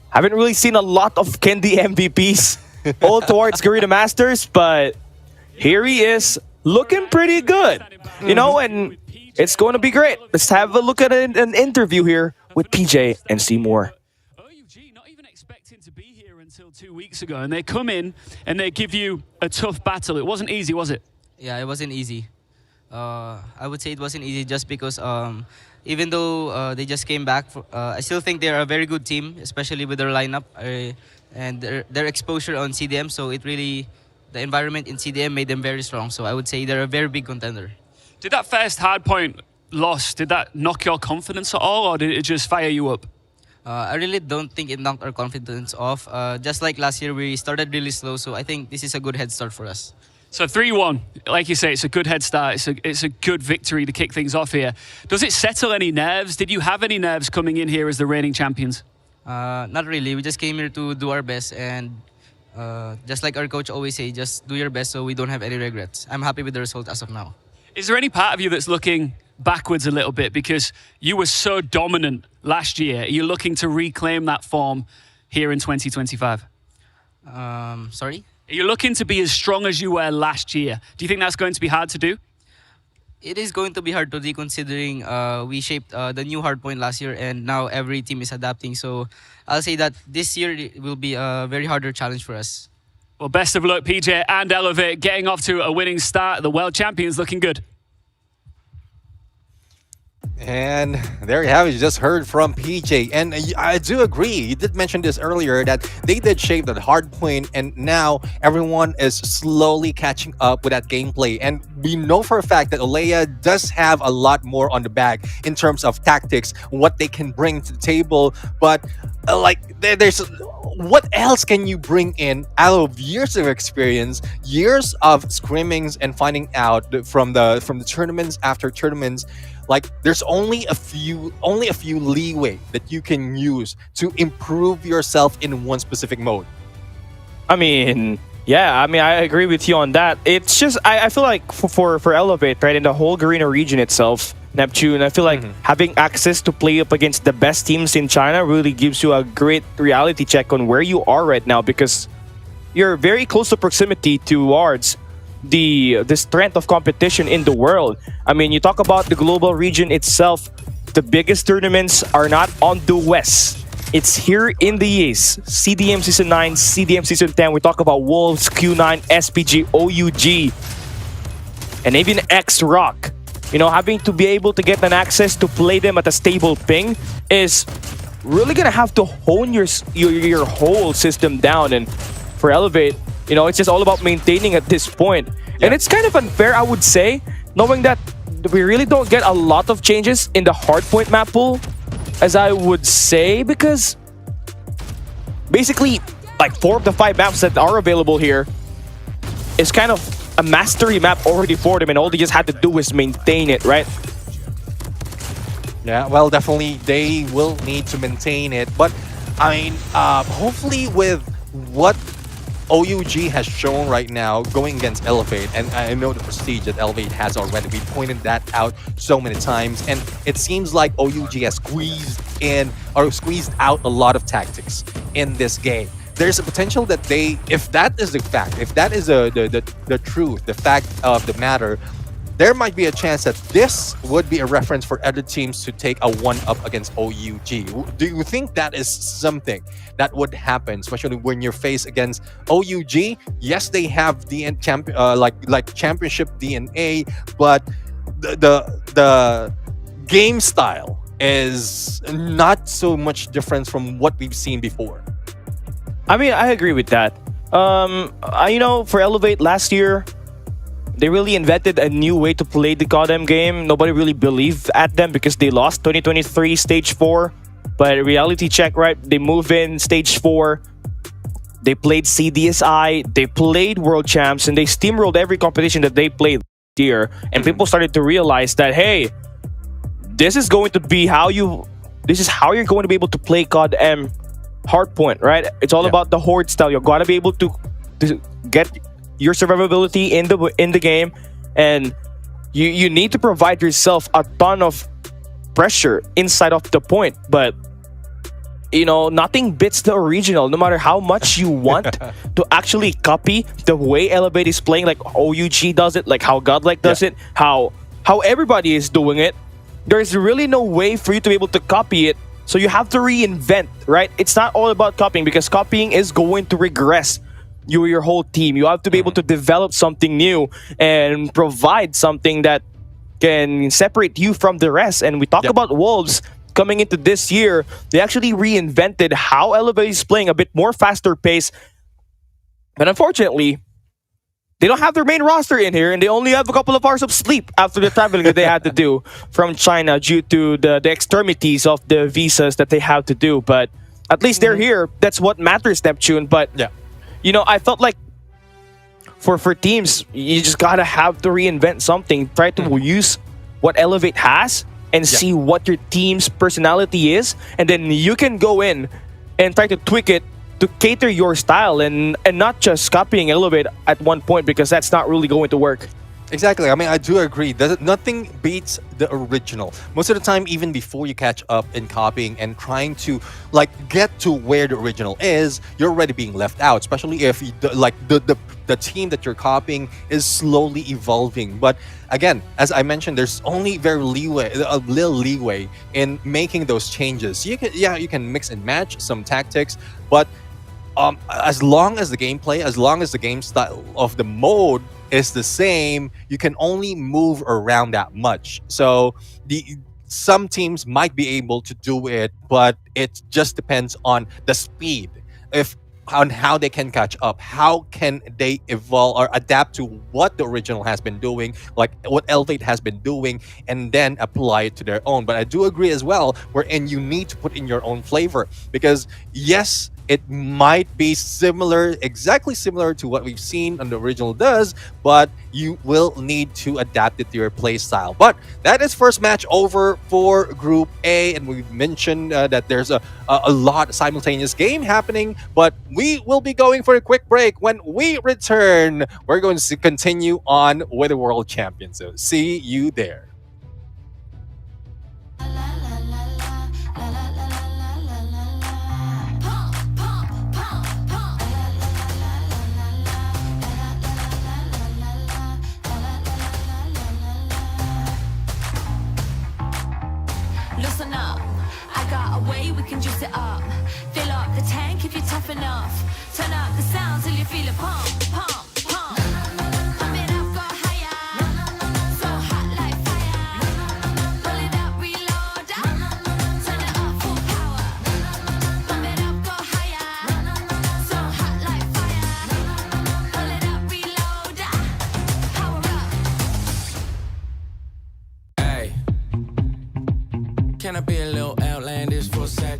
Haven't really seen a lot of Kendi MVPs all towards Garena Masters, but here he is looking pretty good. And it's going to be great. Let's have a look at an interview here with PJ and Seymour. OUG not even expecting to be here until 2 weeks ago, and they come in and they give you a tough battle. It wasn't easy, was it? Yeah, it wasn't easy. I would say it wasn't easy just because even though they just came back, I still think they're a very good team, especially with their lineup and their exposure on CDM. So the environment in CDM made them very strong. So I would say they're a very big contender. Did that first hardpoint loss, did that knock your confidence at all, or did it just fire you up? I really don't think it knocked our confidence off. Just like last year, we started really slow. So I think this is a good head start for us. So 3-1, like you say, it's a good head start. It's a good victory to kick things off here. Does it settle any nerves? Did you have any nerves coming in here as the reigning champions? Not really. We just came here to do our best, and just like our coach always say, just do your best so we don't have any regrets. I'm happy with the result as of now. Is there any part of you that's looking backwards a little bit because you were so dominant last year? Are you looking to reclaim that form here in 2025? Sorry? Are you looking to be as strong as you were last year? Do you think that's going to be hard to do? It is going to be hard to do, considering we shaped the new hardpoint last year, and now every team is adapting. So I'll say that this year it will be a very harder challenge for us. Well, best of luck, PJ and Elevate, getting off to a winning start. The world champions looking good. And there you have it. You just heard from PJ. And I do agree. You did mention this earlier that they did shape that hard point, and now everyone is slowly catching up with that gameplay. And we know for a fact that Olea does have a lot more on the bag in terms of tactics, what they can bring to the table. But there's what else can you bring in out of years of experience, years of scrimmings and finding out from the tournaments after tournaments? Like, there's only a few leeway that you can use to improve yourself in one specific mode. I mean, yeah, I agree with you on that. It's just, I feel like for Elevate, right, in the whole Garena region itself, Neptune, I feel like having access to play up against the best teams in China really gives you a great reality check on where you are right now, because you're very close to proximity towards the strength of competition in the world. I mean, you talk about the global region itself, the biggest tournaments are not on the West. It's here in the East. CDM Season 9, CDM Season 10. We talk about Wolves, Q9, SPG, OUG, and even X-Rock. You know, having to be able to get an access to play them at a stable ping is really gonna have to hone your whole system down. And for Elevate, you know, it's just all about maintaining at this point. And it's kind of unfair, I would say, knowing that we really don't get a lot of changes in the hardpoint map pool, as I would say, because basically, like 4 of the 5 maps that are available here is kind of a mastery map already for them, and all they just had to do is maintain it, right? Yeah, well, definitely they will need to maintain it. But I mean, hopefully with what OUG has shown right now going against Elevate, and I know the prestige that Elevate has already, we pointed that out so many times, and it seems like OUG has squeezed out a lot of tactics in this game. There's a potential that they, if that is the fact, if that is the truth, the fact of the matter, there might be a chance that this would be a reference for other teams to take a one-up against OUG. Do you think that is something that would happen, especially when you're faced against OUG? Yes, they have the championship DNA, but the game style is not so much different from what we've seen before. I mean, I agree with that. You know, for Elevate last year, they really invented a new way to play the COD game. Nobody really believed at them because they lost 2023 Stage 4. But reality check, right? They move in Stage 4. They played CDSI. They played World Champs. And they steamrolled every competition that they played here. And people started to realize that, hey, this is going to be how this is how you're going to be able to play COD M hardpoint, right? It's all about the horde style. You're going to be able to get your survivability in the game, and you need to provide yourself a ton of pressure inside of the point. But you know, nothing beats the original, no matter how much you want to actually copy the way Elevate is playing, like OUG does it, like how Godlike does it, how everybody is doing it. There's really no way for you to be able to copy it, so you have to reinvent, right? It's not all about copying, because copying is going to regress your whole team. You have to be able to develop something new and provide something that can separate you from the rest. And we talk about Wolves coming into this year. They actually reinvented how Elevate is playing, a bit more faster pace. But unfortunately, they don't have their main roster in here, and they only have a couple of hours of sleep after the traveling that they had to do from China due to the extremities of the visas that they have to do. But at least they're here. That's what matters, Neptune. But you know, I felt like for teams, you just gotta have to reinvent something. Try to use what Elevate has and see what your team's personality is, and then you can go in and try to tweak it to cater your style, and not just copying Elevate at one point, because that's not really going to work. Exactly. I mean, I do agree that nothing beats the original. Most of the time, even before you catch up in copying and trying to get to where the original is, you're already being left out. Especially if the team that you're copying is slowly evolving. But again, as I mentioned, there's only a little leeway in making those changes. You can mix and match some tactics, but as long as the gameplay, as long as the game style of the mode is the same, you can only move around that much. So some teams might be able to do it, but it just depends on the speed. If on how they can catch up, how can they evolve or adapt to what the original has been doing, like what Elevate has been doing, and then apply it to their own. But I do agree as well, wherein you need to put in your own flavor, because yes, it might be similar, exactly similar to what we've seen on the original does, but you will need to adapt it to your play style. But that is first match over for Group A, and we've mentioned that there's a lot simultaneous game happening, but we will be going for a quick break. When we return, we're going to continue on with the World Champions. So see you there. Listen up, I got a way we can juice it up. Fill up the tank if you're tough enough. Turn up the sound till you feel it pump, pump, pump. Pump it up, go higher. So hot like fire. Pull it up, reload. Turn it up, full power. Pump it up, go higher. So hot like fire. Pull it up, reload. Power up. Hey, can I be a little outlandish for a sec?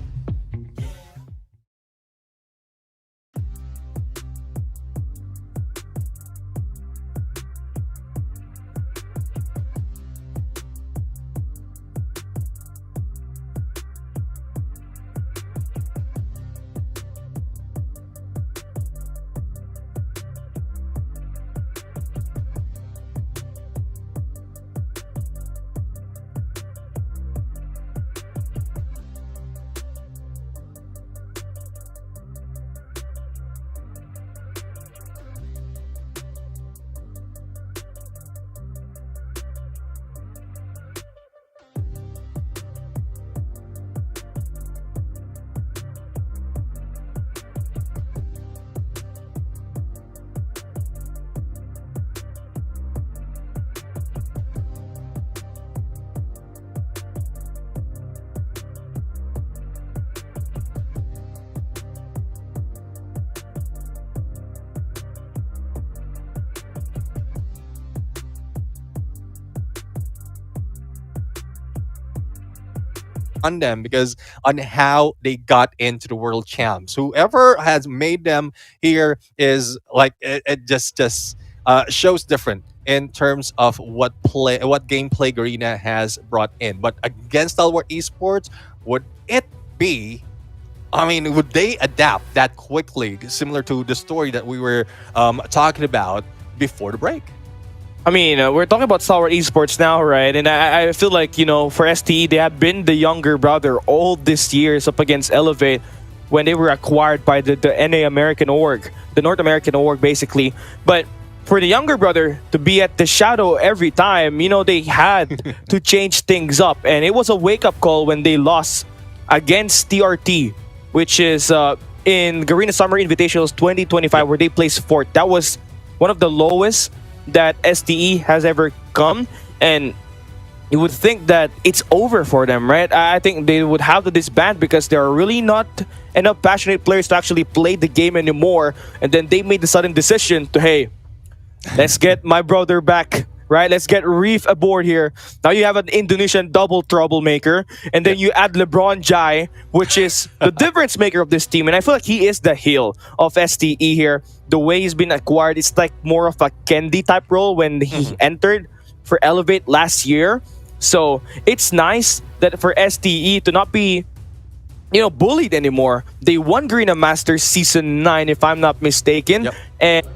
On them, because on how they got into the world champs, whoever has made them here is like it just shows different in terms of what gameplay Garena has brought in. But against Stalwart Esports, would it be, I mean, would they adapt that quickly, similar to the story that we were talking about before the break? I mean, we're talking about STALWART Esports now, right? And I feel like, you know, for STE, they have been the younger brother all these years up against Elevate when they were acquired by the NA American org, the North American org, basically. But for the younger brother to be at the shadow every time, you know, they had to change things up. And it was a wake-up call when they lost against TRT, which is in Garena Summer Invitationals 2025, where they placed fourth. That was one of the lowest that STE has ever come, and you would think that it's over for them, right? I think they would have to disband because there are really not enough passionate players to actually play the game anymore. And then they made the sudden decision to, hey, let's get my brother back, right? Let's get Reef aboard here. Now you have an Indonesian double troublemaker, and then you add LeBron Jai, which is the difference maker of this team. And I feel like he is the heel of STE here. The way he's been acquired, it's like more of a Kendi type role when he entered for Elevate last year. So it's nice that for STE to not be, you know, bullied anymore. They won Garena Masters Season 9, if I'm not mistaken. And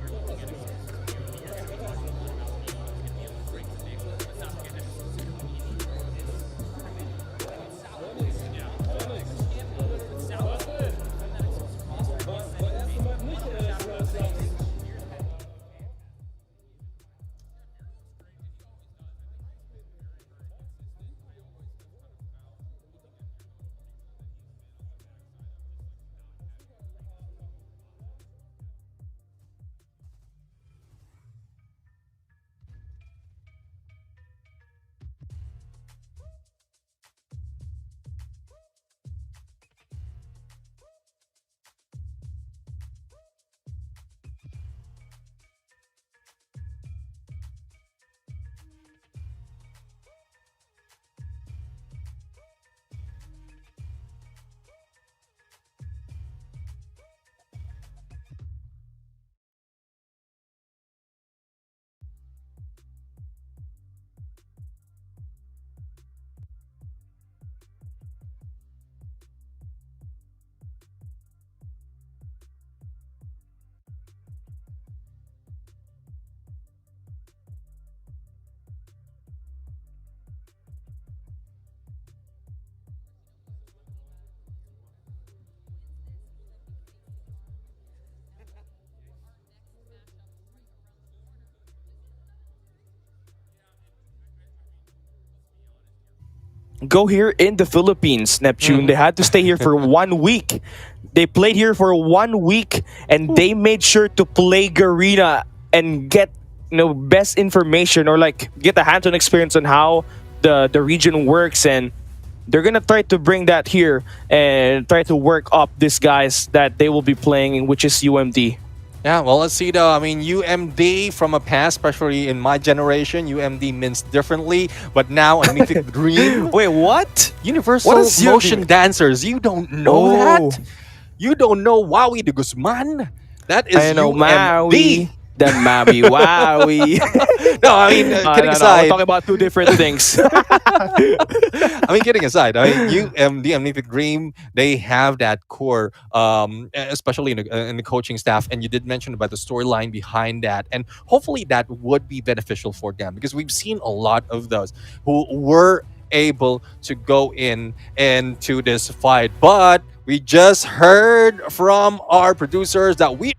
go here in the Philippines, Neptune. They had to stay here for 1 week. They played here for 1 week, and they made sure to play Garena and get best information, or like get a hands-on experience on how the region works, and they're gonna try to bring that here and try to work up these guys that they will be playing, which is UMD. Yeah, well, let's see though. I mean, UMD from a past, especially in my generation, UMD means differently. But now a mythic dream. Wait, what? Universal What is Motion Dancers. You don't know that? You don't know Wowie de Guzman? That is I know UMD. Maui. The Maui Wowie. No, I mean, kidding aside. We're talking about two different things. I mean, kidding aside, I mean, UMD and Mythic Dream, they have that core, especially in the coaching staff. And you did mention about the storyline behind that. And hopefully that would be beneficial for them, because we've seen a lot of those who were able to go into this fight. But we just heard from our producers that we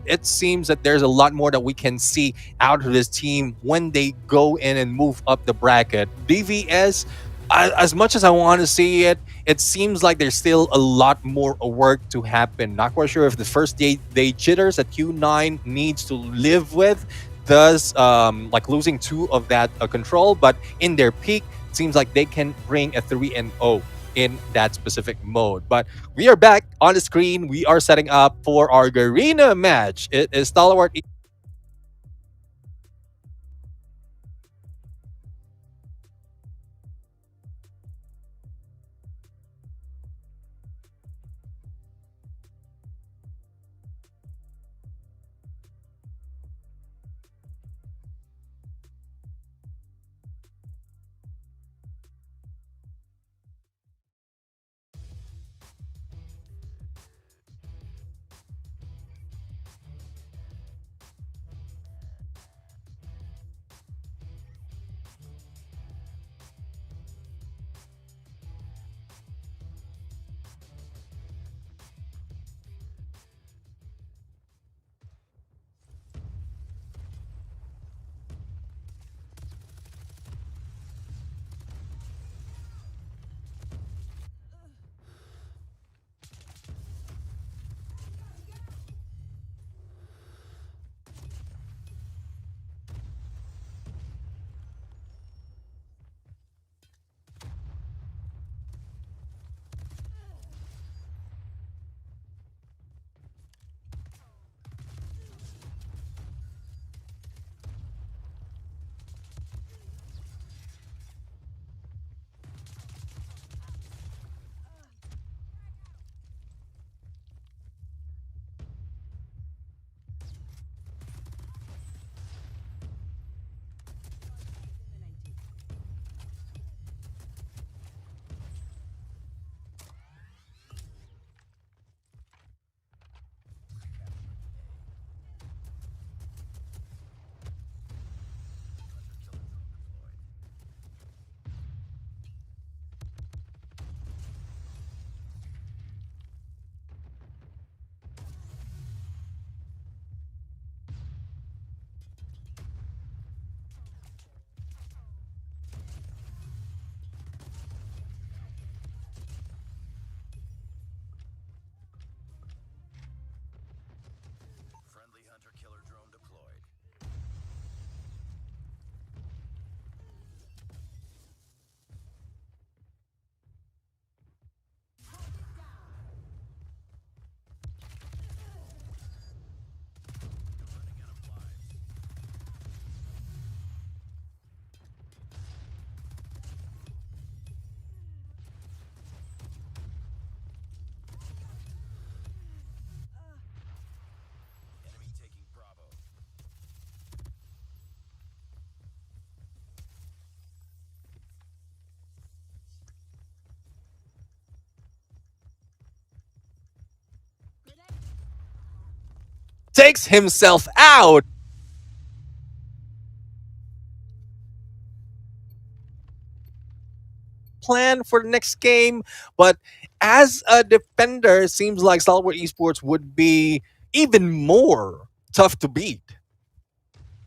it seems that there's a lot more that we can see out of this team when they go in and move up the bracket. DVS, as much as I want to see it, it seems like there's still a lot more work to happen. Not quite sure if the first day jitters that Q9 needs to live with, thus like losing 2 of that control, but in their peak, it seems like they can bring a 3-0 in that specific mode. But we are back on the screen. We are setting up for our Garena match. It is Stalwart takes himself out. Plan for the next game, but as a defender, it seems like Stalwart Esports would be even more tough to beat.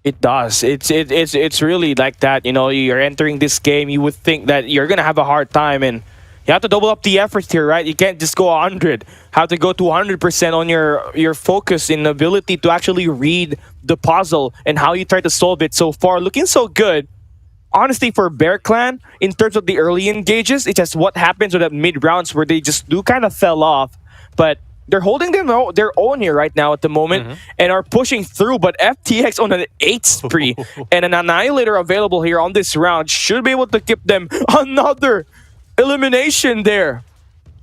It does. It's really like that. You know, you're entering this game, you would think that you're gonna have a hard time, and you have to double up the efforts here, right? You can't just go 100. Have to go to 100% on your focus and ability to actually read the puzzle and how you try to solve it. So far, looking so good. Honestly, for Bear Clan, in terms of the early engages, it's just what happens with the mid rounds where they just do kind of fell off. But they're holding their own here right now at the moment and are pushing through. But FTX on an 8 spree and an Annihilator available here on this round should be able to give them another elimination there.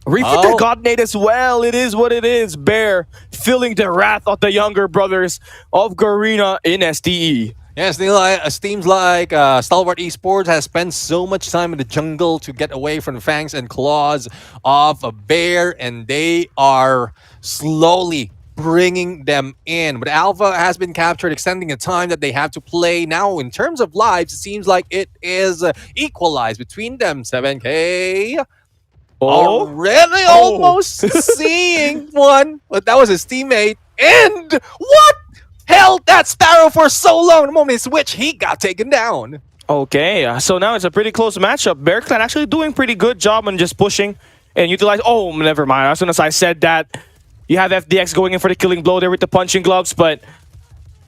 Reef got Nate as well. It is what it is. Bear feeling the wrath of the younger brothers of Garena in SDE. Yeah, it seems like Stalwart Esports has spent so much time in the jungle to get away from the fangs and claws of a bear, and they are slowly bringing them in. But Alpha has been captured, extending the time that they have to play. Now, in terms of lives, it seems like it is equalized between them. 7K. Already almost seeing one, but that was his teammate. And what held that Sparrow for so long? The moment in switch, he got taken down. Okay, so now it's a pretty close matchup. Bear Clan actually doing pretty good job on just pushing and utilize. Oh, never mind. As soon as I said that, you have FDX going in for the killing blow there with the punching gloves, but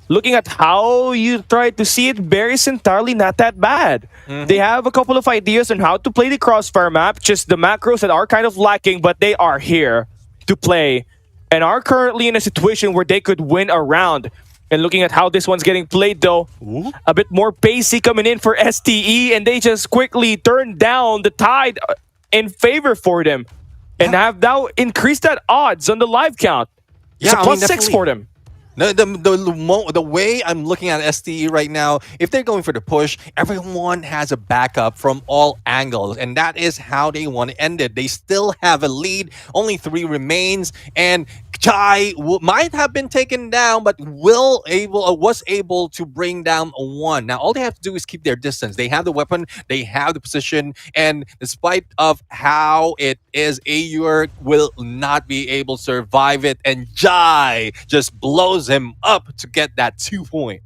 looking at how you try to see it, Bear is entirely not that bad. They have a couple of ideas on how to play the crossfire map, just the macros that are kind of lacking, but they are here to play and are currently in a situation where they could win a round. And looking at how this one's getting played, though, a bit more pacey coming in for STE, and they just quickly turn down the tide in favor for them and have now increased that odds on the live count. It's a +6 for them. The way I'm looking at STE right now, if they're going for the push, everyone has a backup from all angles, and that is how they want to end it. They still have a lead, only 3 remains, and Chai might have been taken down, but was able to bring down 1. Now, all they have to do is keep their distance. They have the weapon, they have the position, and despite of how it is, Ayur will not be able to survive it, and Jai just blows him up to get that 2 point.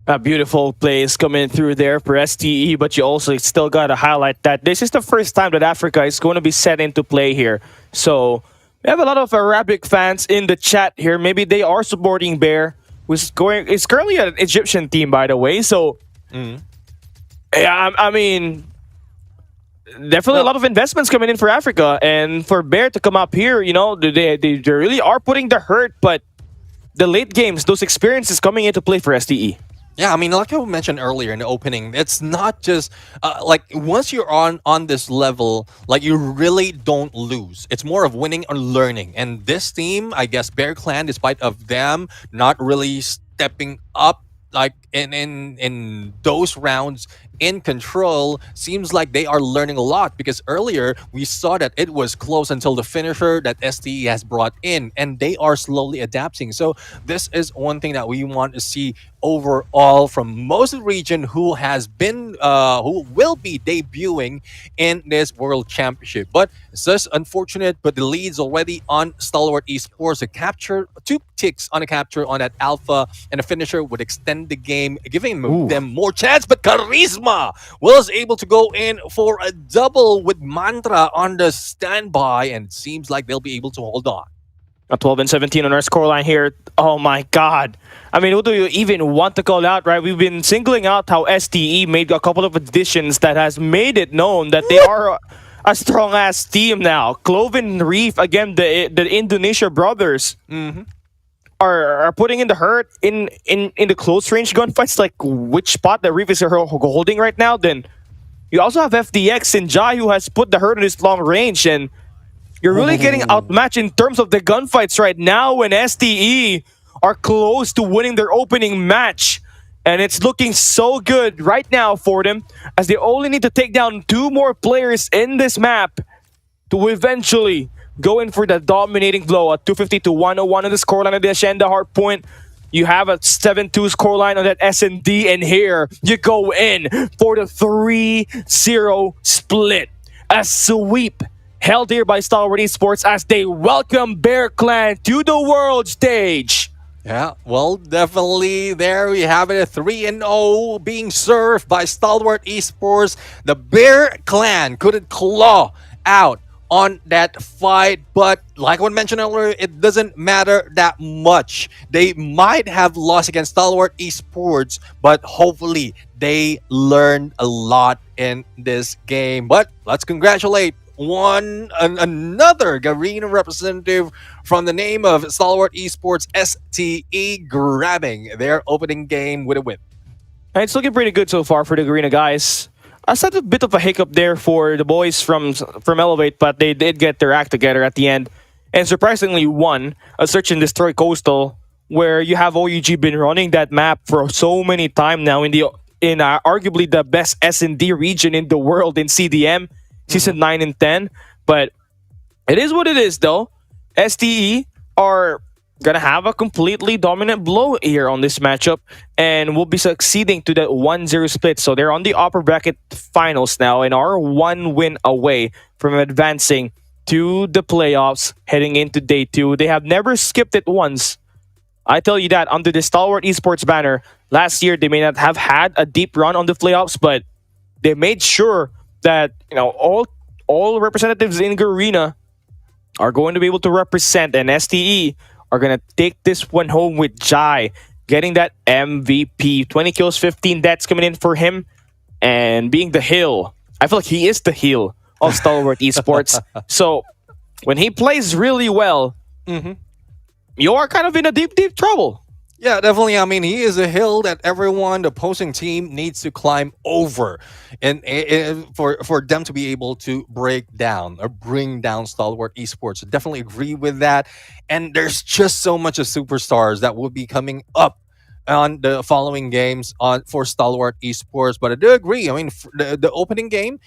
A beautiful plays coming through there for STE, but you also still got to highlight that this is the first time that Africa is going to be set into play here. So we have a lot of Arabic fans in the chat here. Maybe they are supporting Bear, who's going. It's currently an Egyptian team, by the way. So, yeah, I mean, definitely a lot of investments coming in for Africa, and for Bear to come up here, you know, they really are putting the hurt, but the late games, those experiences coming into play for STE. Yeah, I mean, like I mentioned earlier in the opening, it's not just like once you're on this level, like you really don't lose. It's more of winning or learning. And this team, I guess, Bear Clan, despite of them not really stepping up like in those rounds in control, seems like they are learning a lot, because earlier we saw that it was close until the finisher that STE has brought in, and they are slowly adapting. So this is one thing that we want to see overall from most of the region who will be debuting in this World Championship. But it's just unfortunate, but the lead's already on Stalwart Esports. A capture, 2 ticks on a capture on that alpha, and a finisher would extend the game, giving them more chance. But Charisma was able to go in for a double with Mantra on the standby, and it seems like they'll be able to hold on. A 12 and 17 on our scoreline here. Oh my God. I mean, who do you even want to call out, right? We've been singling out how STE made a couple of additions that has made it known that they are a strong-ass team now. Cloven Reef, again, the Indonesia brothers are putting in the hurt in the close-range gunfights, like which spot that Reef is holding right now. Then you also have FDX and Jai, who has put the hurt in this long range, and you're really getting outmatched in terms of the gunfights right now when STE are close to winning their opening match. And it's looking so good right now for them, as they only need to take down 2 more players in this map to eventually go in for the dominating blow at 250 to 101 on the scoreline of the Ashenda Hardpoint. You have a 7-2 scoreline on that S&D, and here you go in for the 3-0 split. A sweep held here by STALWART Esports as they welcome Bear Clan to the world stage. Yeah, well, definitely there we have it, a 3-0 being served by STALWART Esports. The Bear Clan couldn't claw out on that fight, but like I mentioned earlier, it doesn't matter that much. They might have lost against STALWART Esports, but hopefully they learned a lot in this game. But let's congratulate another Garena representative from the name of STALWART Esports, STE, grabbing their opening game with a win. It's looking pretty good so far for the Garena guys. I said a bit of a hiccup there for the boys from Elevate, but they did get their act together at the end and surprisingly won a Search and Destroy Coastal, where you have OUG been running that map for so many time now in arguably the best S&D region in the world in CDM. Season 9 and 10, but it is what it is though. STE are gonna have a completely dominant blow here on this matchup and will be succeeding to that 1-0 split. So they're on the upper bracket finals now and are 1 win away from advancing to the playoffs heading into day 2. They have never skipped it once. I tell you that under the STALWART Esports banner, last year they may not have had a deep run on the playoffs, but they made sure that all representatives in Garena are going to be able to represent, and STE are going to take this one home with Jai getting that MVP. 20 kills, 15 deaths coming in for him, and being the heel. I feel like he is the heel of STALWART Esports. So when he plays really well, you are kind of in a deep trouble. Yeah, definitely. I mean, he is a hill that everyone, the opposing team, needs to climb over, and for them to be able to break down or bring down STALWART Esports. I definitely agree with that. And there's just so much of superstars that will be coming up on the following games for STALWART Esports. But I do agree. I mean, the opening game,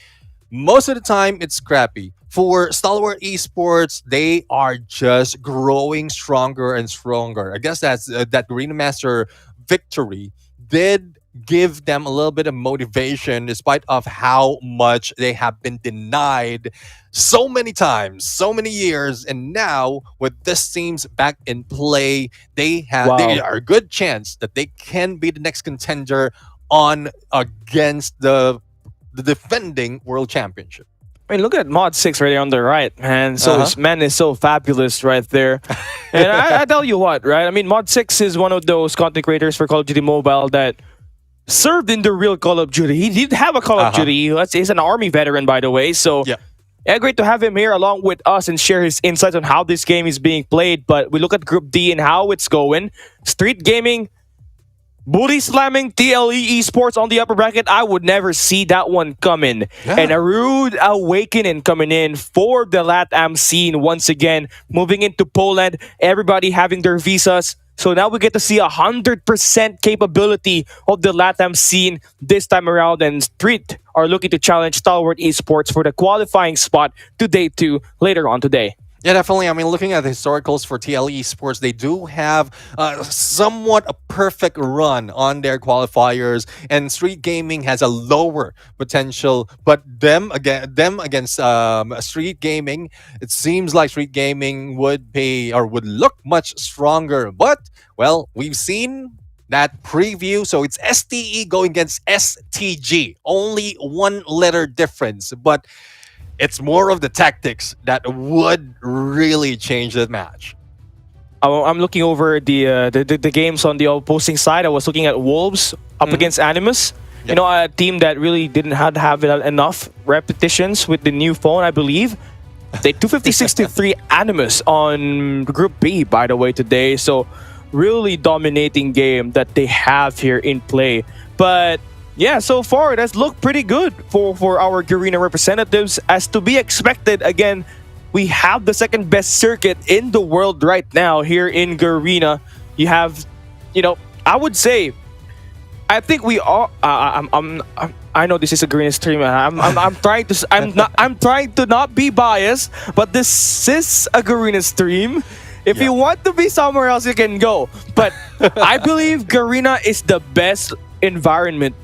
most of the time it's scrappy. For STALWART Esports, they are just growing stronger and stronger. I guess that's that Garena Master victory did give them a little bit of motivation despite of how much they have been denied so many times, so many years. And now with this team's back in play, they are a good chance that they can be the next contender on against the defending world championship. I mean, look at Mod 6 right there on the right, man. So his man is so fabulous right there. And I tell you what, right? I mean, Mod 6 is one of those content creators for Call of Duty Mobile that served in the real Call of Duty. He did have a Call of Duty. He's an Army veteran, by the way. So yeah, great to have him here along with us and share his insights on how this game is being played. But we look at Group D and how it's going. Street Gaming booty slamming TLE Esports on the upper bracket. I would never see that one coming. And a rude awakening coming in for the LATAM scene once again. Moving into Poland, everybody having their visas. So now we get to see 100% capability of the LATAM scene this time around. And Street are looking to challenge STALWART Esports for the qualifying spot to day 2 later on today. Yeah, definitely. I mean, looking at the historicals for TLE Sports, they do have somewhat a perfect run on their qualifiers, and Street Gaming has a lower potential. But them against Street Gaming, it seems like Street Gaming would look much stronger. But well, we've seen that preview, so it's STE going against STG, only 1 letter difference, but it's more of the tactics that would really change the match. I'm looking over the games on the opposing side. I was looking at Wolves up against Animus. You know, a team that really didn't have enough repetitions with the new phone, I believe. They 250-63 Animus on Group B, by the way, today. So really dominating game that they have here in play. But yeah, so far it has looked pretty good for our Garena representatives. As to be expected, again, we have the second best circuit in the world right now here in Garena. You have, I would say, I think we are. I know this is a Garena stream. I'm trying to not be biased, but this is a Garena stream. If you want to be somewhere else, you can go. But I believe Garena is the best environment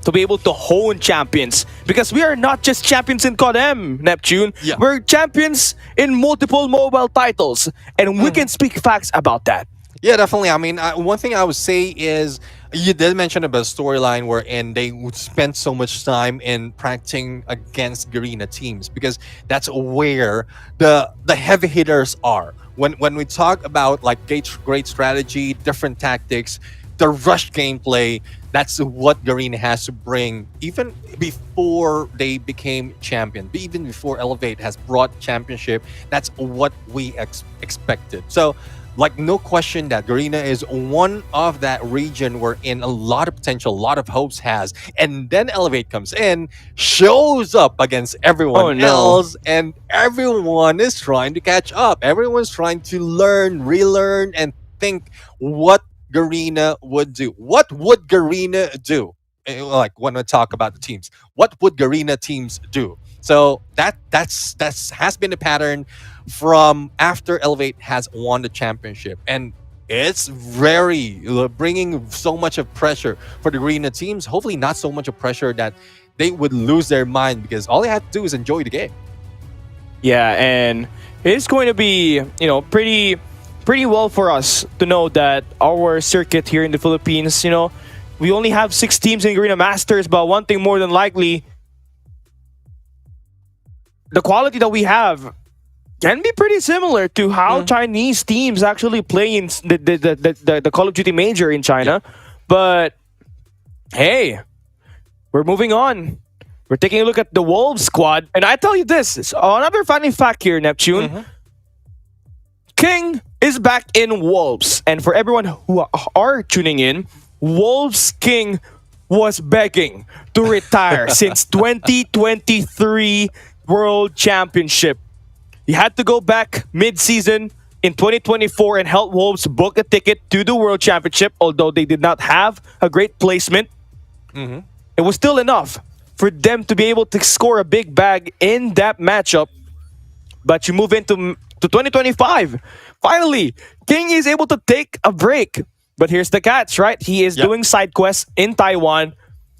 to be able to hone champions, because we are not just champions in COD M, Neptune. We're champions in multiple mobile titles, and we can speak facts about that. Yeah, definitely. I mean, one thing I would say is you did mention about storyline wherein they would spend so much time in practicing against Garena teams, because that's where the heavy hitters are. When we talk about like great strategy, different tactics, the rush gameplay, that's what Garena has to bring even before they became champion, even before Elevate has brought championship. That's what we expected. So, like, no question that Garena is one of that region wherein a lot of potential, a lot of hopes has. And then Elevate comes in, shows up against everyone else, and everyone is trying to catch up. Everyone's trying to learn, relearn, and think what Garena would do. What would Garena do? Like, when we talk about the teams, what would Garena teams do? So that's has been a pattern from after Elevate has won the championship, and it's very bringing so much of pressure for the Garena teams. Hopefully, not so much of pressure that they would lose their mind, because all they have to do is enjoy the game. Yeah, and it's going to be, pretty well for us to know that our circuit here in the Philippines, we only have 6 teams in Garena Masters, but one thing more than likely, the quality that we have can be pretty similar to how Chinese teams actually play in the Call of Duty Major in China. But hey, we're moving on. We're taking a look at the Wolves squad, and I tell you this, another funny fact here, Neptune. King is back in Wolves, and for everyone who are tuning in, Wolves King was begging to retire since 2023 World Championship. He had to go back mid-season in 2024 and help Wolves book a ticket to the World Championship, although they did not have a great placement. It was still enough for them to be able to score a big bag in that matchup. But you move into 2025. Finally, King is able to take a break. But here's the catch, right? He is doing side quests in Taiwan.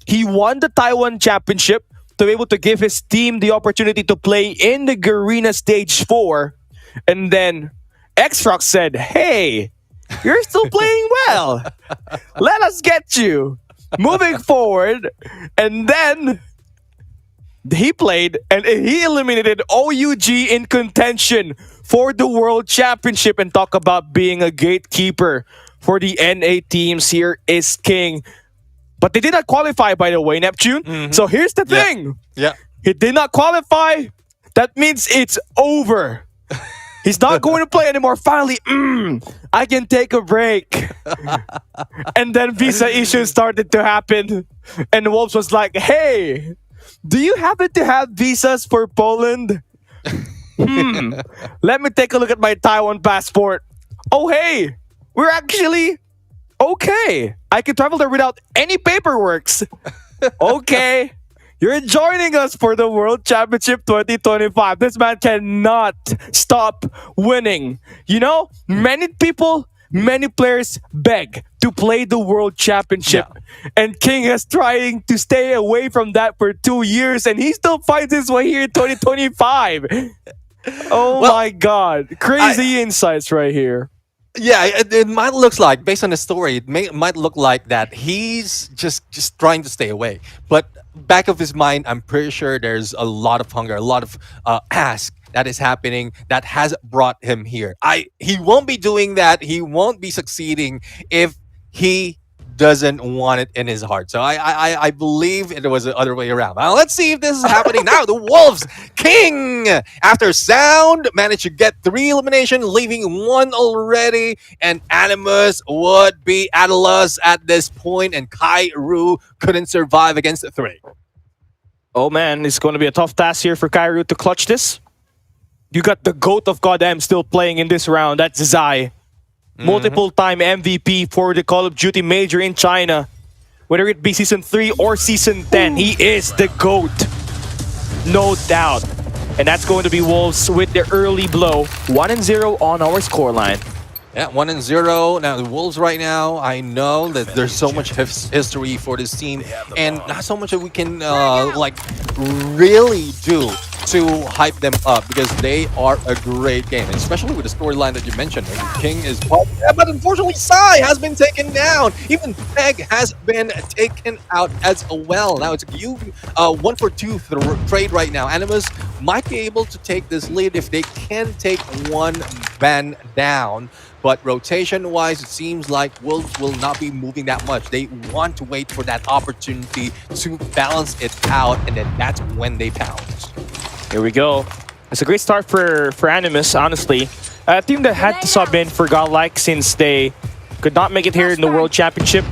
He won the Taiwan Championship to be able to give his team the opportunity to play in the Garena Stage 4. And then Xrox said, hey, you're still playing well. Let us get you. Moving forward. And then he played and he eliminated OUG in contention for the World Championship. And talk about being a gatekeeper for the NA teams. Here is King. But they did not qualify, by the way, Neptune. So here's the thing. He did not qualify. That means it's over. He's not going to play anymore. Finally, I can take a break. And then visa issues started to happen. And Wolves was like, hey, do you happen to have visas for Poland? Let me take a look at my Taiwan passport. Oh, hey, we're actually okay. I can travel there without any paperwork. Okay. You're joining us for the World Championship 2025. This man cannot stop winning. Many people, many players beg to play the World Championship. And King is trying to stay away from that for 2 years, and he still finds his way here in 2025. My God. Crazy insights right here. Yeah, it might look like, based on the story, it might look like that he's just trying to stay away. But back of his mind, I'm pretty sure there's a lot of hunger, a lot of ask that is happening that has brought him here. He won't be doing that. He won't be succeeding if he doesn't want it in his heart. So I believe it was the other way around. Now let's see if this is happening now. The Wolves King, after Sound, managed to get 3 elimination, leaving 1 already. And Animus would be at a loss at this point, and Kairu couldn't survive against 3. Oh man, it's going to be a tough task here for Kairu to clutch this. You got the GOAT of God M still playing in this round. That's Zai. Multiple-time MVP for the Call of Duty Major in China. Whether it be Season 3 or Season 10, he is the GOAT. No doubt. And that's going to be Wolves with their early blow. 1-0 on our scoreline. Yeah, 1-0. Now the Wolves right now, I know that there's so much history for this team, and not so much that we can like really do to hype them up, because they are a great game, especially with the storyline that you mentioned. King is part of that, but unfortunately Sai has been taken down. Even Peg has been taken out as well. Now it's a 1-for-2 trade right now. Animus might be able to take this lead if they can take one man down. But rotation-wise, it seems like Wolves will not be moving that much. They want to wait for that opportunity to balance it out, and then that's when they pounce. Here we go. It's a great start for Animus, honestly. A team that had to sub in for Godlike since they could not make it here in the World Championship.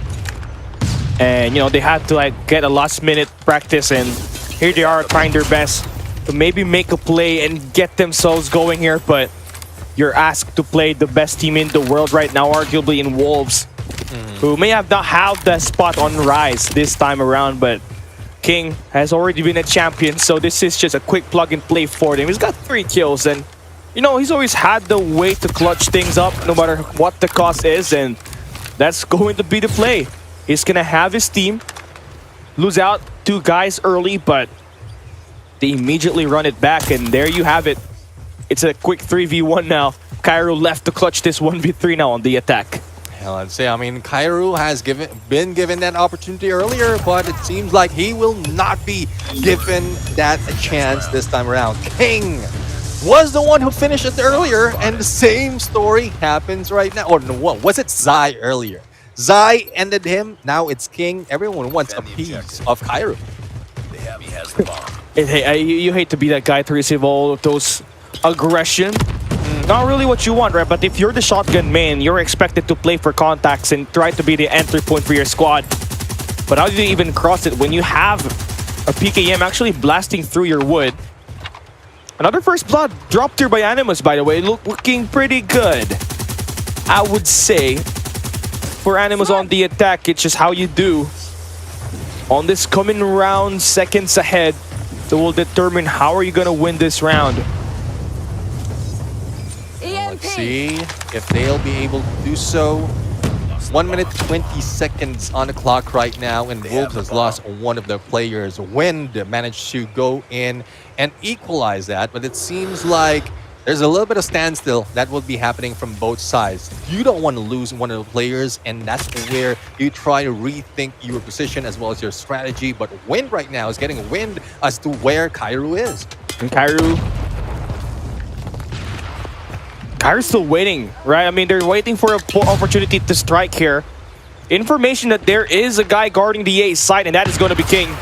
And, you know, they had to like get a last-minute practice, and here they are trying their best to maybe make a play and get themselves going here, but you're asked to play the best team in the world right now, arguably in Wolves, who may have not have the spot on Rise this time around, but King has already been a champion, so this is just a quick plug and play for him. He's got 3 kills, and you know, he's always had the way to clutch things up no matter what the cost is, and that's going to be the play. He's gonna have his team lose out 2 guys early, but they immediately run it back, and there you have it. It's a quick 3v1 now. Kairu left to clutch this 1v3 now on the attack. Yeah, let's say, I mean, Kairu has been given that opportunity earlier, but it seems like he will not be given that chance this time around. King was the one who finished it earlier, and the same story happens right now. Or no, was it Zai earlier? Zai ended him, now it's King. Everyone wants a piece of Kairu. You hate to be that guy to receive all of those aggression. Not really what you want, right? But if you're the shotgun main, you're expected to play for contacts and try to be the entry point for your squad. But how do you even cross it when you have a PKM actually blasting through your wood? Another first blood dropped here by Animus, by the way, looking pretty good, I would say. For Animus on the attack, it's just how you do on this coming round, seconds ahead, that will determine how are you gonna win this round. Let's see if they'll be able to do so. 1 minute 20 seconds on the clock right now, and Wolves has lost one of their players. Wind managed to go in and equalize that, but it seems like there's a little bit of standstill that will be happening from both sides. You don't want to lose one of the players, and that's where you try to rethink your position as well as your strategy. But Wind right now is getting wind as to where Kairu is. And Kairu's still waiting, right? I mean, they're waiting for an opportunity to strike here. Information that there is a guy guarding the A side, and that is going to be King.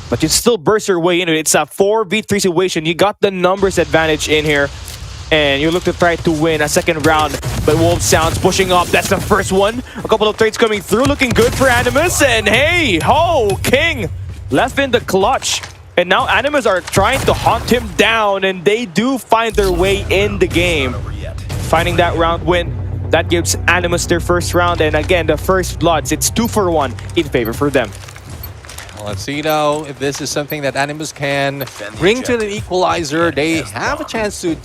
But you still burst your way into it. It's a 4v3 situation. You got the numbers advantage in here, and you look to try to win a second round. But Wolf Sounds pushing up. That's the first one. A couple of trades coming through, looking good for Animus. And hey, ho, King left in the clutch. And now Animus are trying to hunt him down, and they do find their way in the game. Finding that round win, that gives Animus their first round. And again, the first bloods, it's 2-for-1 in favor for them. Let's see now if this is something that Animus can bring to the equalizer. They have a chance to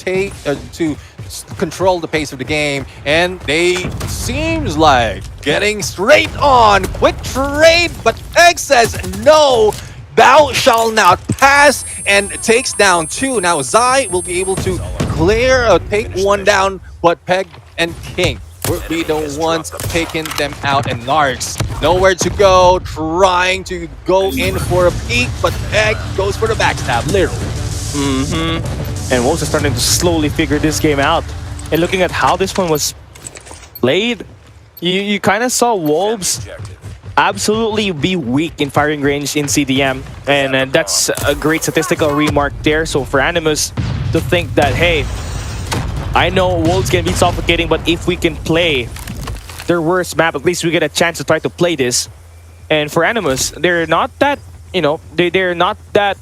control the pace of the game, and they seems like getting straight on. Quick trade, but Peg says no. Thou shall not pass, and takes down 2. Now Zai will be able to take one down, but Peg and King will be the ones taking them out, and Narcs nowhere to go, trying to go in for a peek, but Peg goes for the backstab, literally. And Wolves are starting to slowly figure this game out. And looking at how this one was played, you kind of saw Wolves absolutely be weak in firing range in CDM, and that's a great statistical remark there. So for Animus to think that, hey, I know Wolves can be suffocating, but if we can play their worst map, at least we get a chance to try to play this. And for Animus, they're not that, you know, they're not that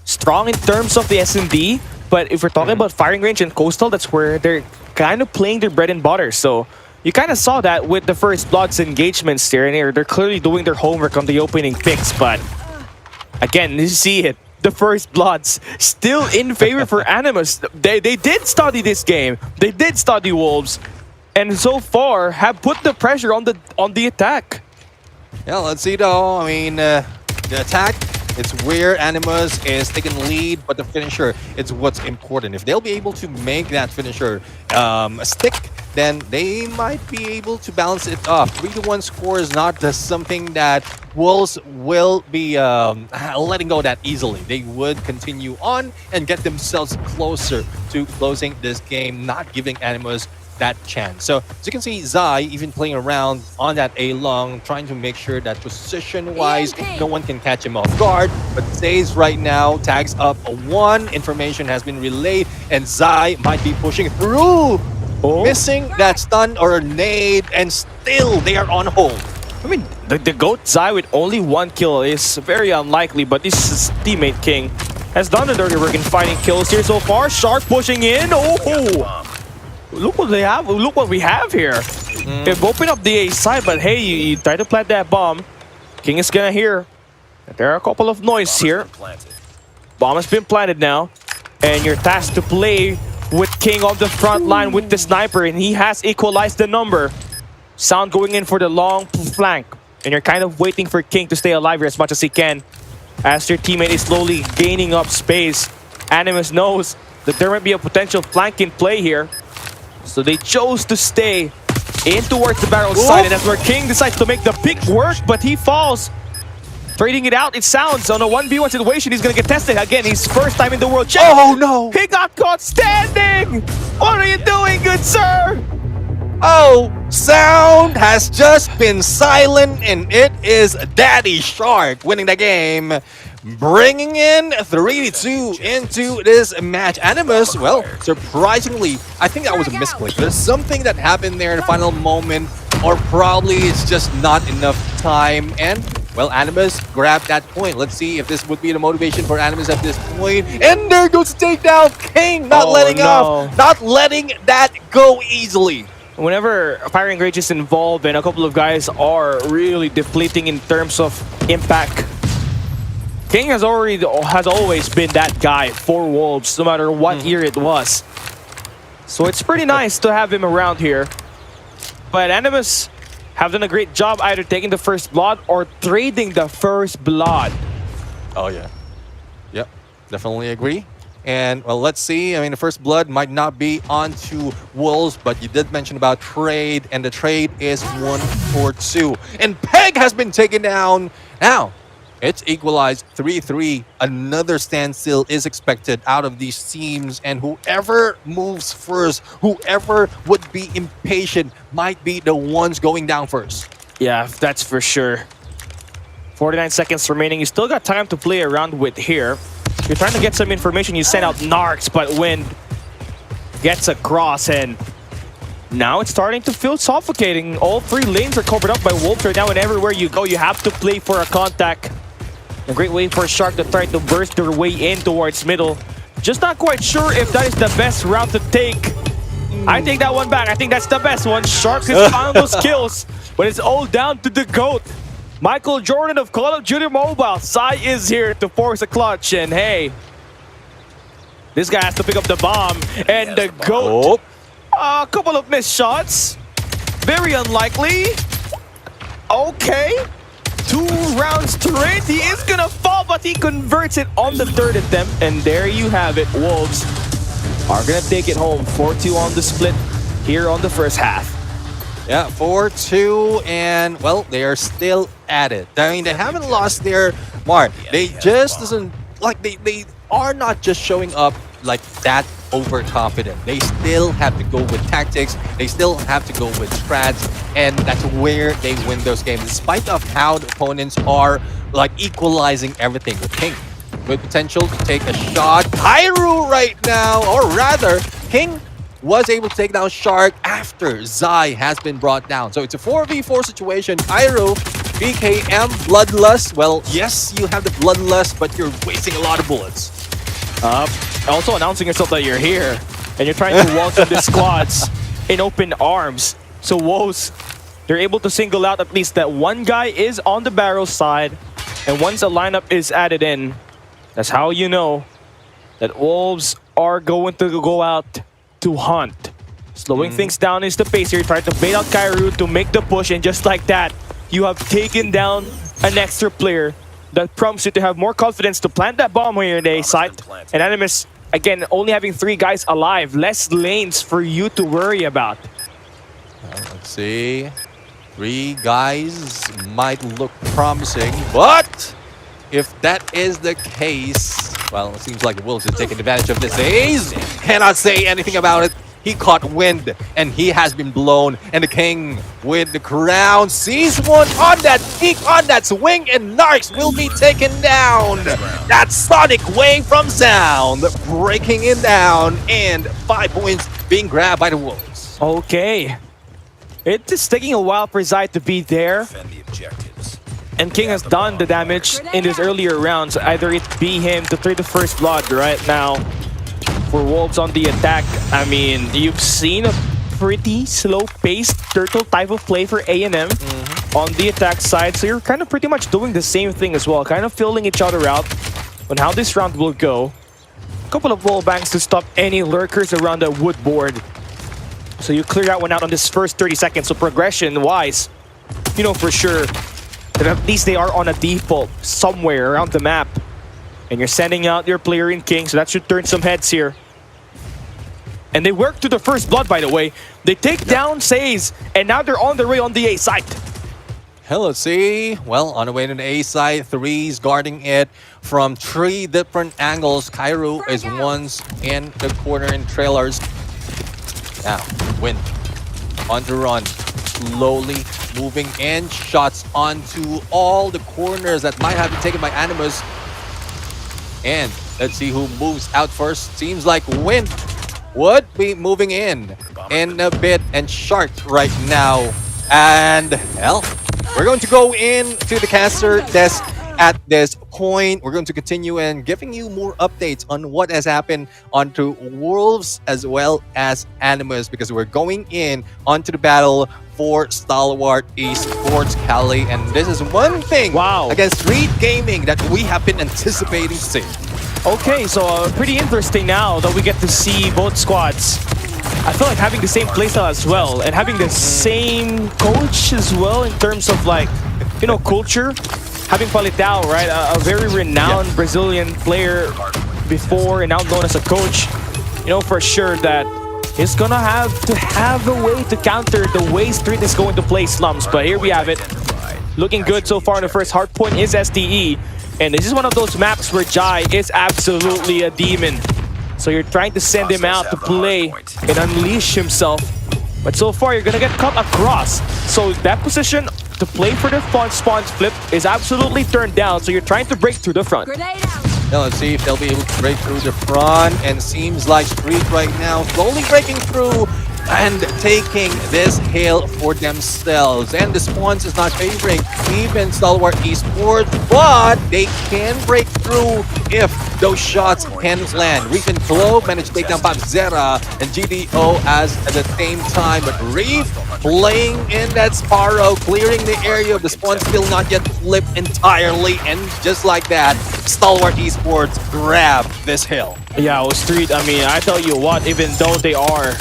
strong in terms of the S&D, but if we're talking about firing range and coastal, that's where they're kind of playing their bread and butter. So you kind of saw that with the first Bloods engagements there, and they're clearly doing their homework on the opening picks. But again, you see it. the first bloods. Still in favor for Animus. They did study this game. They did study Wolves. And so far have put the pressure on the attack. Yeah, let's see though. I mean, the attack, it's where Animus is taking the lead, but the finisher, it's what's important. If they'll be able to make that finisher stick, then they might be able to balance it off. 3-1 score is not just something that Wolves will be letting go that easily. They would continue on and get themselves closer to closing this game, not giving Animus that chance. So as you can see, Zai even playing around on that A-long, trying to make sure that position-wise, no one can catch him off guard. But Zays right now tags up a 1. Information has been relayed, and Zai might be pushing through. Missing that stun or nade, and still they are on hold. I mean, the GOAT Zai with only 1 kill is very unlikely, but this is teammate King has done the dirty work in finding kills here so far. Shark pushing in. Oh! Look what they have. Look what we have here. They've opened up the A side, but hey, you try to plant that bomb. King is gonna hear. There are a couple of noise here. Bomb has been planted now, and you're tasked to play with King on the front line with the sniper, and he has equalized the number. Sound going in for the long flank, and you're kind of waiting for King to stay alive here as much as he can, as your teammate is slowly gaining up space. Animus knows that there might be a potential flank in play here. So they chose to stay in towards the barrel side, and that's where King decides to make the pick work, but he falls. Trading it out, it sounds, on a 1v1 situation, he's gonna get tested. Again, his first time in the world champ. Oh no! He got caught standing! What are you doing, good sir? Oh, sound has just been silent, and it is Daddy Shark winning the game, bringing in 3-2 into this match. Animus, well, surprisingly, I think that was a misclick. There's something that happened there in the final moment, or probably it's just not enough time, and well, Animus grabbed that point. Let's see if this would be the motivation for Animus at this point. And there goes the takedown. King not letting off, not letting that go easily. Whenever Firing Rage is involved and a couple of guys are really depleting in terms of impact, King has always been that guy for Wolves, no matter what year it was. So it's pretty nice to have him around here. But Animus have done a great job either taking the first blood or trading the first blood. Oh yeah. Yep, definitely agree. And well, let's see. I mean, the first blood might not be onto Wolves, but you did mention about trade, and the trade is 1-4-2. And Peg has been taken down. Now, it's equalized 3-3. Another standstill is expected out of these teams, and whoever moves first, whoever would be impatient, might be the ones going down first. Yeah, that's for sure. 49 seconds remaining. You still got time to play around with here. You're trying to get some information. You send out Narcs, but Wind gets across, and now it's starting to feel suffocating. All 3 lanes are covered up by Wolves right now, and everywhere you go, you have to play for a contact. A great way for Shark to try to burst their way in towards middle. Just not quite sure if that is the best route to take. I take that one back. I think that's the best one. Shark has found those kills, but it's all down to the GOAT. Michael Jordan of Call of Duty Mobile. Sai is here to force a clutch, and hey, this guy has to pick up the bomb, and the GOAT. A couple of missed shots. Very unlikely. Okay. 2 rounds straight. He is gonna fall, but he converts it on the 3rd attempt, and there you have it. Wolves are gonna take it home. 4-2 on the split here on the first half. Yeah, 4-2, and well, they are still at it. I mean, they haven't lost their mark. They just doesn't like they are not just showing up like that overconfident. They still have to go with tactics. They still have to go with strats, and that's where they win those games, despite of how the opponents are like equalizing everything. With King with potential to take a shot. Hyrule right now, or rather, King was able to take down Shark after Zai has been brought down. So it's a 4v4 situation. Hyrule, BKM, Bloodlust. Well, yes, you have the Bloodlust, but you're wasting a lot of bullets. Also announcing yourself that you're here, and you're trying to welcome the squads in open arms. So Woes, they're able to single out at least that one guy is on the barrel side, and once a lineup is added in, That's how you know that Wolves are going to go out to hunt. Slowing things down is the pace here. Trying to bait out Kairu to make the push, and just like that, you have taken down an extra player that prompts you to have more confidence to plant that bomb here in the A site. And Animus, again, only having 3 guys alive, less lanes for you to worry about. Let's see. 3 guys might look promising, but if that is the case, well, it seems like the Wolves are taking advantage of this. Ace cannot say anything about it. He caught wind, and he has been blown. And the King, with the crown, sees one on that peak, on that swing, and Narcs will be taken down. That sonic wave from Sound, breaking it down, and 5 points being grabbed by the Wolves. Okay. It is taking a while for Zai to be there. And King has done the damage in his earlier rounds. Either it be him to trade the first blood right now. For Wolves on the attack, I mean, you've seen a pretty slow-paced turtle type of play for A&M on the attack side. So you're kind of pretty much doing the same thing as well. Kind of filling each other out on how this round will go. A couple of wall banks to stop any lurkers around the wood board. So you clear that one out on this first 30 seconds. So progression-wise, you know for sure that at least they are on a default somewhere around the map. And you're sending out your player in King, so that should turn some heads here. And they work to the first blood, by the way. They take down Saze, and now they're on their way on the A site. Hell, let's see. Well, on the way to the A side, 3's guarding it from 3 different angles. Kairu is once in the corner in trailers. Now, Wind on the run, slowly moving in. Shots onto all the corners that might have been taken by Animus. And let's see who moves out first. Seems like Wind would be moving in a bit, and Shark right now. And, well, we're going to go into the caster desk at this point. We're going to continue and giving you more updates on what has happened onto Wolves as well as Animus, because we're going in onto the battle for Stalwart Esports, Cali. And this is one thing against Street Gaming that we have been anticipating to see. Okay, so pretty interesting now that we get to see both squads. I feel like having the same playstyle as well, and having the same coach as well in terms of, like, you know, culture. Having Palitao, right, a very renowned Brazilian player before and now known as a coach, you know for sure that he's gonna have to have a way to counter the way Street is going to play Slums. But here we have it. Looking good so far in the first. Hardpoint is STE. And this is one of those maps where Jai is absolutely a demon. So you're trying to send him out to play and unleash himself. But so far, you're gonna get cut across. So that position to play for the spawn flip is absolutely turned down. So you're trying to break through the front. Now let's see if they'll be able to break through the front. And seems like Street right now slowly breaking through and taking this hill for themselves. And the spawns is not favoring even Stalwart Esports, but they can break through if those shots can land. Reef and Globe managed to take down Zera and GDO as at the same time, but Reef playing in that Sparrow, clearing the area of the spawn, still not yet flipped entirely. And just like that, Stalwart Esports grab this hill. Yeah, well, Street, I mean, I tell you what, even though they are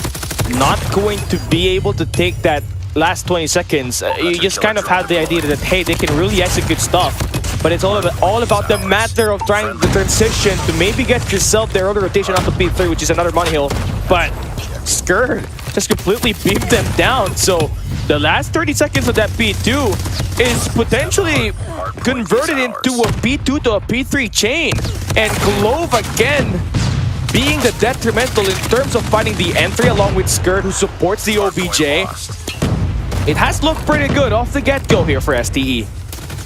not going to be able to take that last 20 seconds, you just kind of had the idea that, hey, they can really execute stuff. But it's all about the matter of trying the transition to maybe get yourself the early rotation off the P3, which is another money hill. But Skrr just completely beamed them down. So the last 30 seconds of that P2 is potentially converted into a P2 to a P3 chain. And Glove again being the detrimental in terms of finding the entry along with Skrr, who supports the OBJ. It has looked pretty good off the get-go here for STE.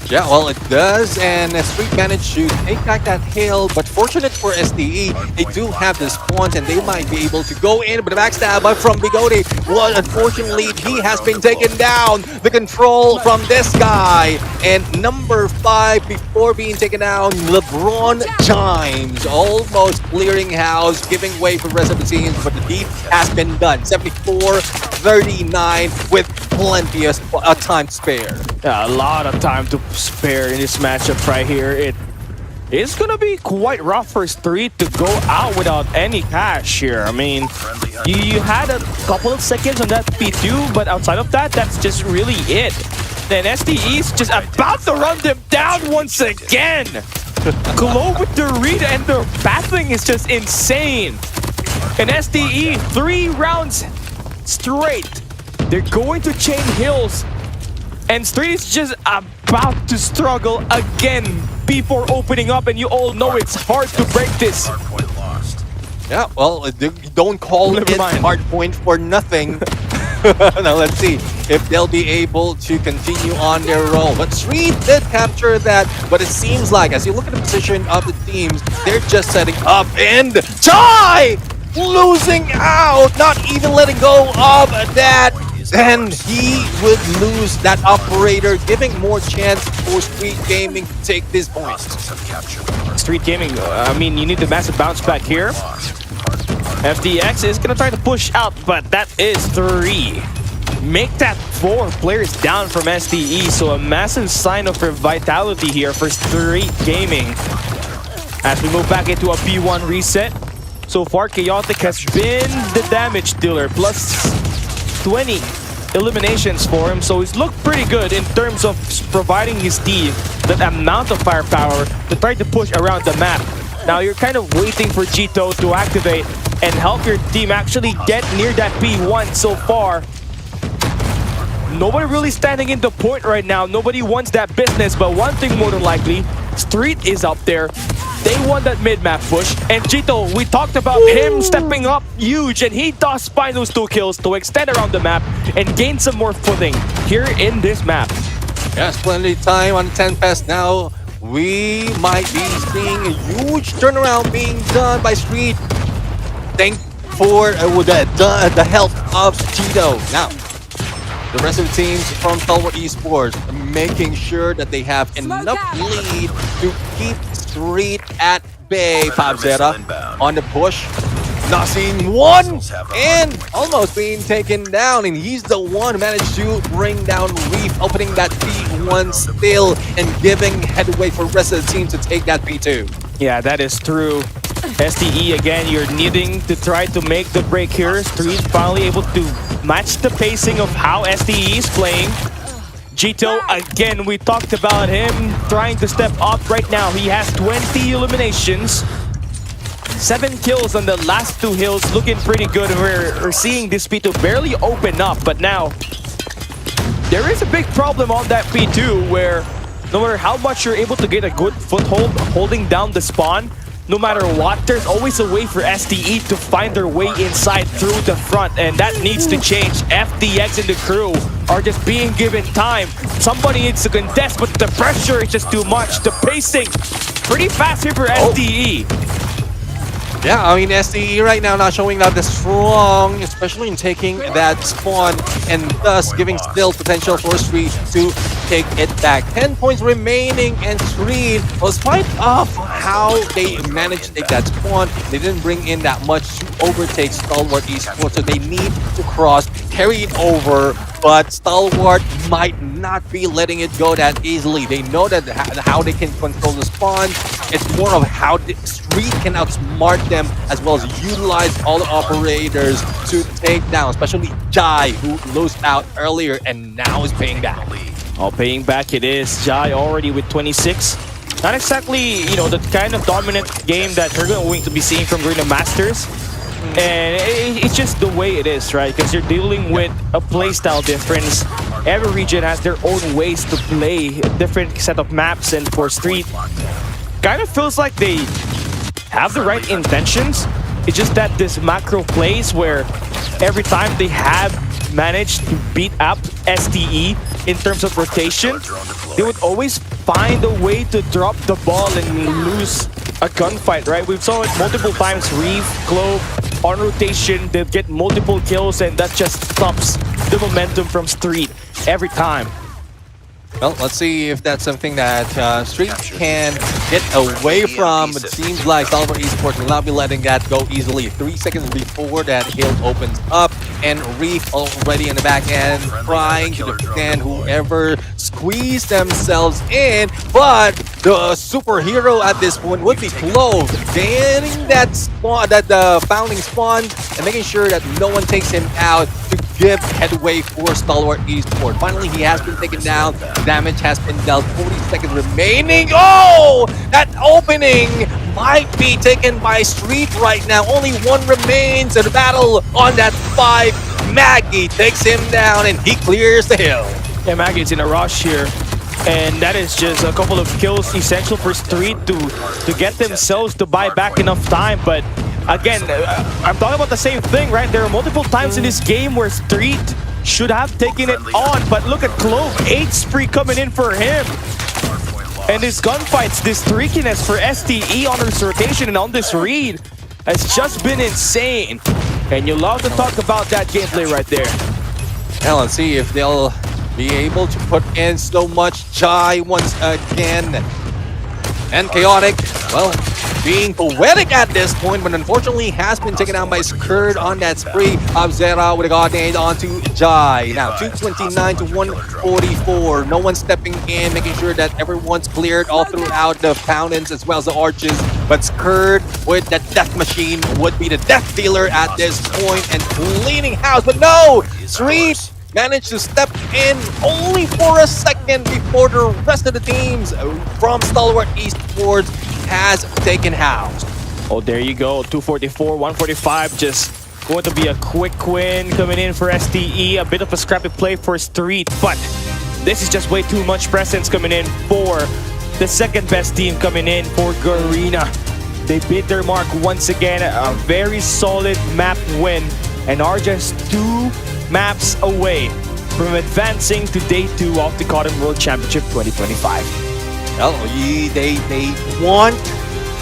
Yeah, well, it does, and Street managed to take back that hill, but fortunate for STE, they do have the spawns, and they might be able to go in, but the backstab from Bigode, well, unfortunately, he has been taken down. The control from this guy, and number 5, before being taken down, LeBron Chimes, almost clearing house, giving way for the rest of the teams, but the deep has been done. 74-39 with plenty of time to spare. Yeah, a lot of time to spare in this matchup right here. it's gonna be quite rough for Street to go out without any cash here. I mean, you had a couple of seconds on that P2, but outside of that, that's just really it. Then STE's just about to run them down once again. Glow with the read and their battling is just insane. And STE, 3 rounds straight. They're going to chain hills. And Street is just about to struggle again before opening up, and you all know it's hard to break this. Yeah, well, don't call it hard point for nothing. Now let's see if they'll be able to continue on their roll. But Street did capture that, but it seems like, as you look at the position of the teams, they're just setting up, and Chai losing out, not even letting go of that. Then he would lose that operator, giving more chance for Street Gaming to take this point. Street Gaming, I mean, you need the massive bounce back here. FDX is gonna try to push out, but that is 3. Make that 4 players down from STE, so a massive sign of vitality here for Street Gaming. As we move back into a P1 reset, so far Chaotic has been the damage dealer, plus 20 eliminations for him, so he's looked pretty good in terms of providing his team that amount of firepower to try to push around the map. Now you're kind of waiting for Jito to activate and help your team actually get near that P1 so far. Nobody really standing in the point right now. Nobody wants that business, but one thing more than likely, Street is up there. They won that mid-map push, and Jito, we talked about him stepping up huge, and he does find those 2 kills to extend around the map and gain some more footing here in this map. Yes, plenty of time on the Tempest now. We might be seeing a huge turnaround being done by Street. Thank for the help of Jito. Now, the rest of the teams from STALWART Esports making sure that they have enough lead to keep Street at bay. Pabzera on the push. Not seeing one and almost being taken down, and he's the one who managed to bring down Reef, opening that P1 still and giving headway for the rest of the team to take that P2. Yeah, that is true. STE again, you're needing to try to make the break here. Street finally able to match the pacing of how STE is playing. Jito, again, we talked about him trying to step up right now. He has 20 eliminations. 7 kills on the last 2 hills, looking pretty good. We're seeing this P2 barely open up, but now there is a big problem on that P2 where no matter how much you're able to get a good foothold holding down the spawn, no matter what, there's always a way for STE to find their way inside through the front, and that needs to change. FDX and the crew are just being given time. Somebody needs to contest, but the pressure is just too much. The pacing, pretty fast here for STE. Yeah, I mean, STE right now not showing that the strong, especially in taking that spawn, and thus giving still potential for Street to take it back. 10 points remaining, and Street was quite off how they managed to take that spawn. They didn't bring in that much to overtake STALWART Esports, so they need to cross, carry it over, but STALWART might not be letting it go that easily. They know that how they can control the spawn. It's more of how the Street can outsmart them, as well as utilize all the operators to take down, especially Jai, who lost out earlier and now is paying back. Oh, paying back it is. Jai already with 26. Not exactly, you know, the kind of dominant game that we're going to be seeing from Garena Masters. And it's just the way it is, right? Because you're dealing with a playstyle difference. Every region has their own ways to play, a different set of maps, and for Street, kind of feels like they have the right intentions. It's just that this macro plays where every time they have managed to beat up STE in terms of rotation, they would always find a way to drop the ball and lose a gunfight, right? We've saw it multiple times. Reef, Globe, on rotation, they'll get multiple kills, and that just stops the momentum from Street every time. Well, let's see if that's something that Street can get away from. It seems like STALWART Esports will not be letting that go easily. 3 seconds before that hill opens up, and Reef already in the back end, trying to defend whoever squeeze themselves in. But the superhero at this point would be Clove, getting that spawn, that founding spawn, and making sure that no one takes him out to give headway for Stalwart Esports. Finally, he has been taken down. Damage has been dealt. 40 seconds remaining. Oh, that opening might be taken by Street right now. Only one remains in the battle on that 5. Maggie takes him down and he clears the hill. Yeah, Maggie's in a rush here. And that is just a couple of kills essential for Street to get themselves to buy back enough time. But again, I'm talking about the same thing, right? There are multiple times in this game where Street should have taken it on. But look at Clove, 8 spree coming in for him. And this gunfights, this streakiness for STE on this rotation and on this read has just been insane. And you love to talk about that gameplay right there. Now let's see if they'll be able to put in so much Jai once again. And Chaotic, well, being poetic at this point, but unfortunately has been taken down by Skurd on that spree of Zera with a god nade onto Jai. Now 229 to 144. No one stepping in, making sure that everyone's cleared all throughout the fountains as well as the arches. But Skurd with the death machine would be the death dealer at this point and cleaning house. But no! Street managed to step in only for a second before the rest of the teams from Stalwart Esports has taken house. Oh, there you go. 244, 145. Just going to be a quick win coming in for STE. A bit of a scrappy play for Street, but this is just way too much presence coming in for the second best team coming in for Garena. They beat their mark once again. A very solid map win and are just 2 maps away from advancing to Day 2 of the COD World Championship 2025. Well, they want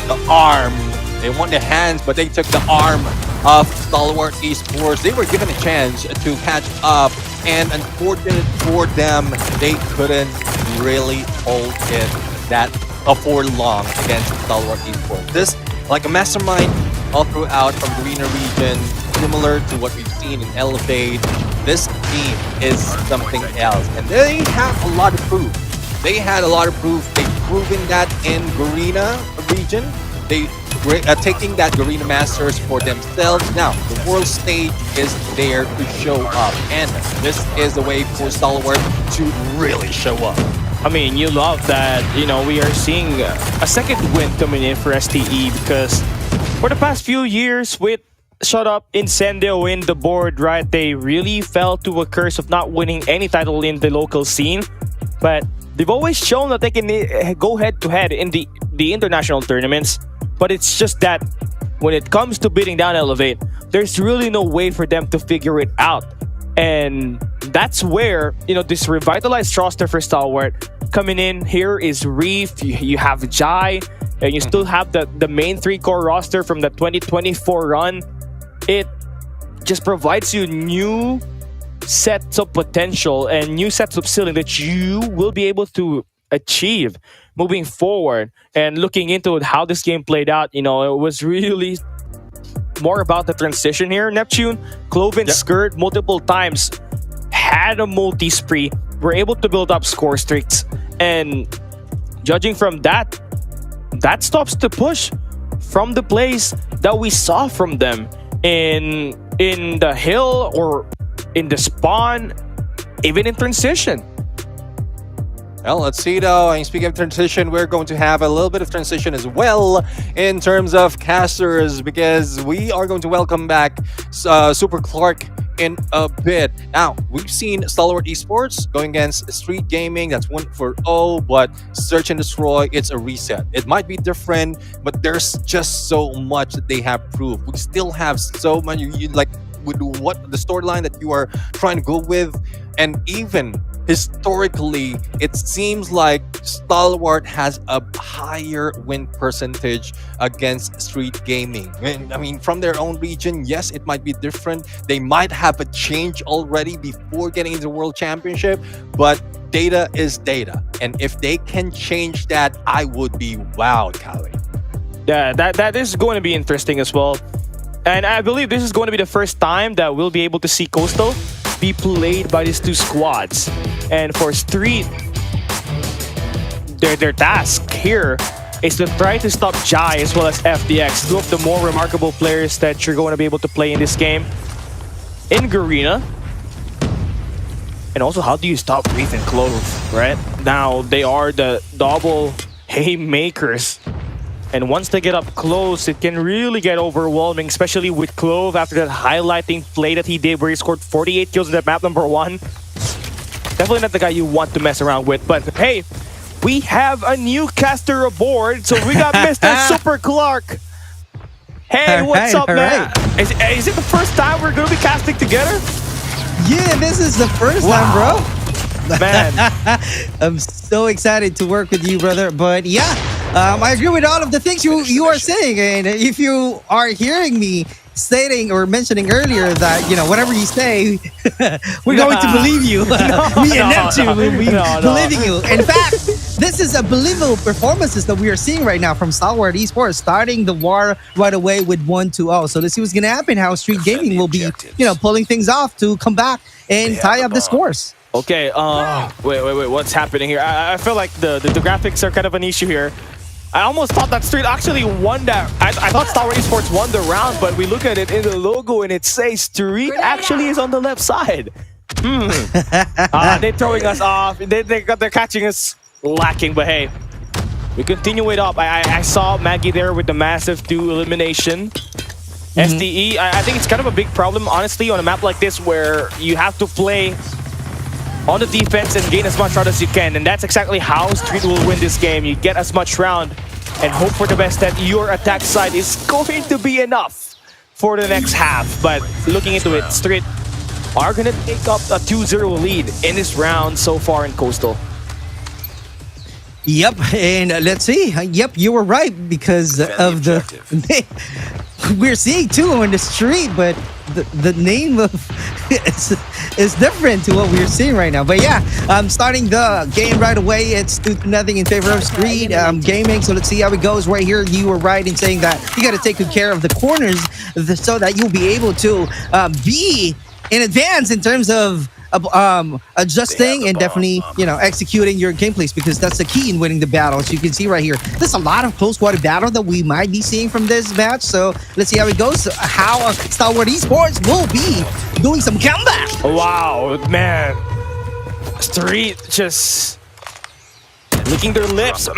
the arm. They want the hands, but they took the arm of Stalwart Esports. They were given a chance to catch up, and unfortunate for them, they couldn't really hold it for long against Stalwart Esports. This, like a mastermind all throughout from Garena region, similar to what we've seen in Elevate. This team is something else, and they have a lot of proof. They had a lot of proof. They've proven that in Garena region. They taking that Garena Masters for themselves. Now, the world stage is there to show up, and this is the way for Stalwart to really show up. I mean, you love that, you know, we are seeing a second win coming in for STE because for the past few years with Shut Up, Incendio in the board, right, they really fell to a curse of not winning any title in the local scene. But they've always shown that they can go head-to-head in the international tournaments. But it's just that when it comes to beating down Elevate, there's really no way for them to figure it out. And that's where, you know, this revitalized roster for Stalwart coming in here is Reef, you have Jai, and you still have the main 3-core roster from the 2024 run. It just provides you new sets of potential and new sets of ceiling that you will be able to achieve moving forward. And looking into how this game played out, you know, it was really more about the transition here. Neptune, Cloven, Skurd multiple times had a multi-spree, were able to build up score streaks, and judging from that stops the push from the plays that we saw from them in the hill or in the spawn, even in transition. Well, let's see though. And speaking of transition, we're going to have a little bit of transition as well in terms of casters, because we are going to welcome back Super Clark in a bit. Now, we've seen Stalwart Esports going against Street Gaming. That's 1-0, but Search and Destroy, it's a reset. It might be different, but there's just so much that they have proved. We still have so many, like with what the storyline that you are trying to go with, and even historically, it seems like Stalwart has a higher win percentage against Street Gaming. I mean, from their own region, yes, it might be different. They might have a change already before getting into the World Championship, but data is data. And if they can change that, I would be wowed, Kali. Yeah, that is going to be interesting as well. And I believe this is going to be the first time that we'll be able to see Coastal be played by these two squads. And for Street, their task here is to try to stop Jai as well as FDX, two of the more remarkable players that you're going to be able to play in this game. In Garena. And also, how do you stop Reef and Clove, right? Now, they are the double haymakers. And once they get up close, it can really get overwhelming, especially with Clove after that highlighting play that he did where he scored 48 kills in that map number 1. Definitely not the guy you want to mess around with. But hey, we have a new caster aboard. So we got Mr. Super Clark. Hey, what's up, man? Is it the first time we're going to be casting together? Yeah, this is the first time, bro. Man. I'm so excited to work with you, brother. But yeah, I agree with all of the things you are saying. And if you are hearing me stating or mentioning earlier that, you know, whatever you say, we're going to believe you. We believe in you. In fact, this is a believable performances that we are seeing right now from STALWART Esports, starting the war right away with 1-0. So let's see what's going to happen, how Street Gaming will be, you know, pulling things off to come back and tie up the scores. Okay, wait, what's happening here? I feel like the graphics are kind of an issue here. I almost thought that Street actually won that. I thought STALWART Esports won the round, but we look at it in the logo and it says Street actually is on the left side. They're throwing us off. They're catching us lacking, but hey, we continue it up. I saw Maggie there with the massive 2 elimination. SDE, I think it's kind of a big problem, honestly, on a map like this where you have to play on the defense and gain as much round as you can, and that's exactly how Street will win this game. You get as much round and hope for the best that your attack side is going to be enough for the next half. But looking into it, Street are going to take up a 2-0 lead in this round so far in Coastal. Yep, and let's see. Yep, you were right because of the we're seeing 2 on the street, but the name of is different to what we're seeing right now. But yeah, starting the game right away. It's 2-0 in favor of Street Gaming. So let's see how it goes right here. You were right in saying that you got to take good care of the corners so that you'll be able to be in advance in terms of adjusting and definitely, you know, executing your gameplays, because that's the key in winning the battles. You can see right here, there's a lot of close water battle that we might be seeing from this match. So let's see how it goes, how STALWART Esports will be doing some comeback. Wow, man. Street just licking their lips.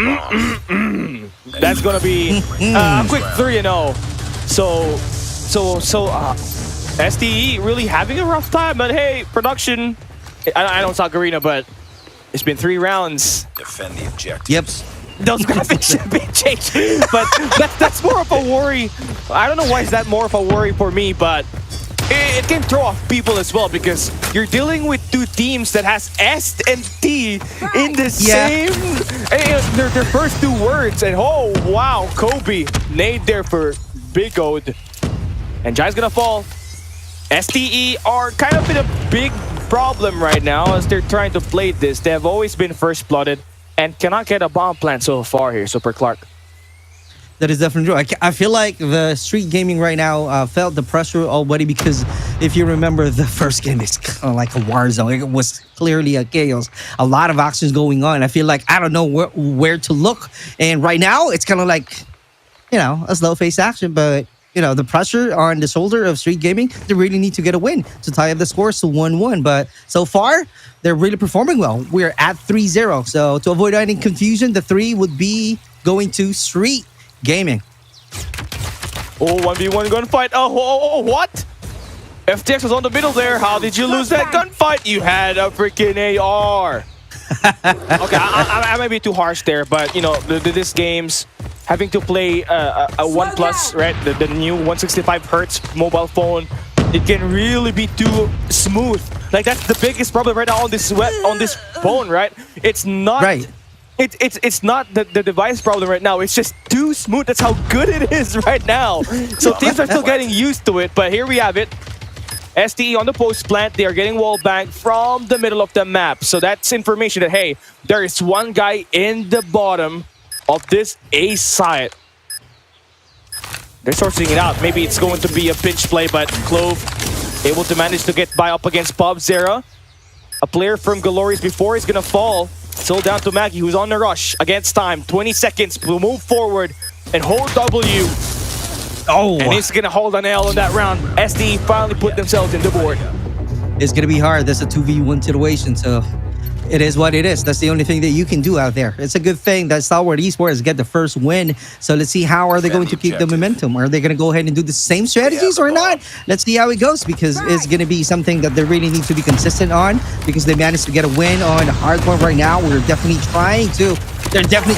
That's gonna be a quick 3-0. So SDE really having a rough time, but hey, production. I don't talk Garena, but it's been 3 rounds. Defend the objective. Yep. Those graphics should be changed, but that's more of a worry. I don't know why is that more of a worry for me, but it can throw off people as well, because you're dealing with 2 teams that has S and T in the same, their first 2 words. And oh wow, Kobe nade there for Big Ode, and Jai's gonna fall. STE are kind of in a big problem right now as they're trying to play this. They have always been first blooded and cannot get a bomb plant so far here, Super Clark. That is definitely true. I feel like the Street Gaming right now felt the pressure already, because if you remember, the first game is kind of like a war zone. It was clearly a chaos. A lot of actions going on. I feel like I don't know where to look. And right now, it's kind of like, you know, a slow-paced action, but you know, the pressure on the shoulder of Street Gaming, they really need to get a win to tie up the scores to 1-1. But so far, they're really performing well. We're at 3-0. So to avoid any confusion, the 3 would be going to Street Gaming. Oh, 1v1 gunfight. Oh, what? FTX was on the middle there. How did you lose that gunfight? You had a freaking AR. Okay, I might be too harsh there, but, you know, this game's having to play a OnePlus, right? The new 165 Hertz mobile phone, it can really be too smooth. Like, that's the biggest problem right now on this phone, right? It's not right. It's not the device problem right now. It's just too smooth. That's how good it is right now. So teams are still getting used to it, but here we have it. STE on the post plant. They are getting wall banged from the middle of the map. So that's information that, hey, there is one guy in the bottom of this A site. They're sourcing it out. Maybe it's going to be a pinch play, but Clove able to manage to get by up against Pobzera. A player from Glorious before is going to fall. Still down to Maggie, who's on the rush against time. 20 seconds to move forward and hold W. Oh! And he's going to hold an L in that round. SD finally put themselves in the board. It's going to be hard. That's a 2v1 situation, so it is what it is. That's the only thing that you can do out there. It's a good thing that STALWART Esports get the first win. So let's see, how are they going to keep the momentum? Are they going to go ahead and do the same strategies or not? Let's see how it goes, because it's going to be something that they really need to be consistent on, because they managed to get a win on hardcore right now. They're definitely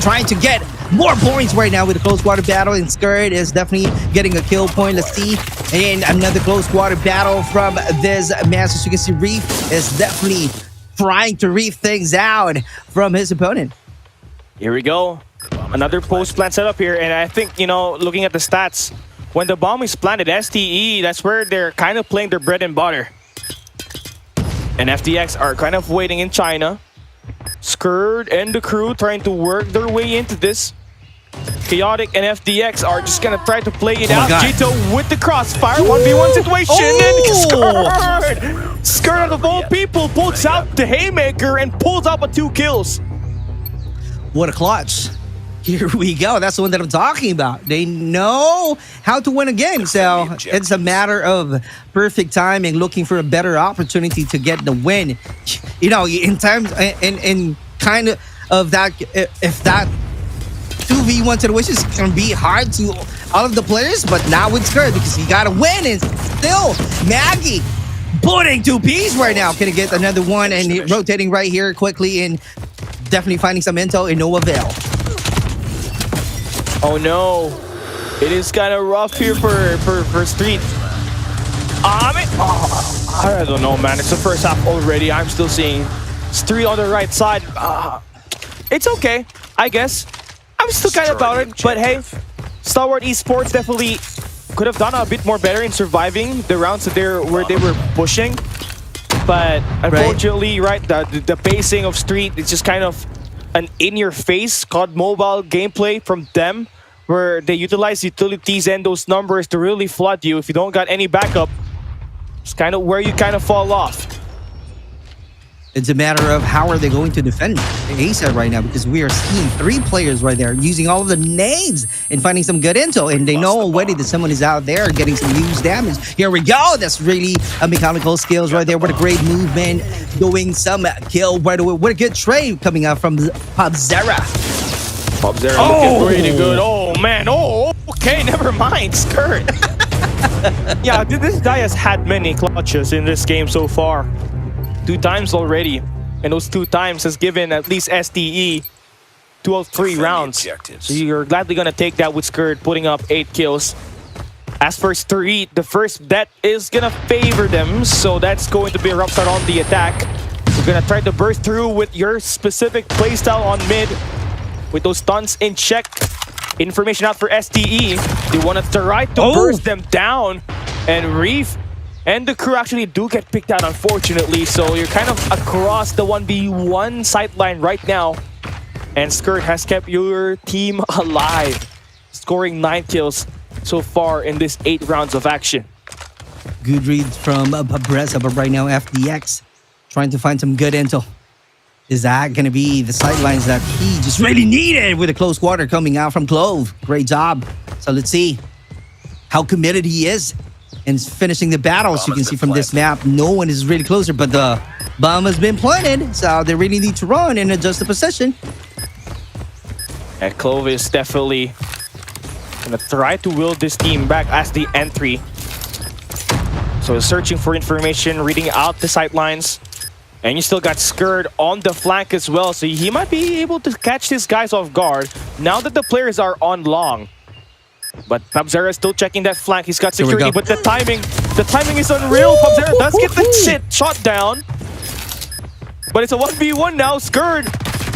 trying to get more points right now with a close water battle, and Skirt is definitely getting a kill point. Let's see. And another close water battle from this Masters. You can see Reef is definitely trying to reef things out from his opponent. Here we go. Another post-plant setup here. And I think, you know, looking at the stats, when the bomb is planted, STE, that's where they're kind of playing their bread and butter. And FTX are kind of waiting in China. Skurd and the crew trying to work their way into this. Chaotic and FDX are just gonna try to play it out. Jito with the crossfire, 1v1 situation, and Skurd out of all people pulls out the haymaker and pulls up a 2 kills. What a clutch. Here we go. That's the one that I'm talking about. They know how to win a game, so it's a matter of perfect timing, looking for a better opportunity to get the win. You know, in terms, in kind of that, if that 2v1 situation is going to be hard to all of the players, but not with Skirt, because he got to win. And still, Maggie putting 2 Ps right now. Can he get another one? And he, rotating right here quickly and definitely finding some intel in no avail. Oh no, it is kind of rough here for Street. I don't know, man. It's the first half already. I'm still seeing Street on the right side. It's okay, I guess. I'm still kind of about it, but hey, STALWART Esports definitely could have done a bit more better in surviving the rounds that where they were pushing. But unfortunately, the pacing of Street is just kind of an in-your-face COD mobile gameplay from them, where they utilize utilities and those numbers to really flood you. If you don't got any backup, it's kind of where you kind of fall off. It's a matter of how are they going to defend ASAP right now, because we are seeing 3 players right there using all of the nades and finding some good intel, and they know already that someone is out there getting some huge damage. Here we go. That's really a mechanical skills right there. What a great movement, doing some kill right away. What a good trade coming out from Pobzera. Pobzera looking pretty good. Oh man. Oh, okay. Never mind. Skirt. Yeah, this guy has had many clutches in this game so far. 2 times already, and those 2 times has given at least STE 2 of 3 rounds. So you're gladly gonna take that with Skirt putting up 8 kills. As for Street, the first bet is gonna favor them, so that's going to be a rough start on the attack. You're gonna try to burst through with your specific playstyle on mid, with those stunts in check. Information out for STE. They want to try to burst them down, and Reef and the crew actually do get picked out, unfortunately. So you're kind of across the 1v1 sideline right now. And Skirt has kept your team alive, scoring 9 kills so far in this 8 rounds of action. Good read from Pobzera, but right now FDX trying to find some good intel. Is that going to be the sidelines that he just really needed with a close quarter coming out from Clove? Great job. So let's see how committed he is and finishing the battles. You can see from this map, no one is really closer, but the bomb has been planted, so they really need to run and adjust the position. And Clove is definitely gonna try to will this team back as the entry. So searching for information, reading out the sidelines. And you still got Skirt on the flank as well, so he might be able to catch these guys off guard now that the players are on long. But Pobzera is still checking that flank. He's got security, but the timing is unreal. Pobzera does get the shot down. But it's a 1v1 now. Skirt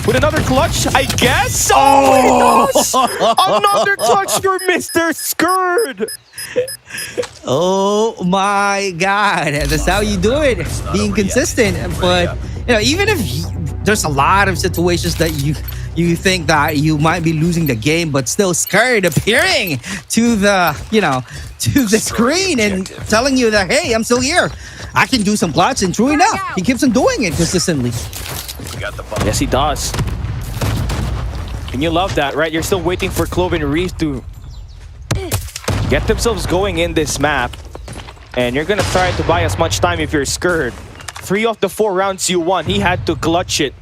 with another clutch, I guess. Oh, another clutch for Mr. Skirt. Oh my God, that's how you do it, being consistent. But you know, even if there's a lot of situations that you think that you might be losing the game, but still scared appearing to the, to the screen and telling you that, hey, I'm still here. I can do some plots, and true enough, he keeps on doing it consistently. Yes, he does. And you love that, right? You're still waiting for Clove and Reef to get themselves going in this map. And you're gonna try to buy as much time if you're scared. 3 of the 4 rounds you won, he had to clutch it.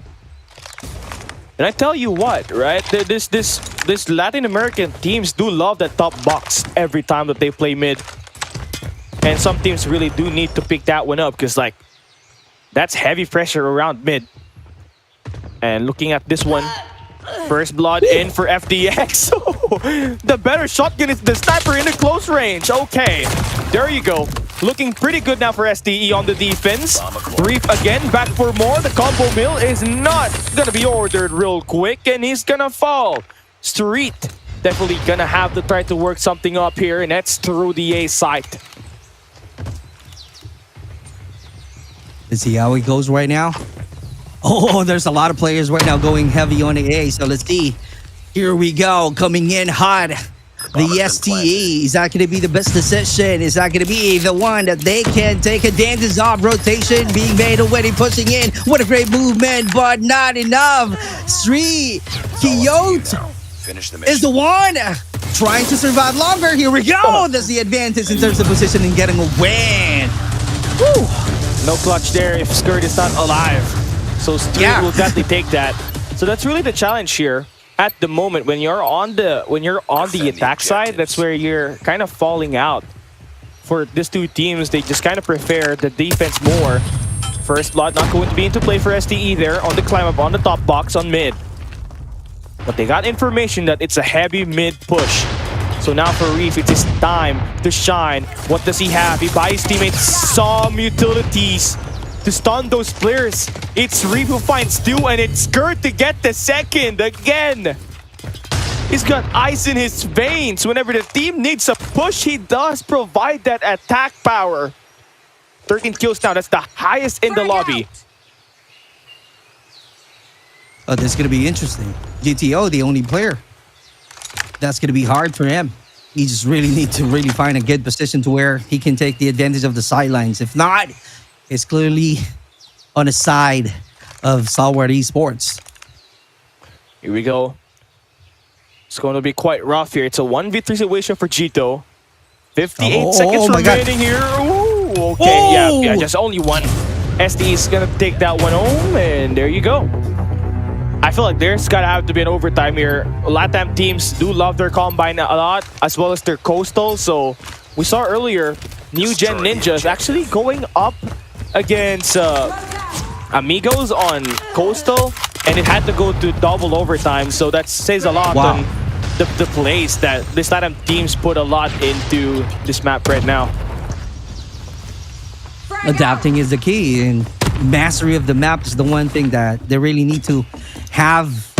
And I tell you what, right? This Latin American teams do love that top box every time that they play mid. And some teams really do need to pick that one up because, like, that's heavy pressure around mid. And looking at this one, first blood in for FDX. The better shotgun is the sniper in the close range. Okay, there you go. Looking pretty good now for STE on the defense. Reef again, back for more. The combo mill is not gonna be ordered real quick, and he's gonna fall. Street definitely gonna have to try to work something up here, and that's through the A site. Let's see how it goes right now. Oh, there's a lot of players right now going heavy on the A, so let's see. Here we go, coming in hot. The STE, is that going to be the best decision? Is that going to be the one that they can take advantage of? Rotation being made already, pushing in. What a great movement, but not enough. Street, Kyoto is the one trying to survive longer. Here we go. That's the advantage in terms of position and getting a win. Woo. No clutch there if Skirt is not alive. So Street will definitely take that. So that's really the challenge here. At the moment, when you're on the attack side, that's where you're kind of falling out. For these two teams, they just kind of prefer the defense more. First blood not going to be into play for STE there on the climb up on the top box on mid. But they got information that it's a heavy mid push. So now for Reef, it's his time to shine. What does he have? He buys his teammates some utilities to stun those players. It's Reef who finds 2, and it's Skirt to get the second again. He's got ice in his veins. Whenever the team needs a push, he does provide that attack power. 13 kills now. That's the highest in the lobby. Oh, this is going to be interesting. GTO, the only player. That's going to be hard for him. He just really needs to really find a good position to where he can take the advantage of the sidelines. If not, it's clearly on the side of STALWART Esports. Here we go. It's going to be quite rough here. It's a 1v3 situation for Jito. 58 seconds remaining here. Ooh, okay, yeah, just only one. SD is going to take that one home, and there you go. I feel like there's got to have to be an overtime here. LATAM teams do love their Combine a lot, as well as their Coastal. So we saw earlier, New Gen Ninjas actually going up against Amigos on Coastal, and it had to go to double overtime. So that says a lot on the plays that this LATAM teams put a lot into this map right now. Adapting is the key, and mastery of the map is the one thing that they really need to have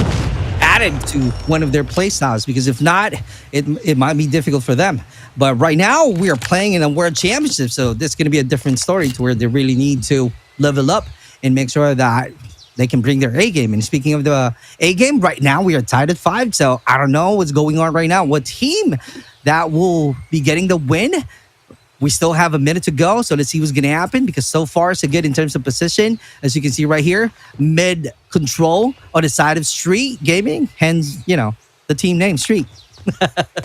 added to one of their playstyles, because if not, it might be difficult for them. But right now, we are playing in a World Championship, so this is going to be a different story to where they really need to level up and make sure that they can bring their A game. And speaking of the A game, right now we are tied at 5, so I don't know what's going on right now. What team that will be getting the win? We still have a minute to go, so let's see what's going to happen, because so far so good in terms of position. As you can see right here, mid control on the side of Street Gaming, hence, you know, the team name Street.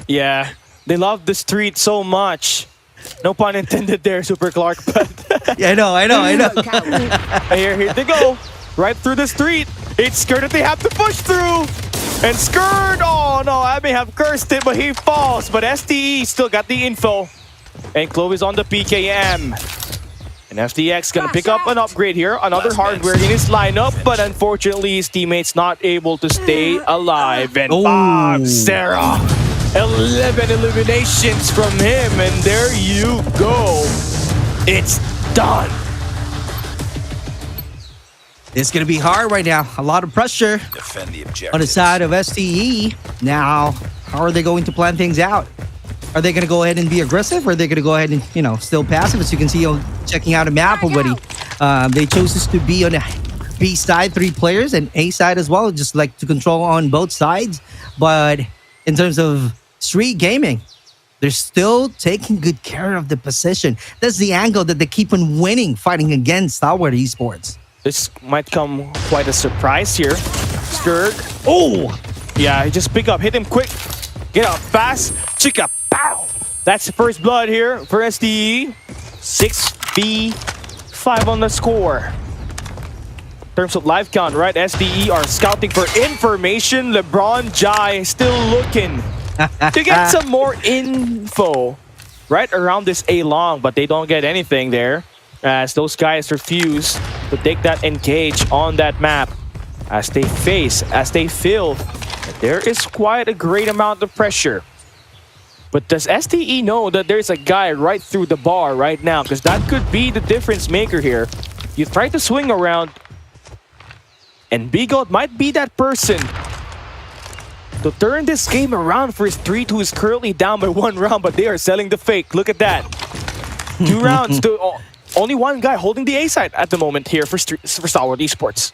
Yeah, they love the Street so much. No pun intended there, Super Clark, but... Yeah, I know. Here they go. Right through the Street. It's Skirt that they have to push through. And Skirt, oh no, I may have cursed it, but he falls. But STE still got the info. And Clove is on the PKM. And FDX gonna pick up an upgrade here. Another hardware in his lineup, but unfortunately his teammates not able to stay alive. And Bob Sarah, 11 eliminations from him, and there you go. It's done. It's going to be hard right now. A lot of pressure on the side of STE. Now, how are they going to plan things out? Are they going to go ahead and be aggressive, or are they going to go ahead and, you know, still passive? As you can see, checking out a map already. They chose this to be on the B side 3 players and A side as well, just like to control on both sides. But in terms of Street Gaming, they're still taking good care of the position. That's the angle that they keep on winning, fighting against STALWART Esports. This might come quite a surprise here. Skurg. Oh! Yeah, just pick up, hit him quick. Get up fast. Chicka, pow! That's the first blood here for SDE. 6v5 on the score. In terms of life count, right? SDE are scouting for information. LeBron Jai still looking to get some more info right around this A long, but they don't get anything there as those guys refuse to take that engage on that map as they feel that there is quite a great amount of pressure. But does SDE know that there's a guy right through the bar right now? Because that could be the difference maker here. You try to swing around, and Bigot might be that person to turn this game around for Street, who is currently down by 1 round, but they are selling the fake. Look at that. 2 rounds to only 1 guy holding the A side at the moment here for STALWART Esports.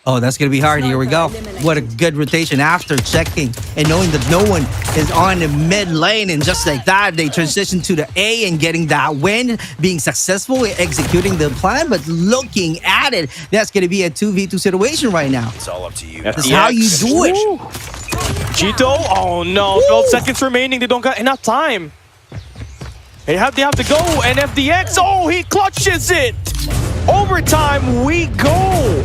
Oh, that's going to be hard. Here we go. What a good rotation after checking and knowing that no one is on the mid lane. And just like that, they transition to the A and getting that win, being successful in executing the plan. But looking at it, that's going to be a 2v2 situation right now. It's all up to you. That's how you do it. Cheeto, oh no, 12 seconds remaining. They don't got enough time. They have to go. And FDX, oh, he clutches it. Overtime we go.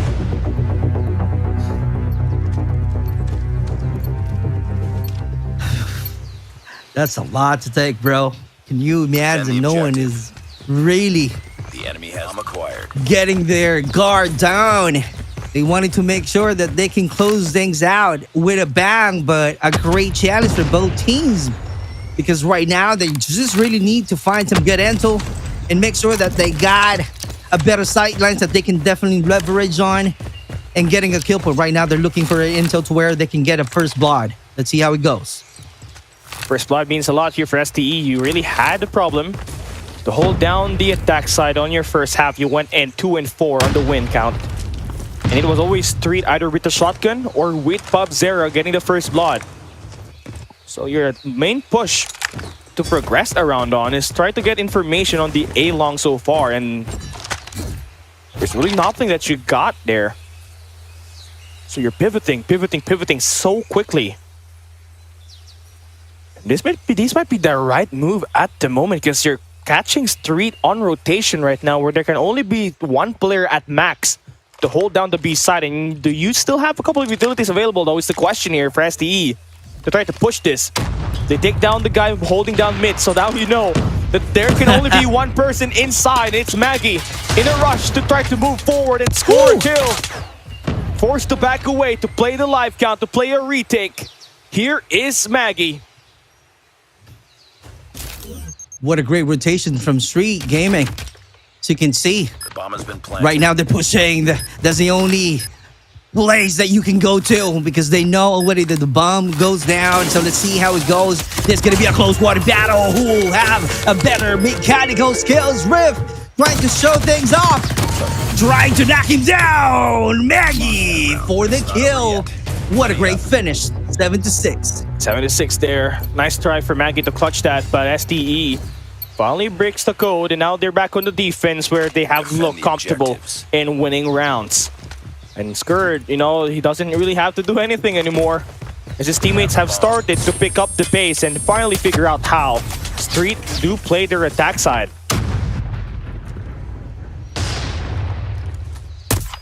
That's a lot to take, bro. Can you imagine no one is really The enemy has acquired. getting their guard down? They wanted to make sure that they can close things out with a bang, but a great challenge for both teams. Because right now, they just really need to find some good intel and make sure that they got a better sight lines that they can definitely leverage on and getting a kill point. Right now, they're looking for an intel to where they can get a first blood. Let's see how it goes. First blood means a lot here for STE. You really had a problem to hold down the attack side on your first half. You went in 2 and 4 on the win count. And it was always Street either with the shotgun or with Pub Zera getting the first blood. So your main push to progress around on is try to get information on the A long so far. And there's really nothing that you got there. So you're pivoting so quickly. This might be the right move at the moment because you're catching Street on rotation right now where there can only be 1 player at max to hold down the B side. And do you still have a couple of utilities available, though, is the question here for STE to try to push this. They take down the guy holding down mid, so now you know that there can only be 1 person inside. It's Maggie in a rush to try to move forward and score a kill. Forced to back away to play the life count, to play a retake. Here is Maggie. What a great rotation from Street Gaming. So you can see, The bomb has been planted. right now they're pushing. That's the only place that you can go to because they know already that the bomb goes down. So let's see how it goes. There's going to be a close water battle. Who will have a better mechanical skills? Riff trying to show things off. Trying to knock him down. Maggie for the kill. What a great finish. 7-6. 7-6 there. Nice try for Maggie to clutch that, but STE finally breaks the code, and now they're back on the defense where they have looked comfortable in winning rounds. And Skurd, you know, he doesn't really have to do anything anymore as his teammates have started to pick up the pace and finally figure out how Street do play their attack side.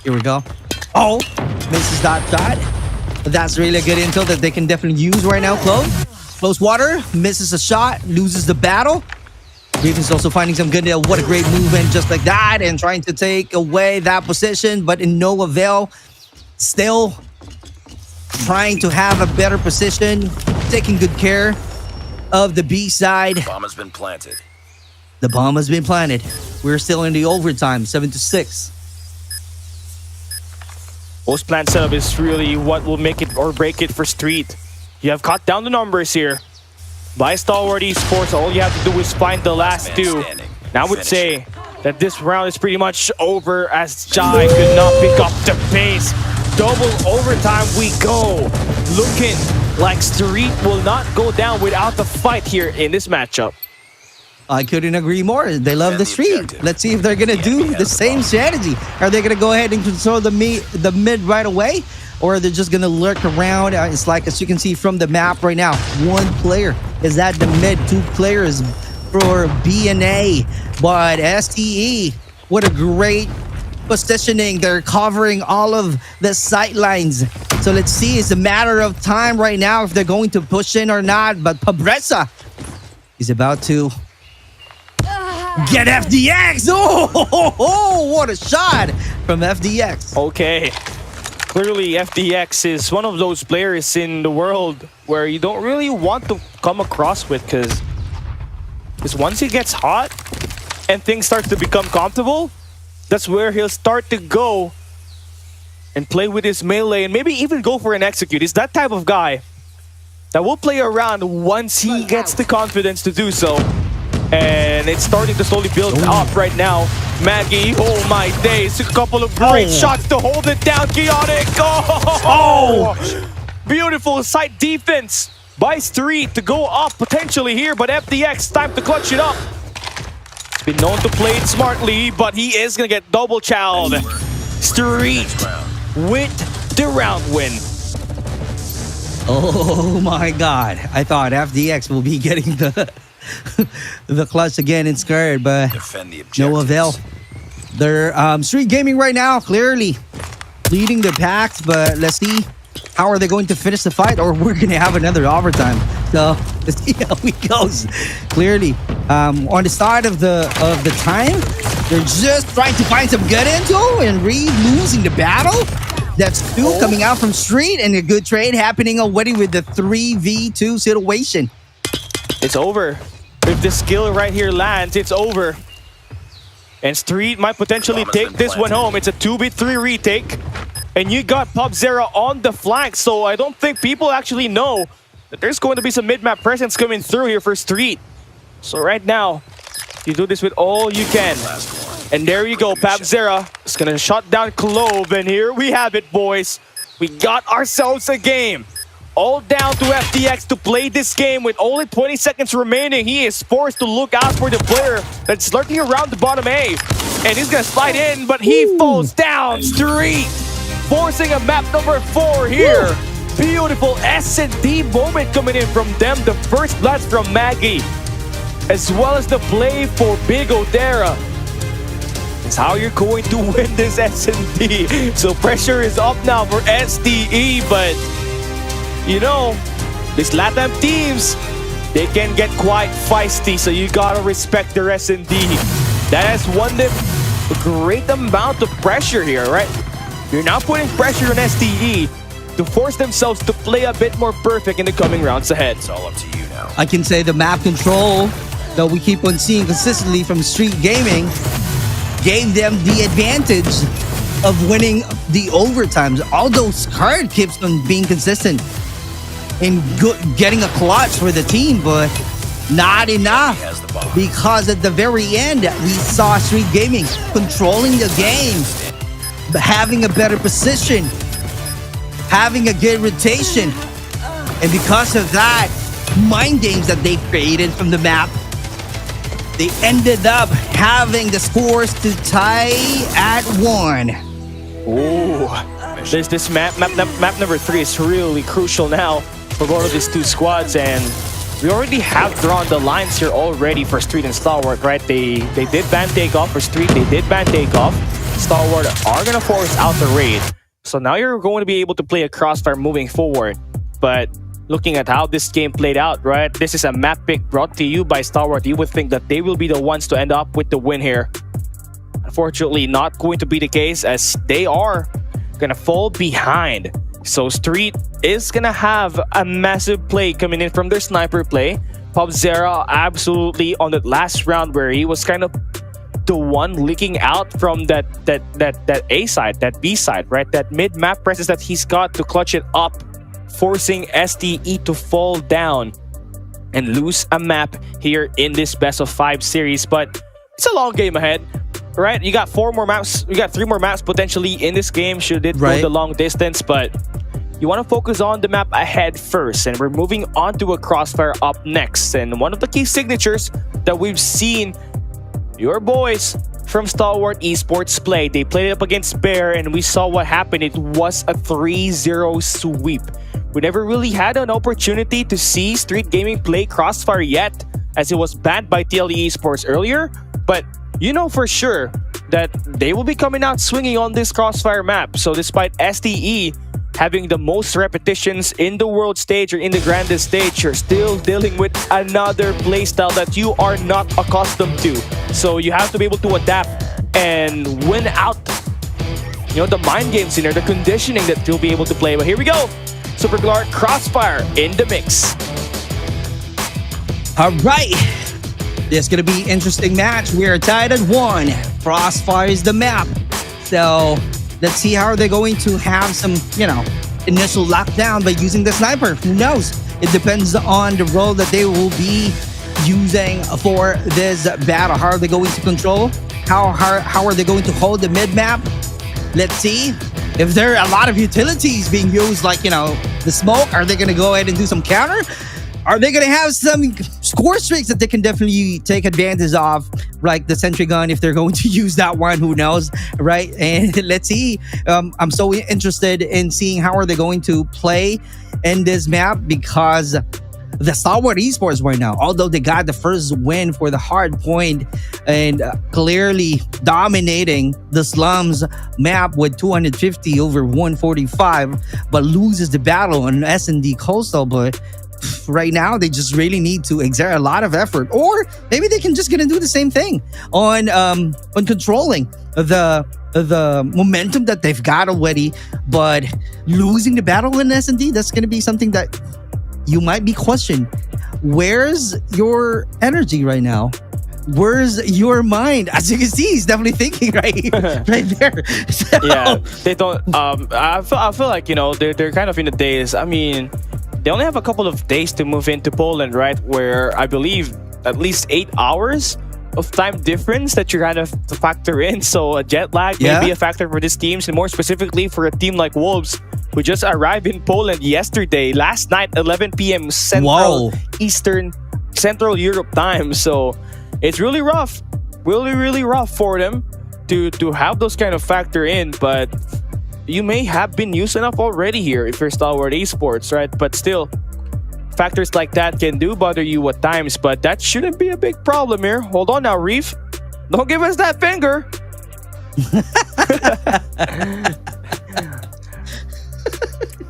Here we go. Oh, misses that shot. But that's really a good intel that they can definitely use right now. Close water, misses a shot, loses the battle. Griffins also finding some good, what a great movement just like that, and trying to take away that position, but in no avail. Still trying to have a better position, taking good care of the B side. The bomb has been planted. The bomb has been planted. We're still in the overtime, 7-6. Post-plant setup is really what will make it or break it for Street. You have cut down the numbers here. By STALWART Esports, all you have to do is find the last 2. And I would say that this round is pretty much over as Jai could not pick up the pace. Double overtime we go. Looking like Street will not go down without the fight here in this matchup. I couldn't agree more. They love the Street. Let's see if they're going to do the same strategy. Are they going to go ahead and control the mid right away? Or are they just going to lurk around? It's like, as you can see from the map right now, one player is at the mid, two players for B&A. But STE, what a great positioning. They're covering all of the sight lines. So let's see. It's a matter of time right now if they're going to push in or not. But Pobreza is about to get FDX. Oh, what a shot from FDX. Okay. Clearly, FDX is one of those players in the world where you don't really want to come across with, because once he gets hot and things start to become comfortable, that's where he'll start to go and play with his melee and maybe even go for an execute. He's that type of guy that will play around once he gets the confidence to do so. And it's starting to slowly build up right now. Maggie, oh my days, a couple of great shots to hold it down. Chaotic, beautiful side defense by Street to go up potentially here, but FDX, time to clutch it up. He's been known to play it smartly, but he is gonna get double chowed. Street with the round win. Oh my God, I thought FDX will be getting the the clutch again in skirt, but no avail. They're Street Gaming right now, clearly leading the packs, but let's see how are they going to finish the fight, or we're gonna have another overtime. So let's see how it goes. Clearly, on the start of the time, they're just trying to find some good intel, and Reed losing the battle. That's two coming out from Street, and a good trade happening already with the 3v2 situation. It's over. If the skill right here lands, it's over. And Street might potentially take this one home. It's a 2v3 retake. And you got Pobreza on the flank, so I don't think people actually know that there's going to be some mid-map presence coming through here for Street. So right now, you do this with all you can. And there you go, Pobreza is gonna shut down Clove, and here we have it, boys. We got ourselves a game. All down to FDX to play this game with only 20 seconds remaining. He is forced to look out for the player that's lurking around the bottom A. And he's gonna slide in, but he falls down. Street forcing a map number 4 here. Beautiful S&D moment coming in from them. The first blast from Maggie, as well as the play for Big Odera. It's how you're going to win this S&D. So pressure is up now for SDE, but you know, these LATAM teams, they can get quite feisty, so you gotta respect their S&D. That has won them a great amount of pressure here, right? You're now putting pressure on SDE to force themselves to play a bit more perfect in the coming rounds ahead. It's all up to you now. I can say the map control that we keep on seeing consistently from Street Gaming gave them the advantage of winning the overtimes. Although Scarred keeps on being consistent in getting a clutch for the team, but not enough, because at the very end we saw Street Gaming controlling the game, having a better position, having a good rotation, and because of that mind games that they created from the map, they ended up having the scores to tie at 1. Ooh, this map number 3 is really crucial now for both of these two squads, and we already have drawn the lines here already for Street and Stalwart, right? They did ban takeoff for Street, they did ban takeoff. Stalwart are gonna force out the raid, so now you're going to be able to play a crossfire moving forward. But looking at how this game played out, right? This is a map pick brought to you by Stalwart. You would think that they will be the ones to end up with the win here. Unfortunately, not going to be the case, as they are gonna fall behind. So Street is gonna have a massive play coming in from their sniper play. Pobreza absolutely on that last round where he was kind of the one leaking out from that A side, that B side, right? That mid-map presence that he's got to clutch it up, forcing STE to fall down and lose a map here in this best of 5 series. But it's a long game ahead. right? You got 4 more maps. You got 3 more maps potentially in this game should it go the long distance, but you want to focus on the map ahead first, and we're moving on to a Crossfire up next. And one of the key signatures that we've seen your boys from Stalwart Esports play. They played it up against Bear, and we saw what happened. It was a 3-0 sweep. We never really had an opportunity to see Street Gaming play Crossfire yet, as it was banned by TLE Esports earlier, but you know for sure that they will be coming out swinging on this Crossfire map. So despite STE having the most repetitions in the world stage or in the grandest stage, you're still dealing with another playstyle that you are not accustomed to. So you have to be able to adapt and win out, you know, the mind games in there, the conditioning that you'll be able to play. But here we go. Super Clark Crossfire in the mix. All right. This is going to be an interesting match. We are tied at 1. Crossfire is the map. So let's see how they're going to have some, you know, initial lockdown by using the sniper. Who knows? It depends on the role that they will be using for this battle. How are they going to control? How are they going to hold the mid map? Let's see. If there are a lot of utilities being used, like, you know, the smoke, are they going to go ahead and do some counter? Are they going to have some score streaks that they can definitely take advantage of, like the sentry gun, if they're going to use that one? Who knows, right? And let's see. I'm so interested in seeing how are they going to play in this map, because the Stalwart Esports right now, although they got the first win for the hard point and clearly dominating the slums map with 250 over 145, but loses the battle on S&D Coastal. But right now they just really need to exert a lot of effort, or maybe they can just gonna do the same thing on controlling the momentum that they've got already. But losing the battle in S&D, that's gonna be something that you might be questioning. Where's your energy right now? Where's your mind? As you can see, he's definitely thinking right there. So, yeah, they don't. I feel like, you know, they're kind of in the days. I mean, they only have a couple of days to move into Poland, right? Where I believe at least 8 hours of time difference that you're kind of to factor in. So a jet lag may be a factor for these teams, and more specifically for a team like Wolves, who just arrived in Poland yesterday, last night, 11 p.m. Central Central Europe time. So it's really rough, really rough for them to have those kind of factor in. But you may have been used enough already here if you're Stalwart Esports, right? But still, factors like that can do bother you at times, but that shouldn't be a big problem here. Hold on now, Reef. Don't give us that finger.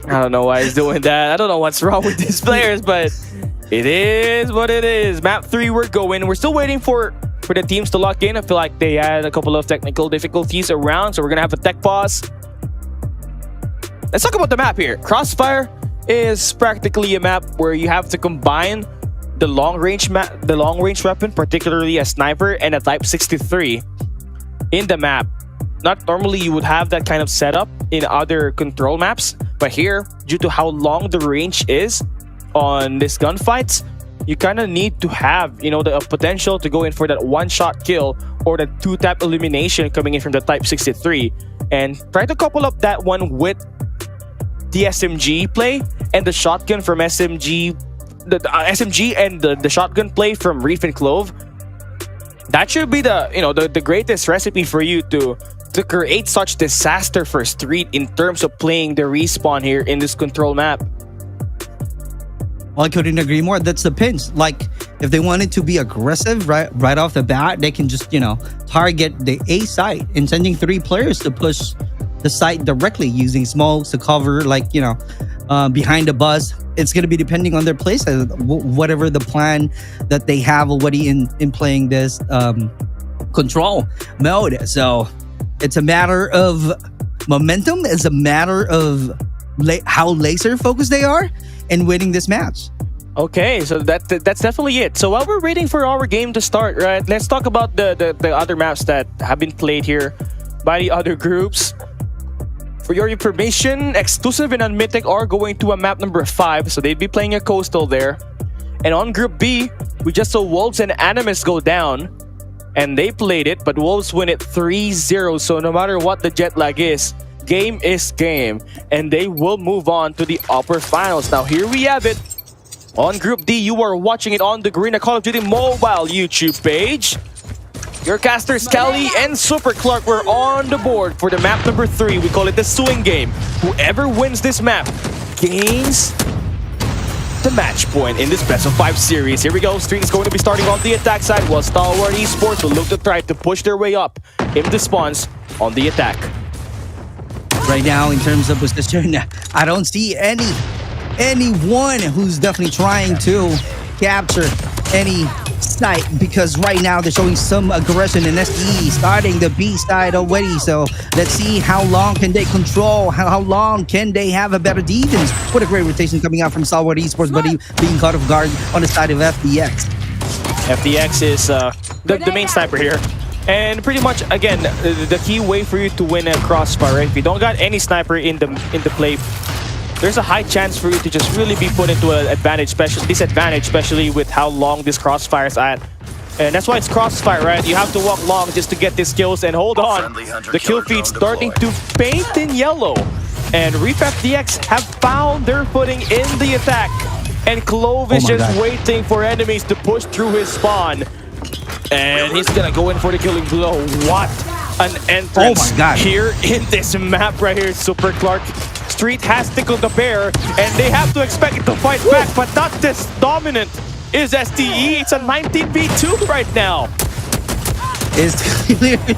I don't know why he's doing that. I don't know what's wrong with these players, but it is what it is. Map 3, we're going. We're still waiting for the teams to lock in. I feel like they had a couple of technical difficulties around, so we're going to have a tech pause. Let's talk about the map here. Crossfire is practically a map where you have to combine the long range weapon, particularly a sniper and a Type 63 in the map. Not normally you would have that kind of setup in other control maps, but here, due to how long the range is on these gunfights, you kind of need to have, you know, the potential to go in for that one-shot kill or the two-tap elimination coming in from the Type 63, and try to couple up that one with the SMG play and the shotgun from SMG, the SMG and the shotgun play from Reef and Clove. That should be the, you know, the greatest recipe for you to create such disaster for Street in terms of playing the respawn here in this control map. Well, I couldn't agree more. That's the pinch. Like, if they wanted to be aggressive right off the bat, they can just, you know, target the A site and sending 3 players to push the site directly using smokes to cover, like, you know, behind the bus. It's going to be depending on their place, whatever the plan that they have already in playing this control mode. So it's a matter of momentum. It's a matter of how laser focused they are in winning this match. Okay, so that's definitely it. So while we're waiting for our game to start, right, let's talk about the other maps that have been played here by the other groups. For your information, Exclusive and Unmythic are going to a map number 5, so they'd be playing a coastal there. And on Group B, we just saw Wolves and Animus go down. and they played it, but Wolves win it 3-0. So no matter what the jet lag is, game is game, and they will move on to the upper finals. Now here we have it on Group D. You are watching it on the Garena Call of Duty mobile YouTube page. Your casters Kelly and Super Clark were on the board for the map number 3. We call it the swing game. Whoever wins this map gains the match point in this best of 5 series. Here we go. Street is going to be starting on the attack side, while Stalwart Esports will look to try to push their way up in the spawns on the attack. Right now, in terms of position, I don't see anyone who's definitely trying to capture any site, because right now they're showing some aggression in STE, starting the B side already. So let's see how long can they control, how long can they have a better defense. What a great rotation coming out from STALWART Esports, but being caught off guard on the side of FDX. FDX is the main sniper here. And pretty much, again, the key way for you to win a crossfire, right? If you don't got any sniper in the play, there's a high chance for you to just really be put into an disadvantage, especially with how long this crossfire is at. And that's why it's crossfire, right? You have to walk long just to get these kills. And hold on, the kill feed starting to paint in yellow. And Reef FDX have found their footing in the attack. And Clove is just waiting for enemies to push through his spawn. And he's gonna go in for the killing blow. What an entrance here in this map right here, Super Clark. Street has tickled the bear, and they have to expect it to fight back, but not this dominant is STE. It's a 19v2 right now. It's clearly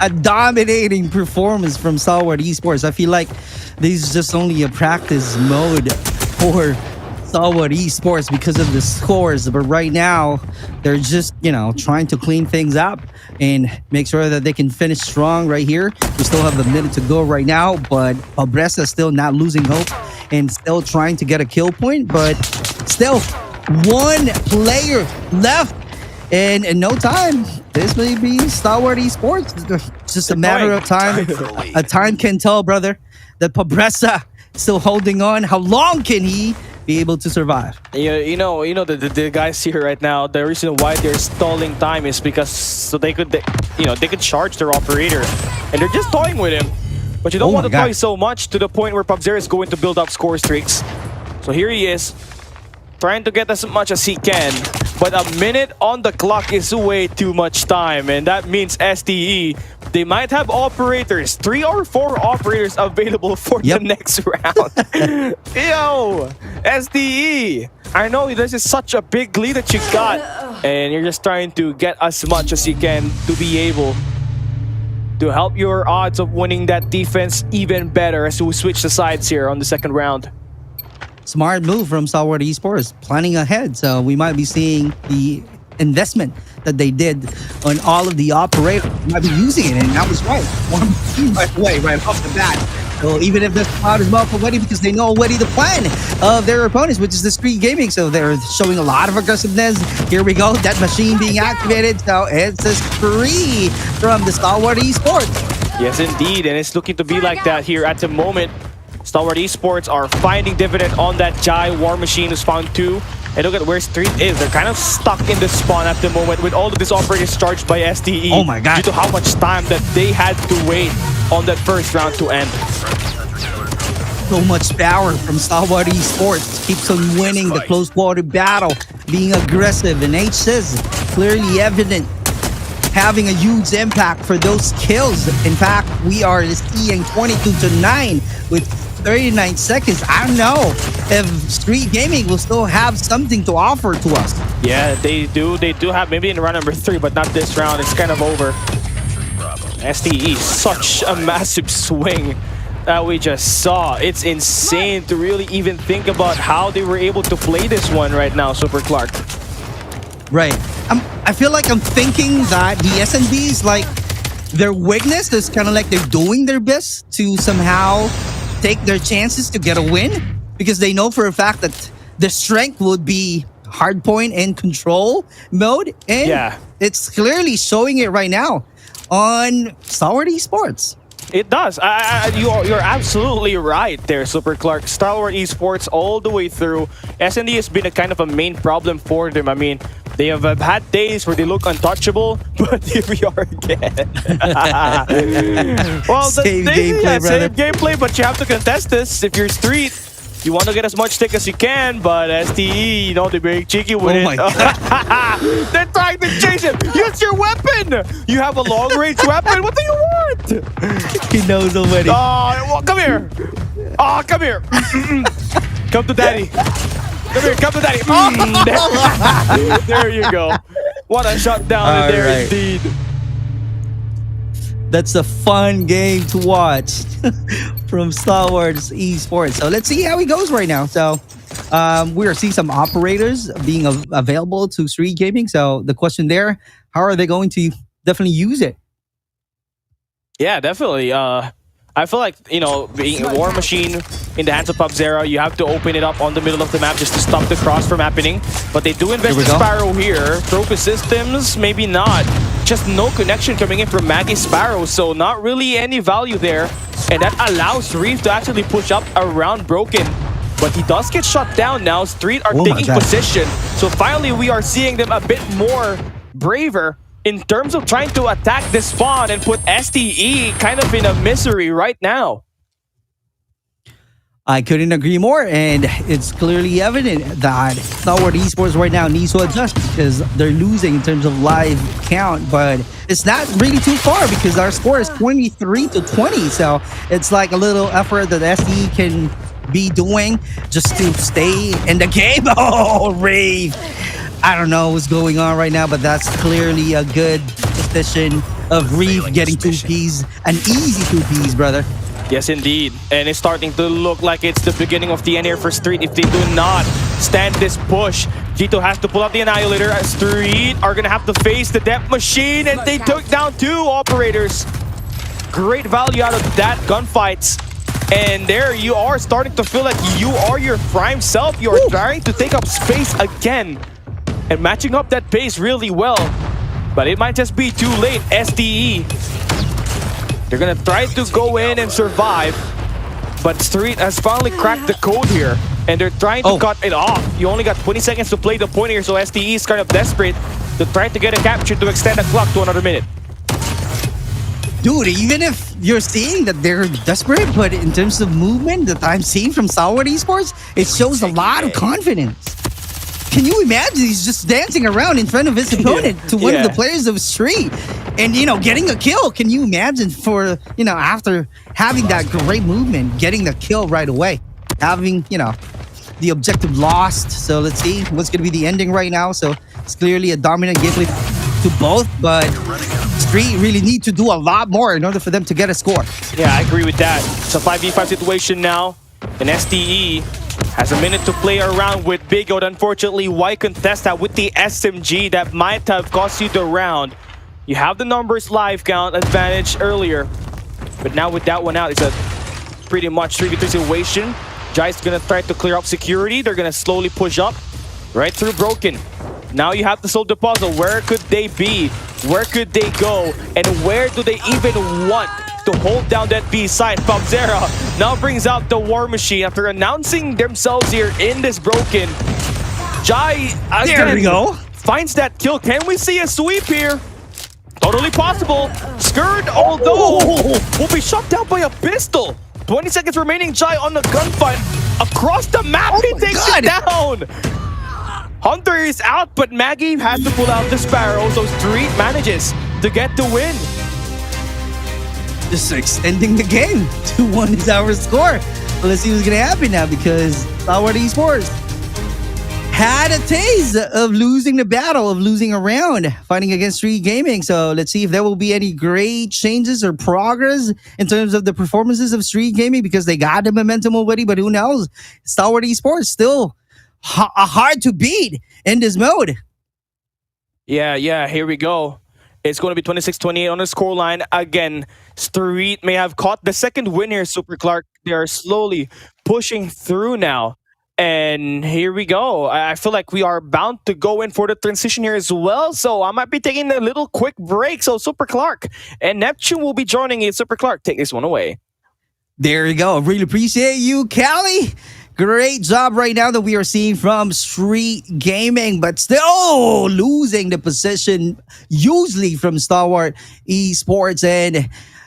a dominating performance from STALWART Esports. I feel like this is just only a practice mode for STALWART Esports because of the scores, but right now they're just, you know, trying to clean things up and make sure that they can finish strong right here. We still have a minute to go right now, but Abresa still not losing hope and still trying to get a kill point, but still one player left and in no time this may be STALWART Esports. It's just a matter of time. A time can tell, brother, that Abresa still holding on. How long can he be able to survive? Yeah, you know the guys here right now, the reason why they're stalling time is because so they could charge their operator, and they're just toying with him. But you don't want to toy so much to the point where PUBG is going to build up score streaks. So here he is, trying to get as much as he can, but a minute on the clock is way too much time, and that means STE, they might have operators, 3 or 4 operators available for the next round. Yo, STE, I know this is such a big lead that you got, and you're just trying to get as much as you can to be able to help your odds of winning that defense even better as we switch the sides here on the second round. Smart move from STALWART Esports, planning ahead. So we might be seeing the investment that they did on all of the operators. We might be using it, and that was right. One right away, right off the bat. So even if this crowd is well already, because they know already the plan of their opponents, which is the Street Gaming. So they're showing a lot of aggressiveness. Here we go, that machine being activated. So it's a spree from the STALWART Esports. Yes, indeed, and it's looking to be like that here at the moment. STALWART Esports are finding dividend on that Jai War Machine who's found 2. And look at where Street is. They're kind of stuck in the spawn at the moment with all of these operators charged by STE. Oh my god. Due to how much time that they had to wait on that first round to end. So much power from STALWART Esports. Keeps on winning the close quarter battle, being aggressive, and HSIS clearly evident, having a huge impact for those kills. In fact, we are seeing 22-9 with 39 seconds. I don't know if Street Gaming will still have something to offer to us. Yeah, they do. They do have maybe in round number 3, but not this round. It's kind of over. STE, such a massive swing that we just saw. It's insane to really even think about how they were able to play this one right now, Super Clark. Right. I feel like I'm thinking that the SNBs, like, their weakness is kind of like they're doing their best to somehow take their chances to get a win, because they know for a fact that the strength would be hardpoint and control mode, and it's clearly showing it right now on STALWART Esports. It does. You're absolutely right there, Super Clark. STALWART Esports all the way through. SND has been a kind of a main problem for them. I mean, They have had days where they look untouchable, but here we are again. Well, Same gameplay, brother. same gameplay, but you have to contest this. If you're Street, you want to get as much stick as you can, but STE, you know, they're very cheeky with it. My God. They're trying to chase him. Use your weapon. You have a long-range weapon. What do you want? He knows already. Oh, well, come here. Oh, come here. Come to daddy. Come here, come to daddy. There you go. What a shutdown in there indeed. That's a fun game to watch from STALWART Esports. So let's see how he goes right now. So we are seeing some operators being available to Street Gaming. So the question there, how are they going to definitely use it? Yeah, definitely. I feel like, you know, being a war machine in the hands of PUBZera, you have to open it up on the middle of the map just to stop the cross from happening. But they do invest in Sparrow here. Tropa Systems, maybe not. Just no connection coming in from Maggie Sparrow, so not really any value there. And that allows Reef to actually push up around Broken. But he does get shot down now. Street are taking position. So finally, we are seeing them a bit more braver in terms of trying to attack this spawn and put STE kind of in a misery right now. I couldn't agree more, and it's clearly evident that STALWART Esports right now needs to adjust because they're losing in terms of live count, but it's not really too far because our score is 23-20, so it's like a little effort that STE can be doing just to stay in the game. Oh, Rave! I don't know what's going on right now, but that's clearly a good position of Reef getting 2Ps, an easy 2Ps, brother. Yes, indeed. And it's starting to look like it's the beginning of the end here for Street if they do not stand this push. G2 has to pull out the Annihilator. Street are going to have to face the Death Machine, and they took down 2 operators. Great value out of that gunfights. And there you are starting to feel like you are your prime self. You are trying to take up space again and matching up that pace really well. But it might just be too late. STE, they're gonna try to go in and survive, but Street has finally cracked the code here, and they're trying to cut it off. You only got 20 seconds to play the point here, so STE is kind of desperate to try to get a capture to extend the clock to another minute. Dude, even if you're seeing that they're desperate, but in terms of movement that I'm seeing from STALWART Esports, it shows a lot of confidence. Can you imagine he's just dancing around in front of his opponent to one of the players of Street and, you know, getting a kill? Can you imagine for, you know, after having that great movement, getting the kill right away, having, you know, the objective lost. So let's see what's going to be the ending right now. So it's clearly a dominant gameplay to both, but Street really need to do a lot more in order for them to get a score. Yeah, I agree with that. It's a 5v5 situation now, and STE has a minute to play around with Big O. Unfortunately, why contest that with the SMG that might have cost you the round? You have the numbers live count advantage earlier, but now with that one out, it's a pretty much 3v3 situation. Jai's gonna try to clear up security. They're gonna slowly push up right through Broken. Now you have to solve the puzzle. Where could they be? Where could they go? And where do they even want to hold down that B side? PUBZera now brings out the War Machine after announcing themselves here in this Broken. Jai again there we go. Finds that kill. Can we see a sweep here? Totally possible. Skurd, although, will be shot down by a pistol. 20 seconds remaining. Jai on the gunfight across the map. He takes it down. Hunter is out, but Maggie has to pull out the Sparrow, so Street manages to get the win. Just extending the game. 2-1 is our score. But let's see what's going to happen now, because STALWART Esports had a taste of losing the battle, of losing a round, fighting against Street Gaming. So let's see if there will be any great changes or progress in terms of the performances of Street Gaming, because they got the momentum already, but who knows? STALWART Esports still hard to beat in this mode. Yeah, here we go. It's going to be 26-28 on the scoreline. Again, Street may have caught the second win here, Super Clark. They are slowly pushing through now. And here we go. I feel like we are bound to go in for the transition here as well. So I might be taking a little quick break. So Super Clark and Neptune will be joining you. Super Clark, take this one away. There you go. Really appreciate you, Callie. Great job right now that we are seeing from Street Gaming, but still losing the position usually from Stalwart Esports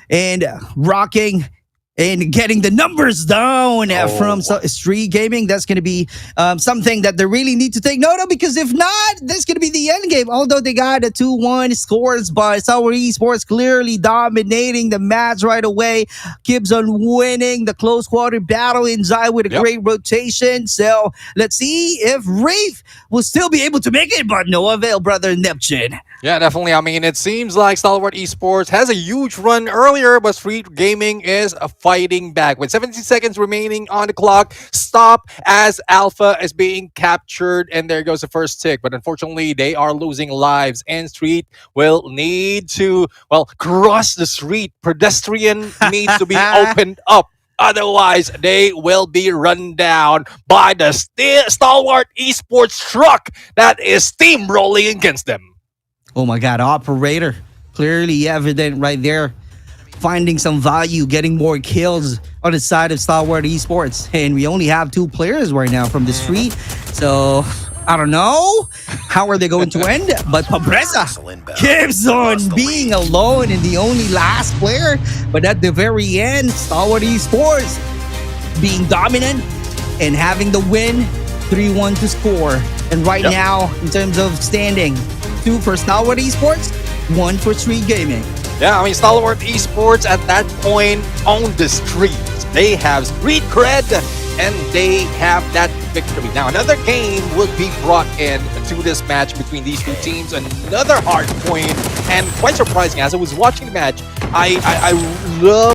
and rocking and getting the numbers down from Street Gaming. That's going to be something that they really need to take note of, because if not, that's going to be the end game. Although they got a 2-1 scores, but Stalwart Esports clearly dominating the match right away. Keeps on winning the close quarter battle inside with a great rotation. So let's see if Wraith will still be able to make it, but no avail, brother Neptune. Yeah, definitely. I mean, it seems like Stalwart Esports has a huge run earlier, but Street Gaming is fighting back. With 17 seconds remaining on the clock, stop as Alpha is being captured, and there goes the first tick. But unfortunately, they are losing lives, and Street will need to, well, cross the street. Pedestrian needs to be opened up. Otherwise, they will be run down by the Stalwart Esports truck that is steamrolling against them. Oh my God, operator. Clearly evident right there. Finding some value, getting more kills on the side of Stalwart Esports. And we only have 2 players right now from the street. So, I don't know. How are they going to end? But Pobreza keeps on being alone and the only last player. But at the very end, Stalwart Esports being dominant and having the win, 3-1 to score. And right now, in terms of standing, 2 for Stalwart Esports, 1 for Street Gaming. Yeah, I mean, Stalwart Esports at that point own the streets. They have street cred, and they have that victory. Now, another game will be brought in to this match between these 2 teams. Another hard point, and quite surprising. As I was watching the match, I love